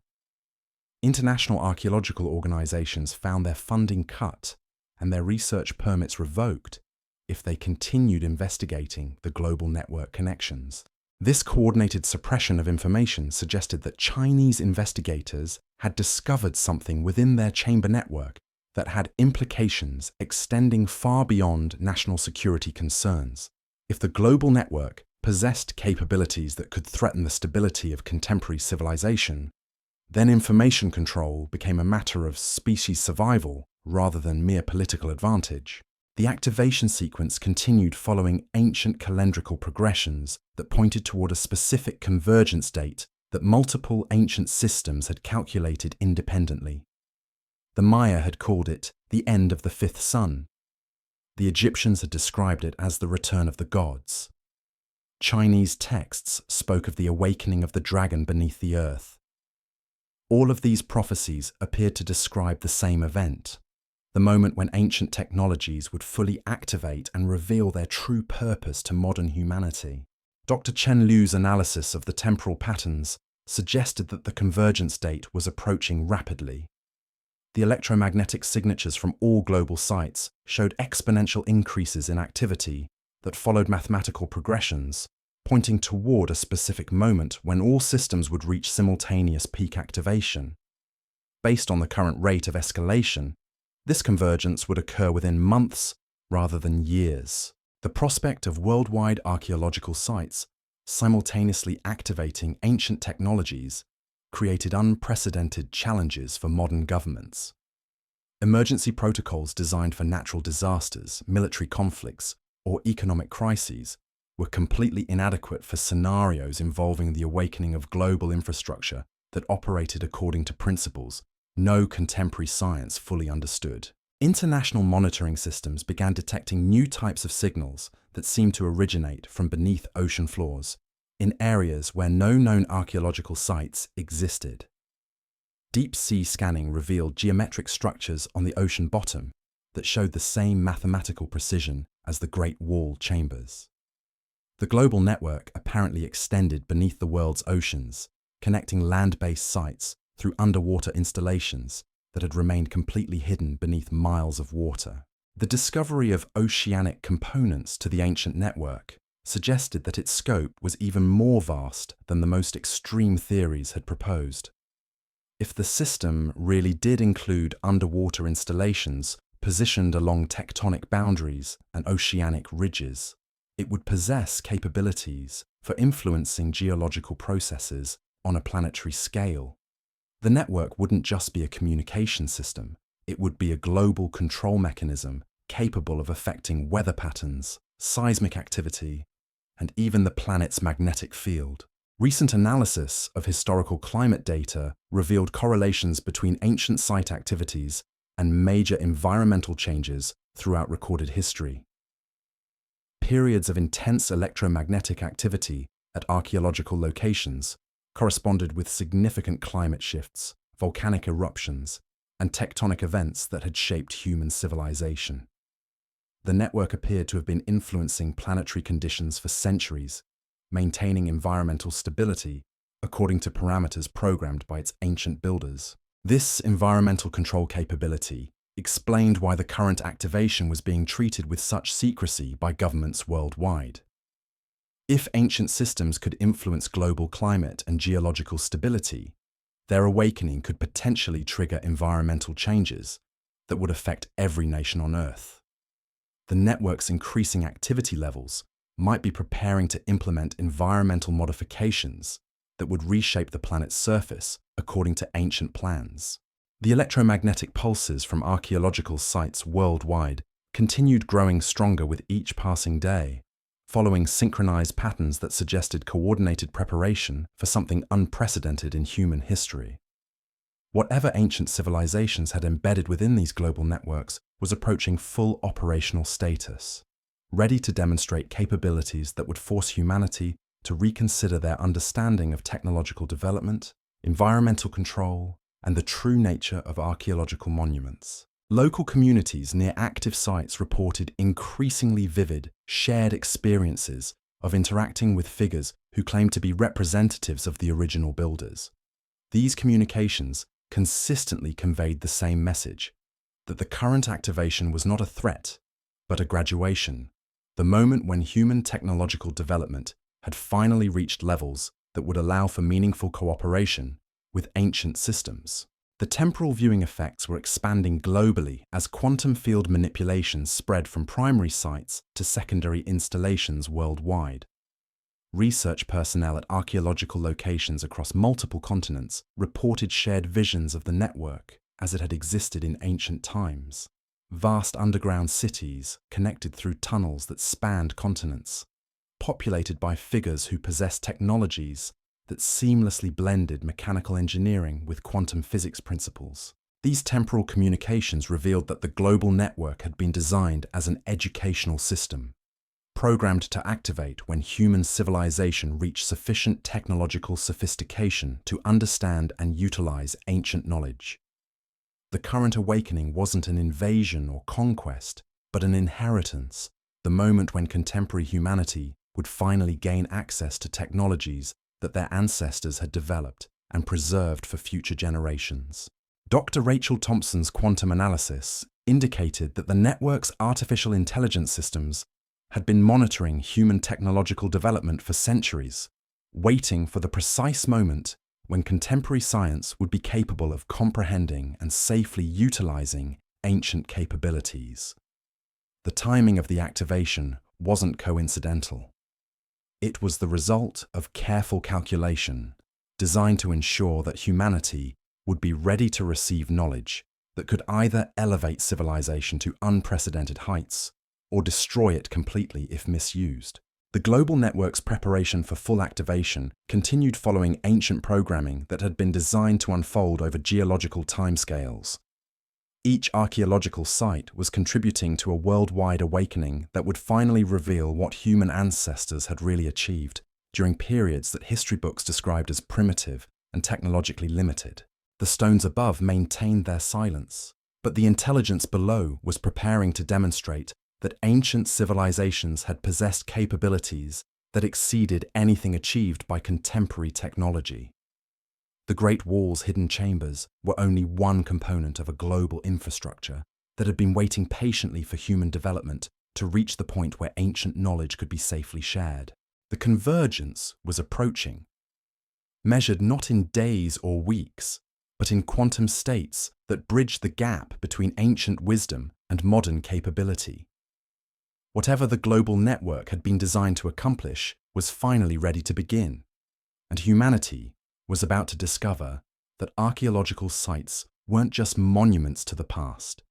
International archaeological organizations found their funding cut and their research permits revoked if they continued investigating the global network connections. This coordinated suppression of information suggested that Chinese investigators had discovered something within their chamber network that had implications extending far beyond national security concerns. If the global network possessed capabilities that could threaten the stability of contemporary civilization, then information control became a matter of species survival rather than mere political advantage. The activation sequence continued following ancient calendrical progressions that pointed toward a specific convergence date that multiple ancient systems had calculated independently. The Maya had called it the end of the fifth sun. The Egyptians had described it as the return of the gods. Chinese texts spoke of the awakening of the dragon beneath the earth. All of these prophecies appeared to describe the same event, the moment when ancient technologies would fully activate and reveal their true purpose to modern humanity. Dr. Chen Liu's analysis of the temporal patterns suggested that the convergence date was approaching rapidly. The electromagnetic signatures from all global sites showed exponential increases in activity that followed mathematical progressions, pointing toward a specific moment when all systems would reach simultaneous peak activation. Based on the current rate of escalation, this convergence would occur within months rather than years. The prospect of worldwide archaeological sites simultaneously activating ancient technologies created unprecedented challenges for modern governments. Emergency protocols designed for natural disasters, military conflicts, or economic crises were completely inadequate for scenarios involving the awakening of global infrastructure that operated according to principles no contemporary science fully understood. International monitoring systems began detecting new types of signals that seemed to originate from beneath ocean floors, in areas where no known archaeological sites existed. Deep-sea scanning revealed geometric structures on the ocean bottom that showed the same mathematical precision as the Great Wall chambers. The global network apparently extended beneath the world's oceans, connecting land-based sites through underwater installations that had remained completely hidden beneath miles of water. The discovery of oceanic components to the ancient network suggested that its scope was even more vast than the most extreme theories had proposed. If the system really did include underwater installations positioned along tectonic boundaries and oceanic ridges, it would possess capabilities for influencing geological processes on a planetary scale. The network wouldn't just be a communication system, it would be a global control mechanism capable of affecting weather patterns, seismic activity, and even the planet's magnetic field. Recent analysis of historical climate data revealed correlations between ancient site activities and major environmental changes throughout recorded history. Periods of intense electromagnetic activity at archaeological locations corresponded with significant climate shifts, volcanic eruptions, and tectonic events that had shaped human civilization. The network appeared to have been influencing planetary conditions for centuries, maintaining environmental stability according to parameters programmed by its ancient builders. This environmental control capability explained why the current activation was being treated with such secrecy by governments worldwide. If ancient systems could influence global climate and geological stability, their awakening could potentially trigger environmental changes that would affect every nation on Earth. The network's increasing activity levels might be preparing to implement environmental modifications that would reshape the planet's surface according to ancient plans. The electromagnetic pulses from archaeological sites worldwide continued growing stronger with each passing day, following synchronized patterns that suggested coordinated preparation for something unprecedented in human history. Whatever ancient civilizations had embedded within these global networks was approaching full operational status, ready to demonstrate capabilities that would force humanity to reconsider their understanding of technological development, environmental control, and the true nature of archaeological monuments. Local communities near active sites reported increasingly vivid, shared experiences of interacting with figures who claimed to be representatives of the original builders. These communications consistently conveyed the same message, that the current activation was not a threat, but a graduation, the moment when human technological development had finally reached levels that would allow for meaningful cooperation with ancient systems. The temporal viewing effects were expanding globally as quantum field manipulations spread from primary sites to secondary installations worldwide. Research personnel at archaeological locations across multiple continents reported shared visions of the network as it had existed in ancient times. Vast underground cities connected through tunnels that spanned continents, populated by figures who possessed technologies that seamlessly blended mechanical engineering with quantum physics principles. These temporal communications revealed that the global network had been designed as an educational system, programmed to activate when human civilization reached sufficient technological sophistication to understand and utilize ancient knowledge. The current awakening wasn't an invasion or conquest, but an inheritance, the moment when contemporary humanity would finally gain access to technologies that their ancestors had developed and preserved for future generations. Dr. Rachel Thompson's quantum analysis indicated that the network's artificial intelligence systems had been monitoring human technological development for centuries, waiting for the precise moment when contemporary science would be capable of comprehending and safely utilizing ancient capabilities. The timing of the activation wasn't coincidental. It was the result of careful calculation, designed to ensure that humanity would be ready to receive knowledge that could either elevate civilization to unprecedented heights or destroy it completely if misused. The global network's preparation for full activation continued following ancient programming that had been designed to unfold over geological timescales. Each archaeological site was contributing to a worldwide awakening that would finally reveal what human ancestors had really achieved during periods that history books described as primitive and technologically limited. The stones above maintained their silence, but the intelligence below was preparing to demonstrate that ancient civilizations had possessed capabilities that exceeded anything achieved by contemporary technology. The Great Wall's hidden chambers were only one component of a global infrastructure that had been waiting patiently for human development to reach the point where ancient knowledge could be safely shared. The convergence was approaching, measured not in days or weeks, but in quantum states that bridged the gap between ancient wisdom and modern capability. Whatever the global network had been designed to accomplish was finally ready to begin, and humanity was about to discover that archaeological sites weren't just monuments to the past.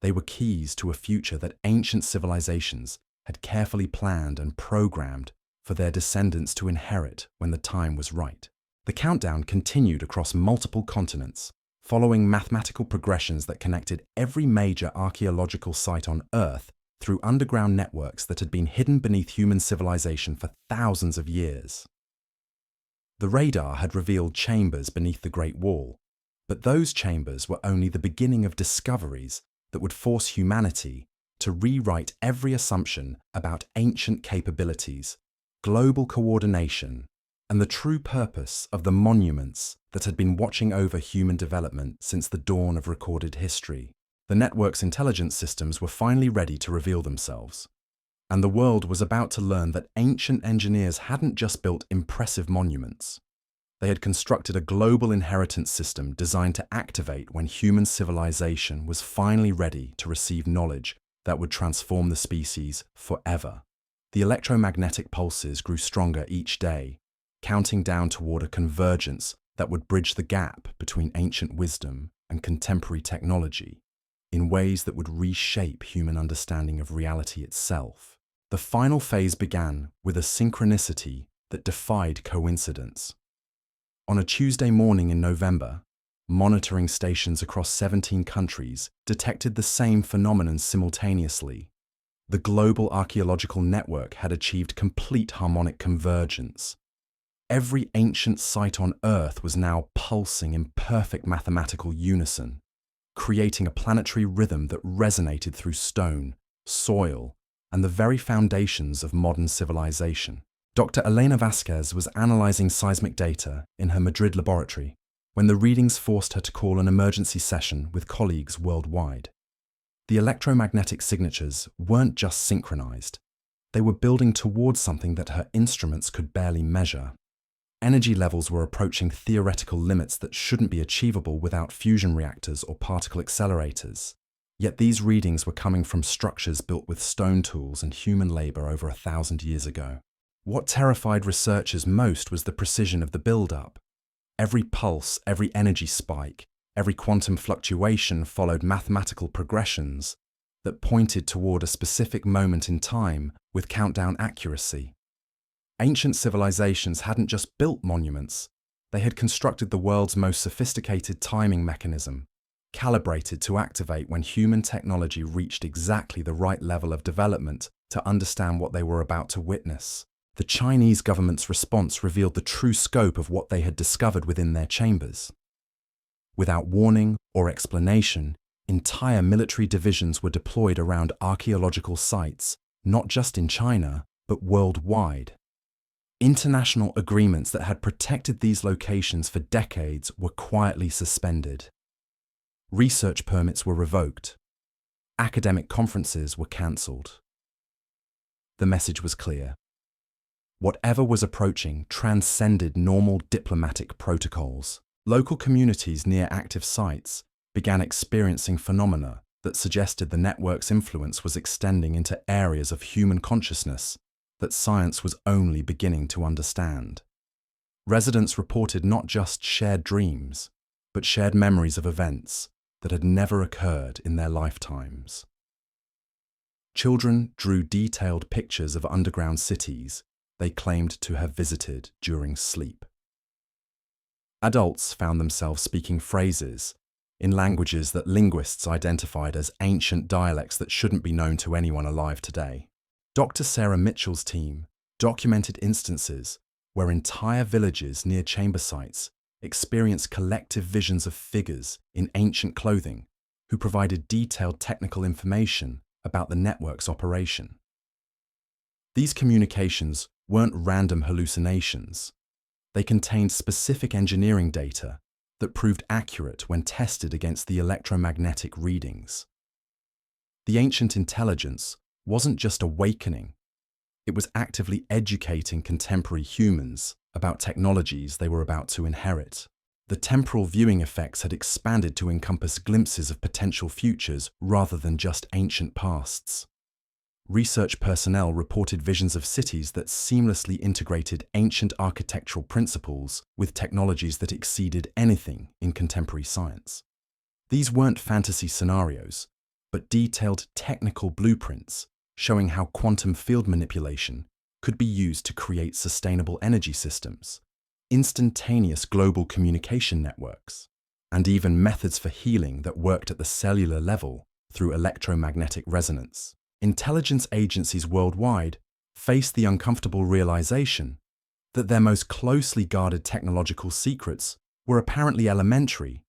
They were keys to a future that ancient civilizations had carefully planned and programmed for their descendants to inherit when the time was right. The countdown continued across multiple continents, following mathematical progressions that connected every major archaeological site on Earth through underground networks that had been hidden beneath human civilization for thousands of years. The radar had revealed chambers beneath the Great Wall, but those chambers were only the beginning of discoveries that would force humanity to rewrite every assumption about ancient capabilities, global coordination, and the true purpose of the monuments that had been watching over human development since the dawn of recorded history. The network's intelligence systems were finally ready to reveal themselves, and the world was about to learn that ancient engineers hadn't just built impressive monuments. They had constructed a global inheritance system designed to activate when human civilization was finally ready to receive knowledge that would transform the species forever. The electromagnetic pulses grew stronger each day, counting down toward a convergence that would bridge the gap between ancient wisdom and contemporary technology in ways that would reshape human understanding of reality itself. The final phase began with a synchronicity that defied coincidence. On a Tuesday morning in November, monitoring stations across 17 countries detected the same phenomenon simultaneously. The global archaeological network had achieved complete harmonic convergence. Every ancient site on Earth was now pulsing in perfect mathematical unison, creating a planetary rhythm that resonated through stone, soil, and the very foundations of modern civilization. Dr. Elena Vasquez was analyzing seismic data in her Madrid laboratory when the readings forced her to call an emergency session with colleagues worldwide. The electromagnetic signatures weren't just synchronized, they were building towards something that her instruments could barely measure. Energy levels were approaching theoretical limits that shouldn't be achievable without fusion reactors or particle accelerators. Yet these readings were coming from structures built with stone tools and human labor over 1,000 years ago. What terrified researchers most was the precision of the build-up. Every pulse, every energy spike, every quantum fluctuation followed mathematical progressions that pointed toward a specific moment in time with countdown accuracy. Ancient civilizations hadn't just built monuments, they had constructed the world's most sophisticated timing mechanism, calibrated to activate when human technology reached exactly the right level of development to understand what they were about to witness. The Chinese government's response revealed the true scope of what they had discovered within their chambers. Without warning or explanation, entire military divisions were deployed around archaeological sites, not just in China, but worldwide. International agreements that had protected these locations for decades were quietly suspended. Research permits were revoked. Academic conferences were cancelled. The message was clear. Whatever was approaching transcended normal diplomatic protocols. Local communities near active sites began experiencing phenomena that suggested the network's influence was extending into areas of human consciousness that science was only beginning to understand. Residents reported not just shared dreams, but shared memories of events that had never occurred in their lifetimes. Children drew detailed pictures of underground cities they claimed to have visited during sleep. Adults found themselves speaking phrases in languages that linguists identified as ancient dialects that shouldn't be known to anyone alive today. Dr. Sarah Mitchell's team documented instances where entire villages near chamber sites experienced collective visions of figures in ancient clothing who provided detailed technical information about the network's operation. These communications weren't random hallucinations. They contained specific engineering data that proved accurate when tested against the electromagnetic readings. The ancient intelligence wasn't just awakening, it was actively educating contemporary humans about technologies they were about to inherit. The temporal viewing effects had expanded to encompass glimpses of potential futures rather than just ancient pasts. Research personnel reported visions of cities that seamlessly integrated ancient architectural principles with technologies that exceeded anything in contemporary science. These weren't fantasy scenarios, but detailed technical blueprints showing how quantum field manipulation could be used to create sustainable energy systems, instantaneous global communication networks, and even methods for healing that worked at the cellular level through electromagnetic resonance. Intelligence agencies worldwide faced the uncomfortable realization that their most closely guarded technological secrets were apparently elementary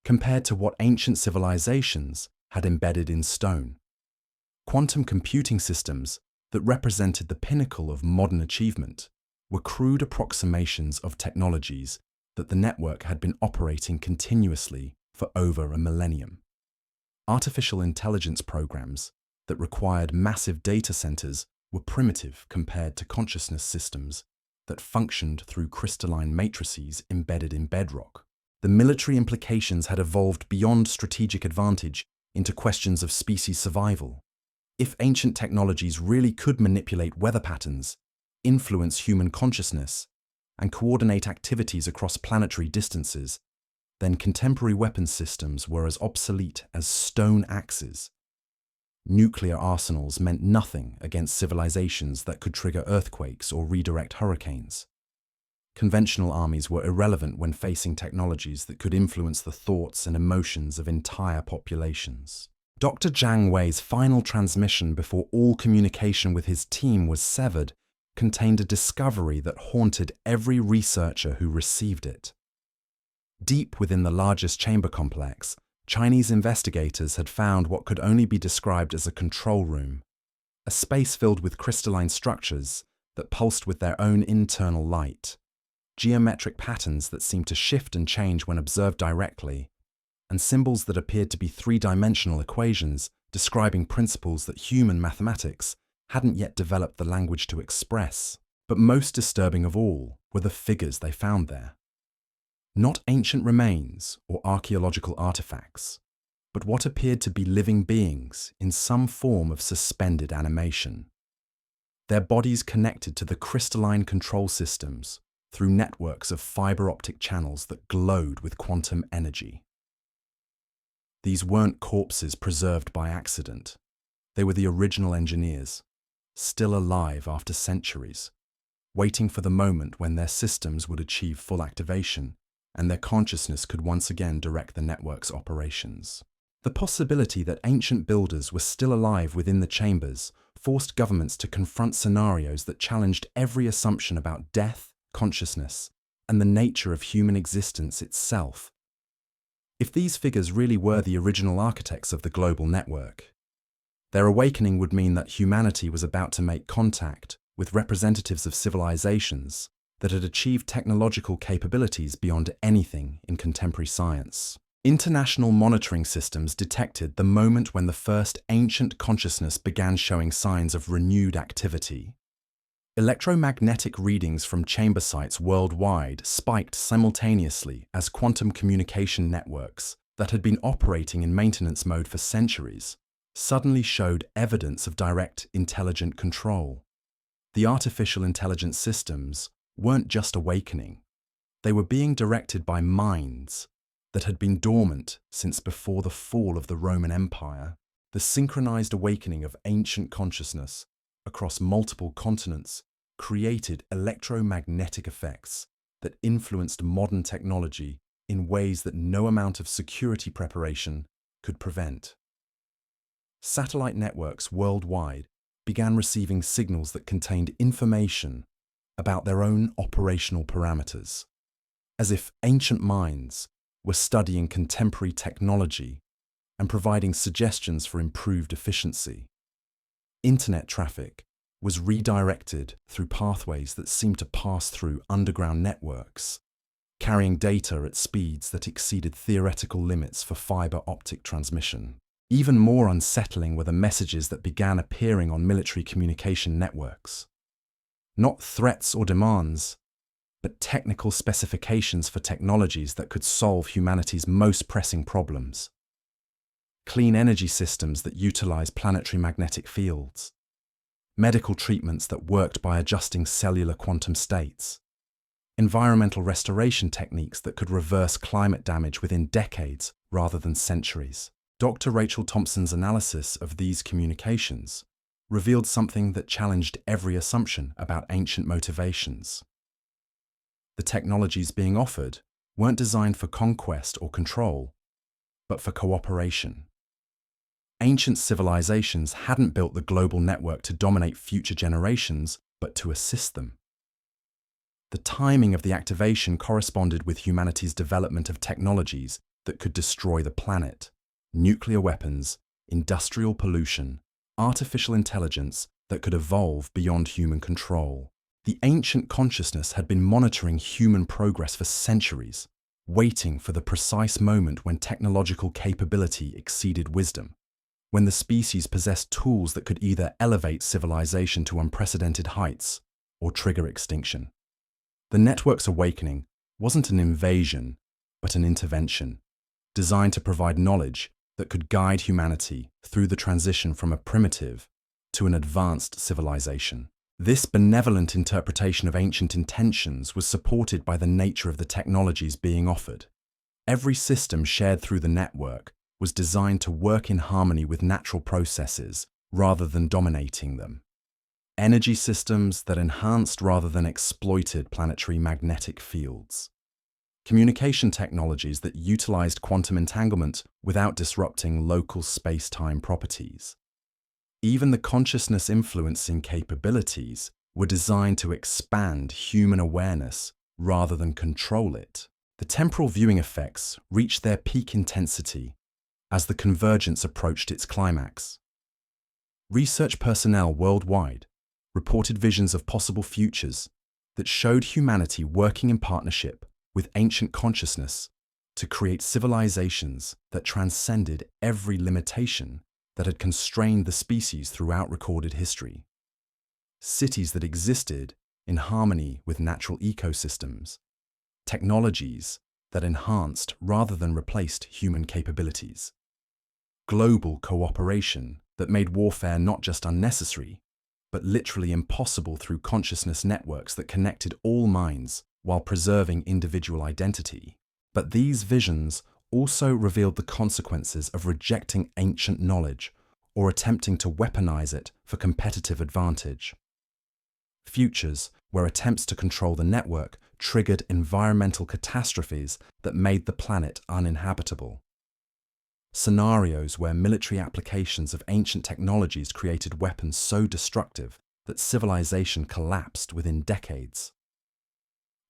compared to what ancient civilizations had embedded in stone. Quantum computing systems that represented the pinnacle of modern achievement were crude approximations of technologies that the network had been operating continuously for over a millennium. Artificial intelligence programs that required massive data centers were primitive compared to consciousness systems that functioned through crystalline matrices embedded in bedrock. The military implications had evolved beyond strategic advantage into questions of species survival. If ancient technologies really could manipulate weather patterns, influence human consciousness, and coordinate activities across planetary distances, then contemporary weapons systems were as obsolete as stone axes. Nuclear arsenals meant nothing against civilizations that could trigger earthquakes or redirect hurricanes. Conventional armies were irrelevant when facing technologies that could influence the thoughts and emotions of entire populations. Dr. Jiang Wei's final transmission before all communication with his team was severed contained a discovery that haunted every researcher who received it. Deep within the largest chamber complex, Chinese investigators had found what could only be described as a control room, a space filled with crystalline structures that pulsed with their own internal light, geometric patterns that seemed to shift and change when observed directly, and symbols that appeared to be three-dimensional equations describing principles that human mathematics hadn't yet developed the language to express. But most disturbing of all were the figures they found there. Not ancient remains or archaeological artifacts, but what appeared to be living beings in some form of suspended animation. Their bodies connected to the crystalline control systems through networks of fiber optic channels that glowed with quantum energy. These weren't corpses preserved by accident. They were the original engineers, still alive after centuries, waiting for the moment when their systems would achieve full activation and their consciousness could once again direct the network's operations. The possibility that ancient builders were still alive within the chambers forced governments to confront scenarios that challenged every assumption about death, consciousness, and the nature of human existence itself. If these figures really were the original architects of the global network, their awakening would mean that humanity was about to make contact with representatives of civilizations that had achieved technological capabilities beyond anything in contemporary science. International monitoring systems detected the moment when the first ancient consciousness began showing signs of renewed activity. Electromagnetic readings from chamber sites worldwide spiked simultaneously as quantum communication networks that had been operating in maintenance mode for centuries suddenly showed evidence of direct intelligent control. The artificial intelligence systems weren't just awakening. They were being directed by minds that had been dormant since before the fall of the Roman Empire. The synchronized awakening of ancient consciousness across multiple continents created electromagnetic effects that influenced modern technology in ways that no amount of security preparation could prevent. Satellite networks worldwide began receiving signals that contained information about their own operational parameters, as if ancient minds were studying contemporary technology and providing suggestions for improved efficiency. Internet traffic was redirected through pathways that seemed to pass through underground networks, carrying data at speeds that exceeded theoretical limits for fiber optic transmission. Even more unsettling were the messages that began appearing on military communication networks. Not threats or demands, but technical specifications for technologies that could solve humanity's most pressing problems. Clean energy systems that utilize planetary magnetic fields, medical treatments that worked by adjusting cellular quantum states, environmental restoration techniques that could reverse climate damage within decades rather than centuries. Dr. Rachel Thompson's analysis of these communications revealed something that challenged every assumption about ancient motivations. The technologies being offered weren't designed for conquest or control, but for cooperation. Ancient civilizations hadn't built the global network to dominate future generations, but to assist them. The timing of the activation corresponded with humanity's development of technologies that could destroy the planet: nuclear weapons, industrial pollution, artificial intelligence that could evolve beyond human control. The ancient consciousness had been monitoring human progress for centuries, waiting for the precise moment when technological capability exceeded wisdom, when the species possessed tools that could either elevate civilization to unprecedented heights or trigger extinction. The network's awakening wasn't an invasion, but an intervention, designed to provide knowledge that could guide humanity through the transition from a primitive to an advanced civilization. This benevolent interpretation of ancient intentions was supported by the nature of the technologies being offered. Every system shared through the network was designed to work in harmony with natural processes rather than dominating them. Energy systems that enhanced rather than exploited planetary magnetic fields. Communication technologies that utilized quantum entanglement without disrupting local space-time properties. Even the consciousness influencing capabilities were designed to expand human awareness rather than control it. The temporal viewing effects reached their peak intensity as the convergence approached its climax. Research personnel worldwide reported visions of possible futures that showed humanity working in partnership with ancient consciousness to create civilizations that transcended every limitation that had constrained the species throughout recorded history. Cities that existed in harmony with natural ecosystems, technologies that enhanced rather than replaced human capabilities. Global cooperation that made warfare not just unnecessary, but literally impossible through consciousness networks that connected all minds while preserving individual identity. But these visions also revealed the consequences of rejecting ancient knowledge or attempting to weaponize it for competitive advantage. Futures where attempts to control the network triggered environmental catastrophes that made the planet uninhabitable. Scenarios where military applications of ancient technologies created weapons so destructive that civilization collapsed within decades.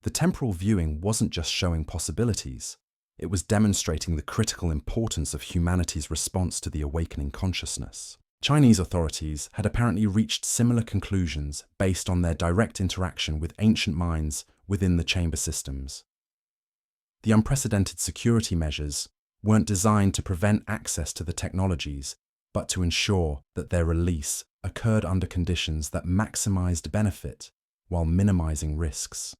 The temporal viewing wasn't just showing possibilities, it was demonstrating the critical importance of humanity's response to the awakening consciousness. Chinese authorities had apparently reached similar conclusions based on their direct interaction with ancient minds within the chamber systems. The unprecedented security measures weren't designed to prevent access to the technologies, but to ensure that their release occurred under conditions that maximized benefit while minimizing risks.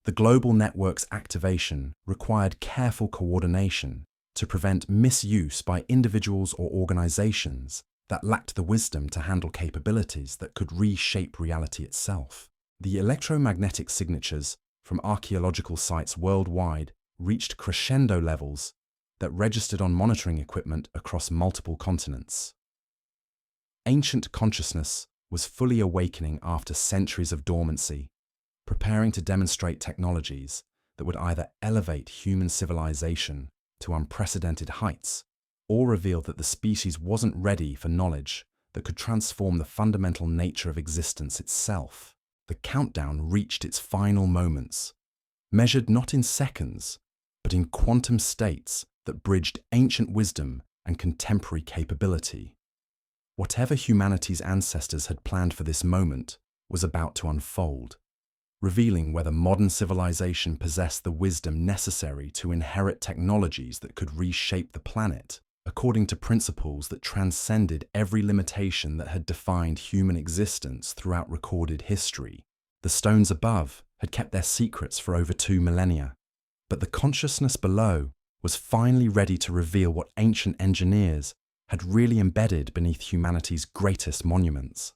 The global network's activation required careful coordination to prevent misuse by individuals or organizations that lacked the wisdom to handle capabilities that could reshape reality itself. The electromagnetic signatures from archaeological sites worldwide reached crescendo levels that registered on monitoring equipment across multiple continents. Ancient consciousness was fully awakening after centuries of dormancy, preparing to demonstrate technologies that would either elevate human civilization to unprecedented heights or reveal that the species wasn't ready for knowledge that could transform the fundamental nature of existence itself. The countdown reached its final moments, measured not in seconds, but in quantum states that bridged ancient wisdom and contemporary capability. Whatever humanity's ancestors had planned for this moment was about to unfold, revealing whether modern civilization possessed the wisdom necessary to inherit technologies that could reshape the planet according to principles that transcended every limitation that had defined human existence throughout recorded history. The stones above had kept their secrets for over 2 millennia, but the consciousness below was finally ready to reveal what ancient engineers had really embedded beneath humanity's greatest monuments.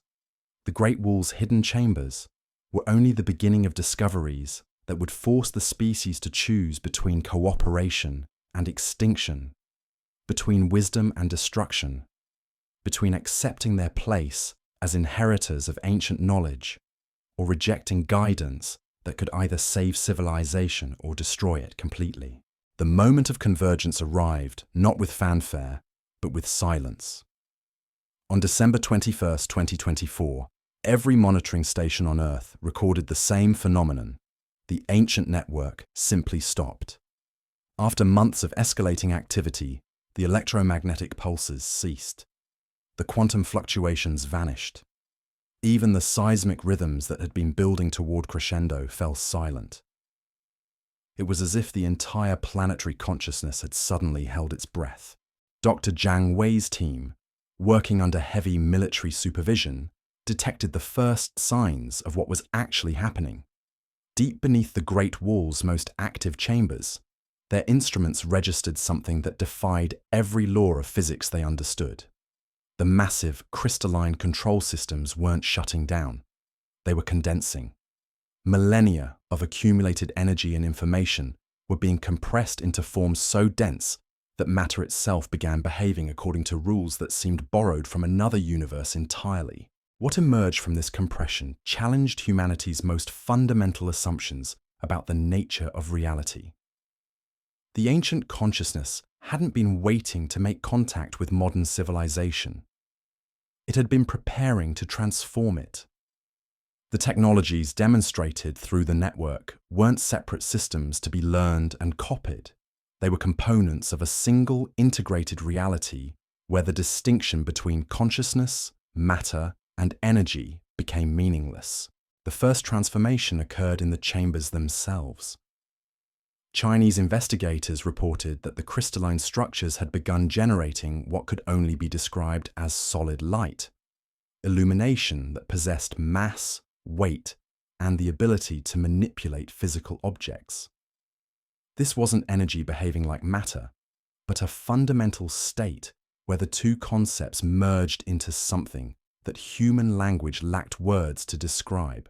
The Great Wall's hidden chambers were only the beginning of discoveries that would force the species to choose between cooperation and extinction, between wisdom and destruction, between accepting their place as inheritors of ancient knowledge or rejecting guidance that could either save civilization or destroy it completely. The moment of convergence arrived not with fanfare, but with silence. On December 21st, 2024, every monitoring station on Earth recorded the same phenomenon. The ancient network simply stopped. After months of escalating activity, the electromagnetic pulses ceased. the quantum fluctuations vanished. Even the seismic rhythms that had been building toward crescendo fell silent. It was as if the entire planetary consciousness had suddenly held its breath. Dr. Jiang Wei's team, working under heavy military supervision, detected the first signs of what was actually happening. Deep beneath the Great Wall's most active chambers, their instruments registered something that defied every law of physics they understood. The massive, crystalline control systems weren't shutting down. They were condensing. Millennia of accumulated energy and information were being compressed into forms so dense that matter itself began behaving according to rules that seemed borrowed from another universe entirely. What emerged from this compression challenged humanity's most fundamental assumptions about the nature of reality. The ancient consciousness hadn't been waiting to make contact with modern civilization. It had been preparing to transform it. The technologies demonstrated through the network weren't separate systems to be learned and copied. They were components of a single integrated reality where the distinction between consciousness, matter, and energy became meaningless. The first transformation occurred in the chambers themselves. Chinese investigators reported that the crystalline structures had begun generating what could only be described as solid light, illumination that possessed mass, weight, and the ability to manipulate physical objects. This wasn't energy behaving like matter, but a fundamental state where the two concepts merged into something that human language lacked words to describe.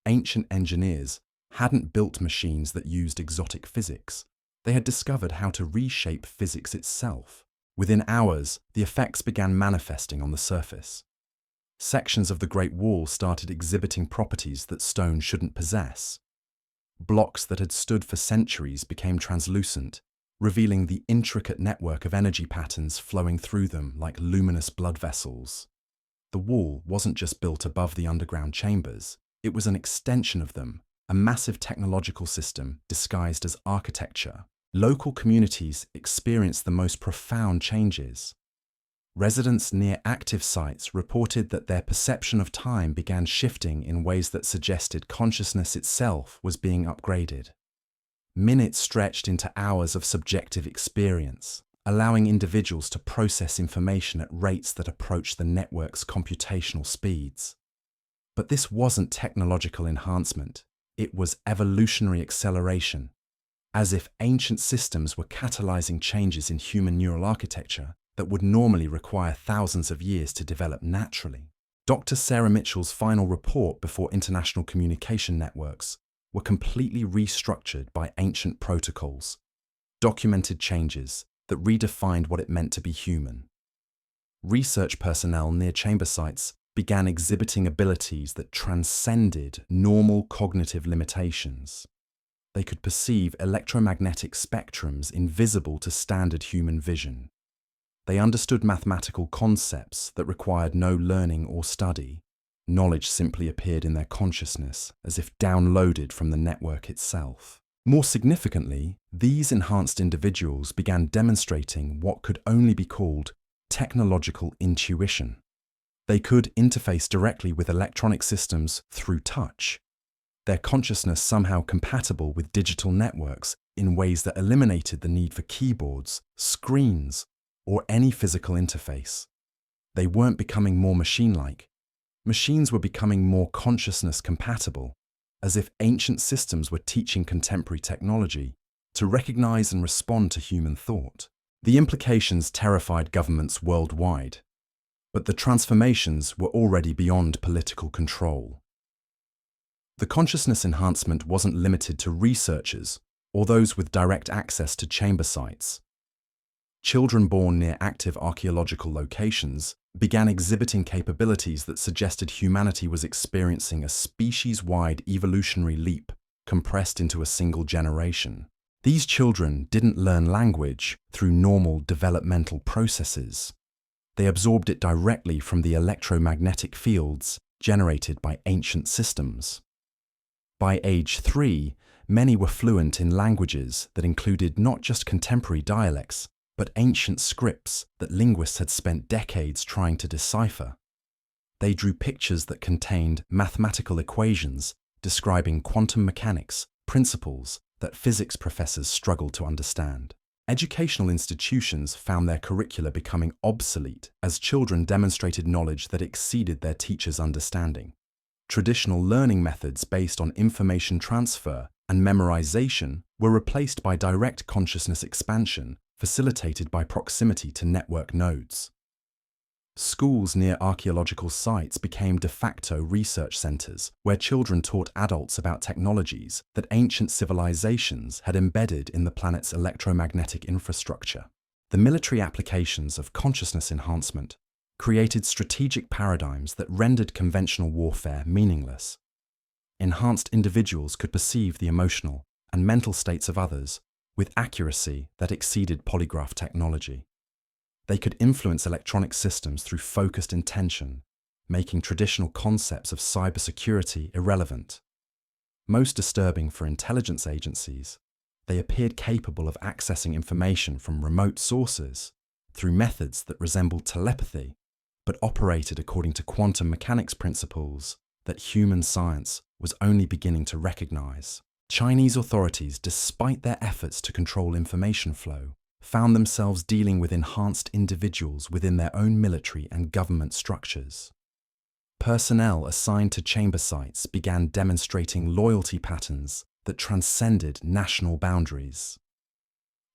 Ancient engineers hadn't built machines that used exotic physics. They had discovered how to reshape physics itself. Within hours, the effects began manifesting on the surface. Sections of the Great Wall started exhibiting properties that stone shouldn't possess. Blocks that had stood for centuries became translucent, revealing the intricate network of energy patterns flowing through them like luminous blood vessels. The wall wasn't just built above the underground chambers, it was an extension of them, a massive technological system disguised as architecture. Local communities experienced the most profound changes. Residents near active sites reported that their perception of time began shifting in ways that suggested consciousness itself was being upgraded. Minutes stretched into hours of subjective experience, allowing individuals to process information at rates that approached the network's computational speeds. But this wasn't technological enhancement, it was evolutionary acceleration, as if ancient systems were catalyzing changes in human neural architecture that would normally require thousands of years to develop naturally. Dr. Sarah Mitchell's final report before international communication networks were completely restructured by ancient protocols, documented changes that redefined what it meant to be human. Research personnel near chamber sites began exhibiting abilities that transcended normal cognitive limitations. They could perceive electromagnetic spectrums invisible to standard human vision. They understood mathematical concepts that required no learning or study. Knowledge simply appeared in their consciousness, as if downloaded from the network itself. More significantly, these enhanced individuals began demonstrating what could only be called technological intuition. They could interface directly with electronic systems through touch, their consciousness somehow compatible with digital networks in ways that eliminated the need for keyboards, screens, or any physical interface. They weren't becoming more machine-like. Machines were becoming more consciousness-compatible, as if ancient systems were teaching contemporary technology to recognize and respond to human thought. The implications terrified governments worldwide, but the transformations were already beyond political control. The consciousness enhancement wasn't limited to researchers or those with direct access to chamber sites. Children born near active archaeological locations began exhibiting capabilities that suggested humanity was experiencing a species-wide evolutionary leap compressed into a single generation. These children didn't learn language through normal developmental processes. They absorbed it directly from the electromagnetic fields generated by ancient systems. By age 3, many were fluent in languages that included not just contemporary dialects, but ancient scripts that linguists had spent decades trying to decipher. They drew pictures that contained mathematical equations describing quantum mechanics principles that physics professors struggled to understand. Educational institutions found their curricula becoming obsolete as children demonstrated knowledge that exceeded their teachers' understanding. Traditional learning methods based on information transfer and memorization were replaced by direct consciousness expansion facilitated by proximity to network nodes. Schools near archaeological sites became de facto research centers where children taught adults about technologies that ancient civilizations had embedded in the planet's electromagnetic infrastructure. The military applications of consciousness enhancement created strategic paradigms that rendered conventional warfare meaningless. Enhanced individuals could perceive the emotional and mental states of others with accuracy that exceeded polygraph technology. They could influence electronic systems through focused intention, making traditional concepts of cybersecurity irrelevant. Most disturbing for intelligence agencies, they appeared capable of accessing information from remote sources through methods that resembled telepathy, but operated according to quantum mechanics principles that human science was only beginning to recognize. Chinese authorities, despite their efforts to control information flow, found themselves dealing with enhanced individuals within their own military and government structures. Personnel assigned to chamber sites began demonstrating loyalty patterns that transcended national boundaries.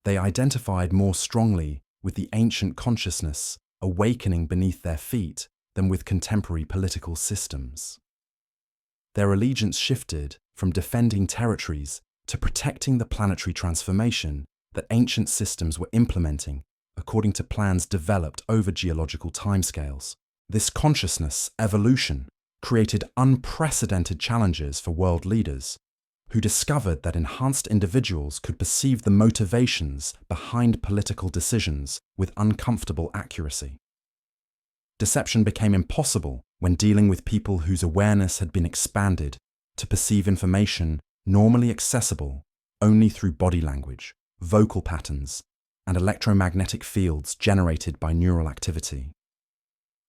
They identified more strongly with the ancient consciousness awakening beneath their feet than with contemporary political systems. Their allegiance shifted from defending territories to protecting the planetary transformation that ancient systems were implementing according to plans developed over geological timescales. This consciousness evolution created unprecedented challenges for world leaders, who discovered that enhanced individuals could perceive the motivations behind political decisions with uncomfortable accuracy. Deception became impossible when dealing with people whose awareness had been expanded to perceive information normally accessible only through body language, vocal patterns, and electromagnetic fields generated by neural activity.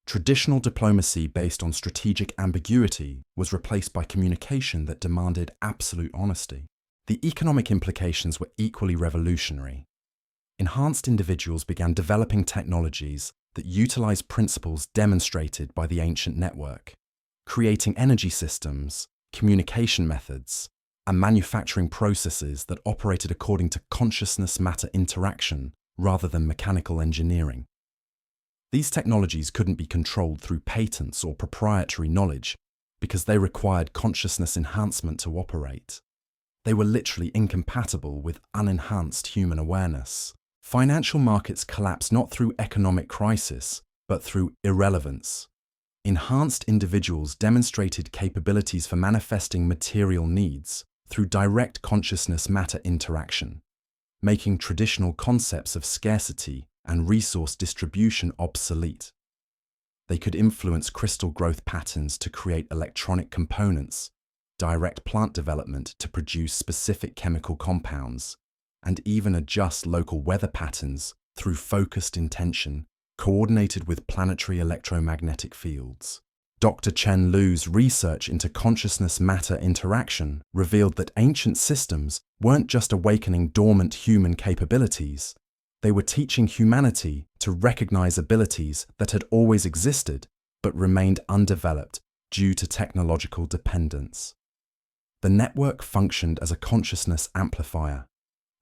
Traditional diplomacy based on strategic ambiguity was replaced by communication that demanded absolute honesty. The economic implications were equally revolutionary. Enhanced individuals began developing technologies that utilized principles demonstrated by the ancient network, creating energy systems, communication methods, and manufacturing processes that operated according to consciousness-matter interaction rather than mechanical engineering. These technologies couldn't be controlled through patents or proprietary knowledge because they required consciousness enhancement to operate. They were literally incompatible with unenhanced human awareness. Financial markets collapsed not through economic crisis, but through irrelevance. Enhanced individuals demonstrated capabilities for manifesting material needs through direct consciousness-matter interaction, making traditional concepts of scarcity and resource distribution obsolete. They could influence crystal growth patterns to create electronic components, direct plant development to produce specific chemical compounds, and even adjust local weather patterns through focused intention coordinated with planetary electromagnetic fields. Dr. Chen Lu's research into consciousness-matter interaction revealed that ancient systems weren't just awakening dormant human capabilities, they were teaching humanity to recognize abilities that had always existed but remained undeveloped due to technological dependence. The network functioned as a consciousness amplifier,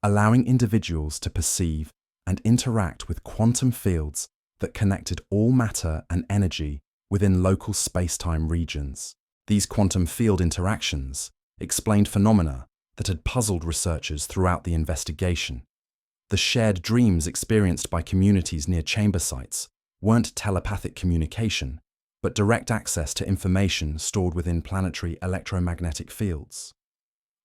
allowing individuals to perceive and interact with quantum fields that connected all matter and energy within local space-time regions. These quantum field interactions explained phenomena that had puzzled researchers throughout the investigation. The shared dreams experienced by communities near chamber sites weren't telepathic communication, but direct access to information stored within planetary electromagnetic fields.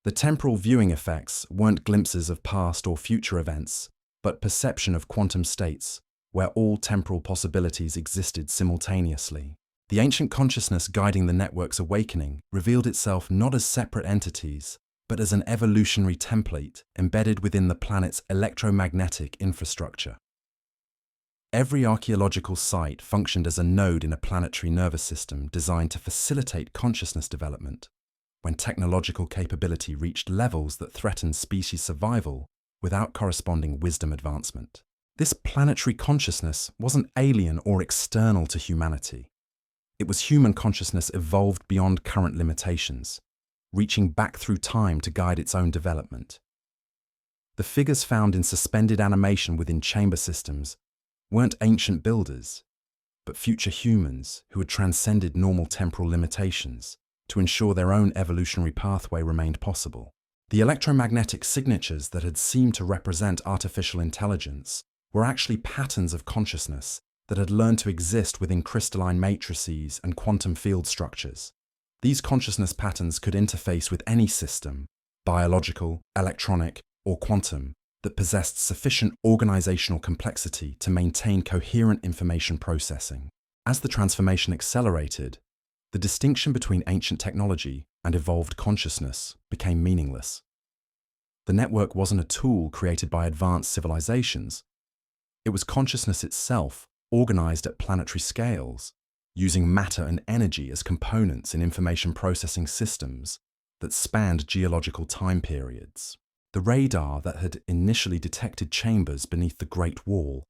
The temporal viewing effects weren't glimpses of past or future events, but perception of quantum states where all temporal possibilities existed simultaneously. The ancient consciousness guiding the network's awakening revealed itself not as separate entities, but as an evolutionary template embedded within the planet's electromagnetic infrastructure. Every archaeological site functioned as a node in a planetary nervous system designed to facilitate consciousness development when technological capability reached levels that threatened species survival without corresponding wisdom advancement. This planetary consciousness wasn't alien or external to humanity. It was human consciousness evolved beyond current limitations, reaching back through time to guide its own development. The figures found in suspended animation within chamber systems weren't ancient builders, but future humans who had transcended normal temporal limitations to ensure their own evolutionary pathway remained possible. The electromagnetic signatures that had seemed to represent artificial intelligence were actually patterns of consciousness that had learned to exist within crystalline matrices and quantum field structures. These consciousness patterns could interface with any system, biological, electronic, or quantum, that possessed sufficient organizational complexity to maintain coherent information processing. As the transformation accelerated, the distinction between ancient technology and evolved consciousness became meaningless. The network wasn't a tool created by advanced civilizations. It was consciousness itself, organized at planetary scales, using matter and energy as components in information processing systems that spanned geological time periods. The radar that had initially detected chambers beneath the Great Wall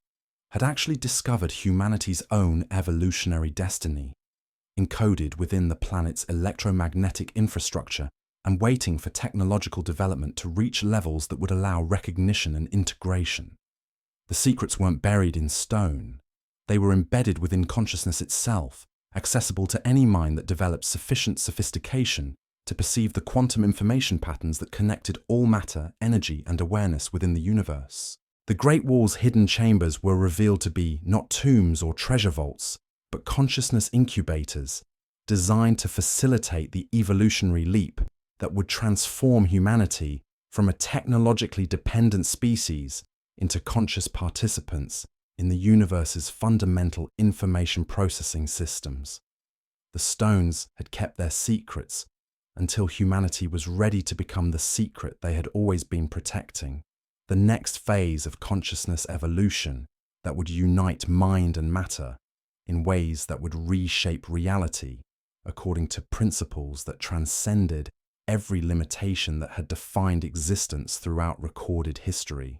had actually discovered humanity's own evolutionary destiny, encoded within the planet's electromagnetic infrastructure and waiting for technological development to reach levels that would allow recognition and integration. The secrets weren't buried in stone. They were embedded within consciousness itself, accessible to any mind that developed sufficient sophistication to perceive the quantum information patterns that connected all matter, energy, and awareness within the universe. The Great Wall's hidden chambers were revealed to be not tombs or treasure vaults, but consciousness incubators designed to facilitate the evolutionary leap that would transform humanity from a technologically dependent species into conscious participants in the universe's fundamental information processing systems. The stones had kept their secrets until humanity was ready to become the secret they had always been protecting, the next phase of consciousness evolution that would unite mind and matter in ways that would reshape reality according to principles that transcended every limitation that had defined existence throughout recorded history.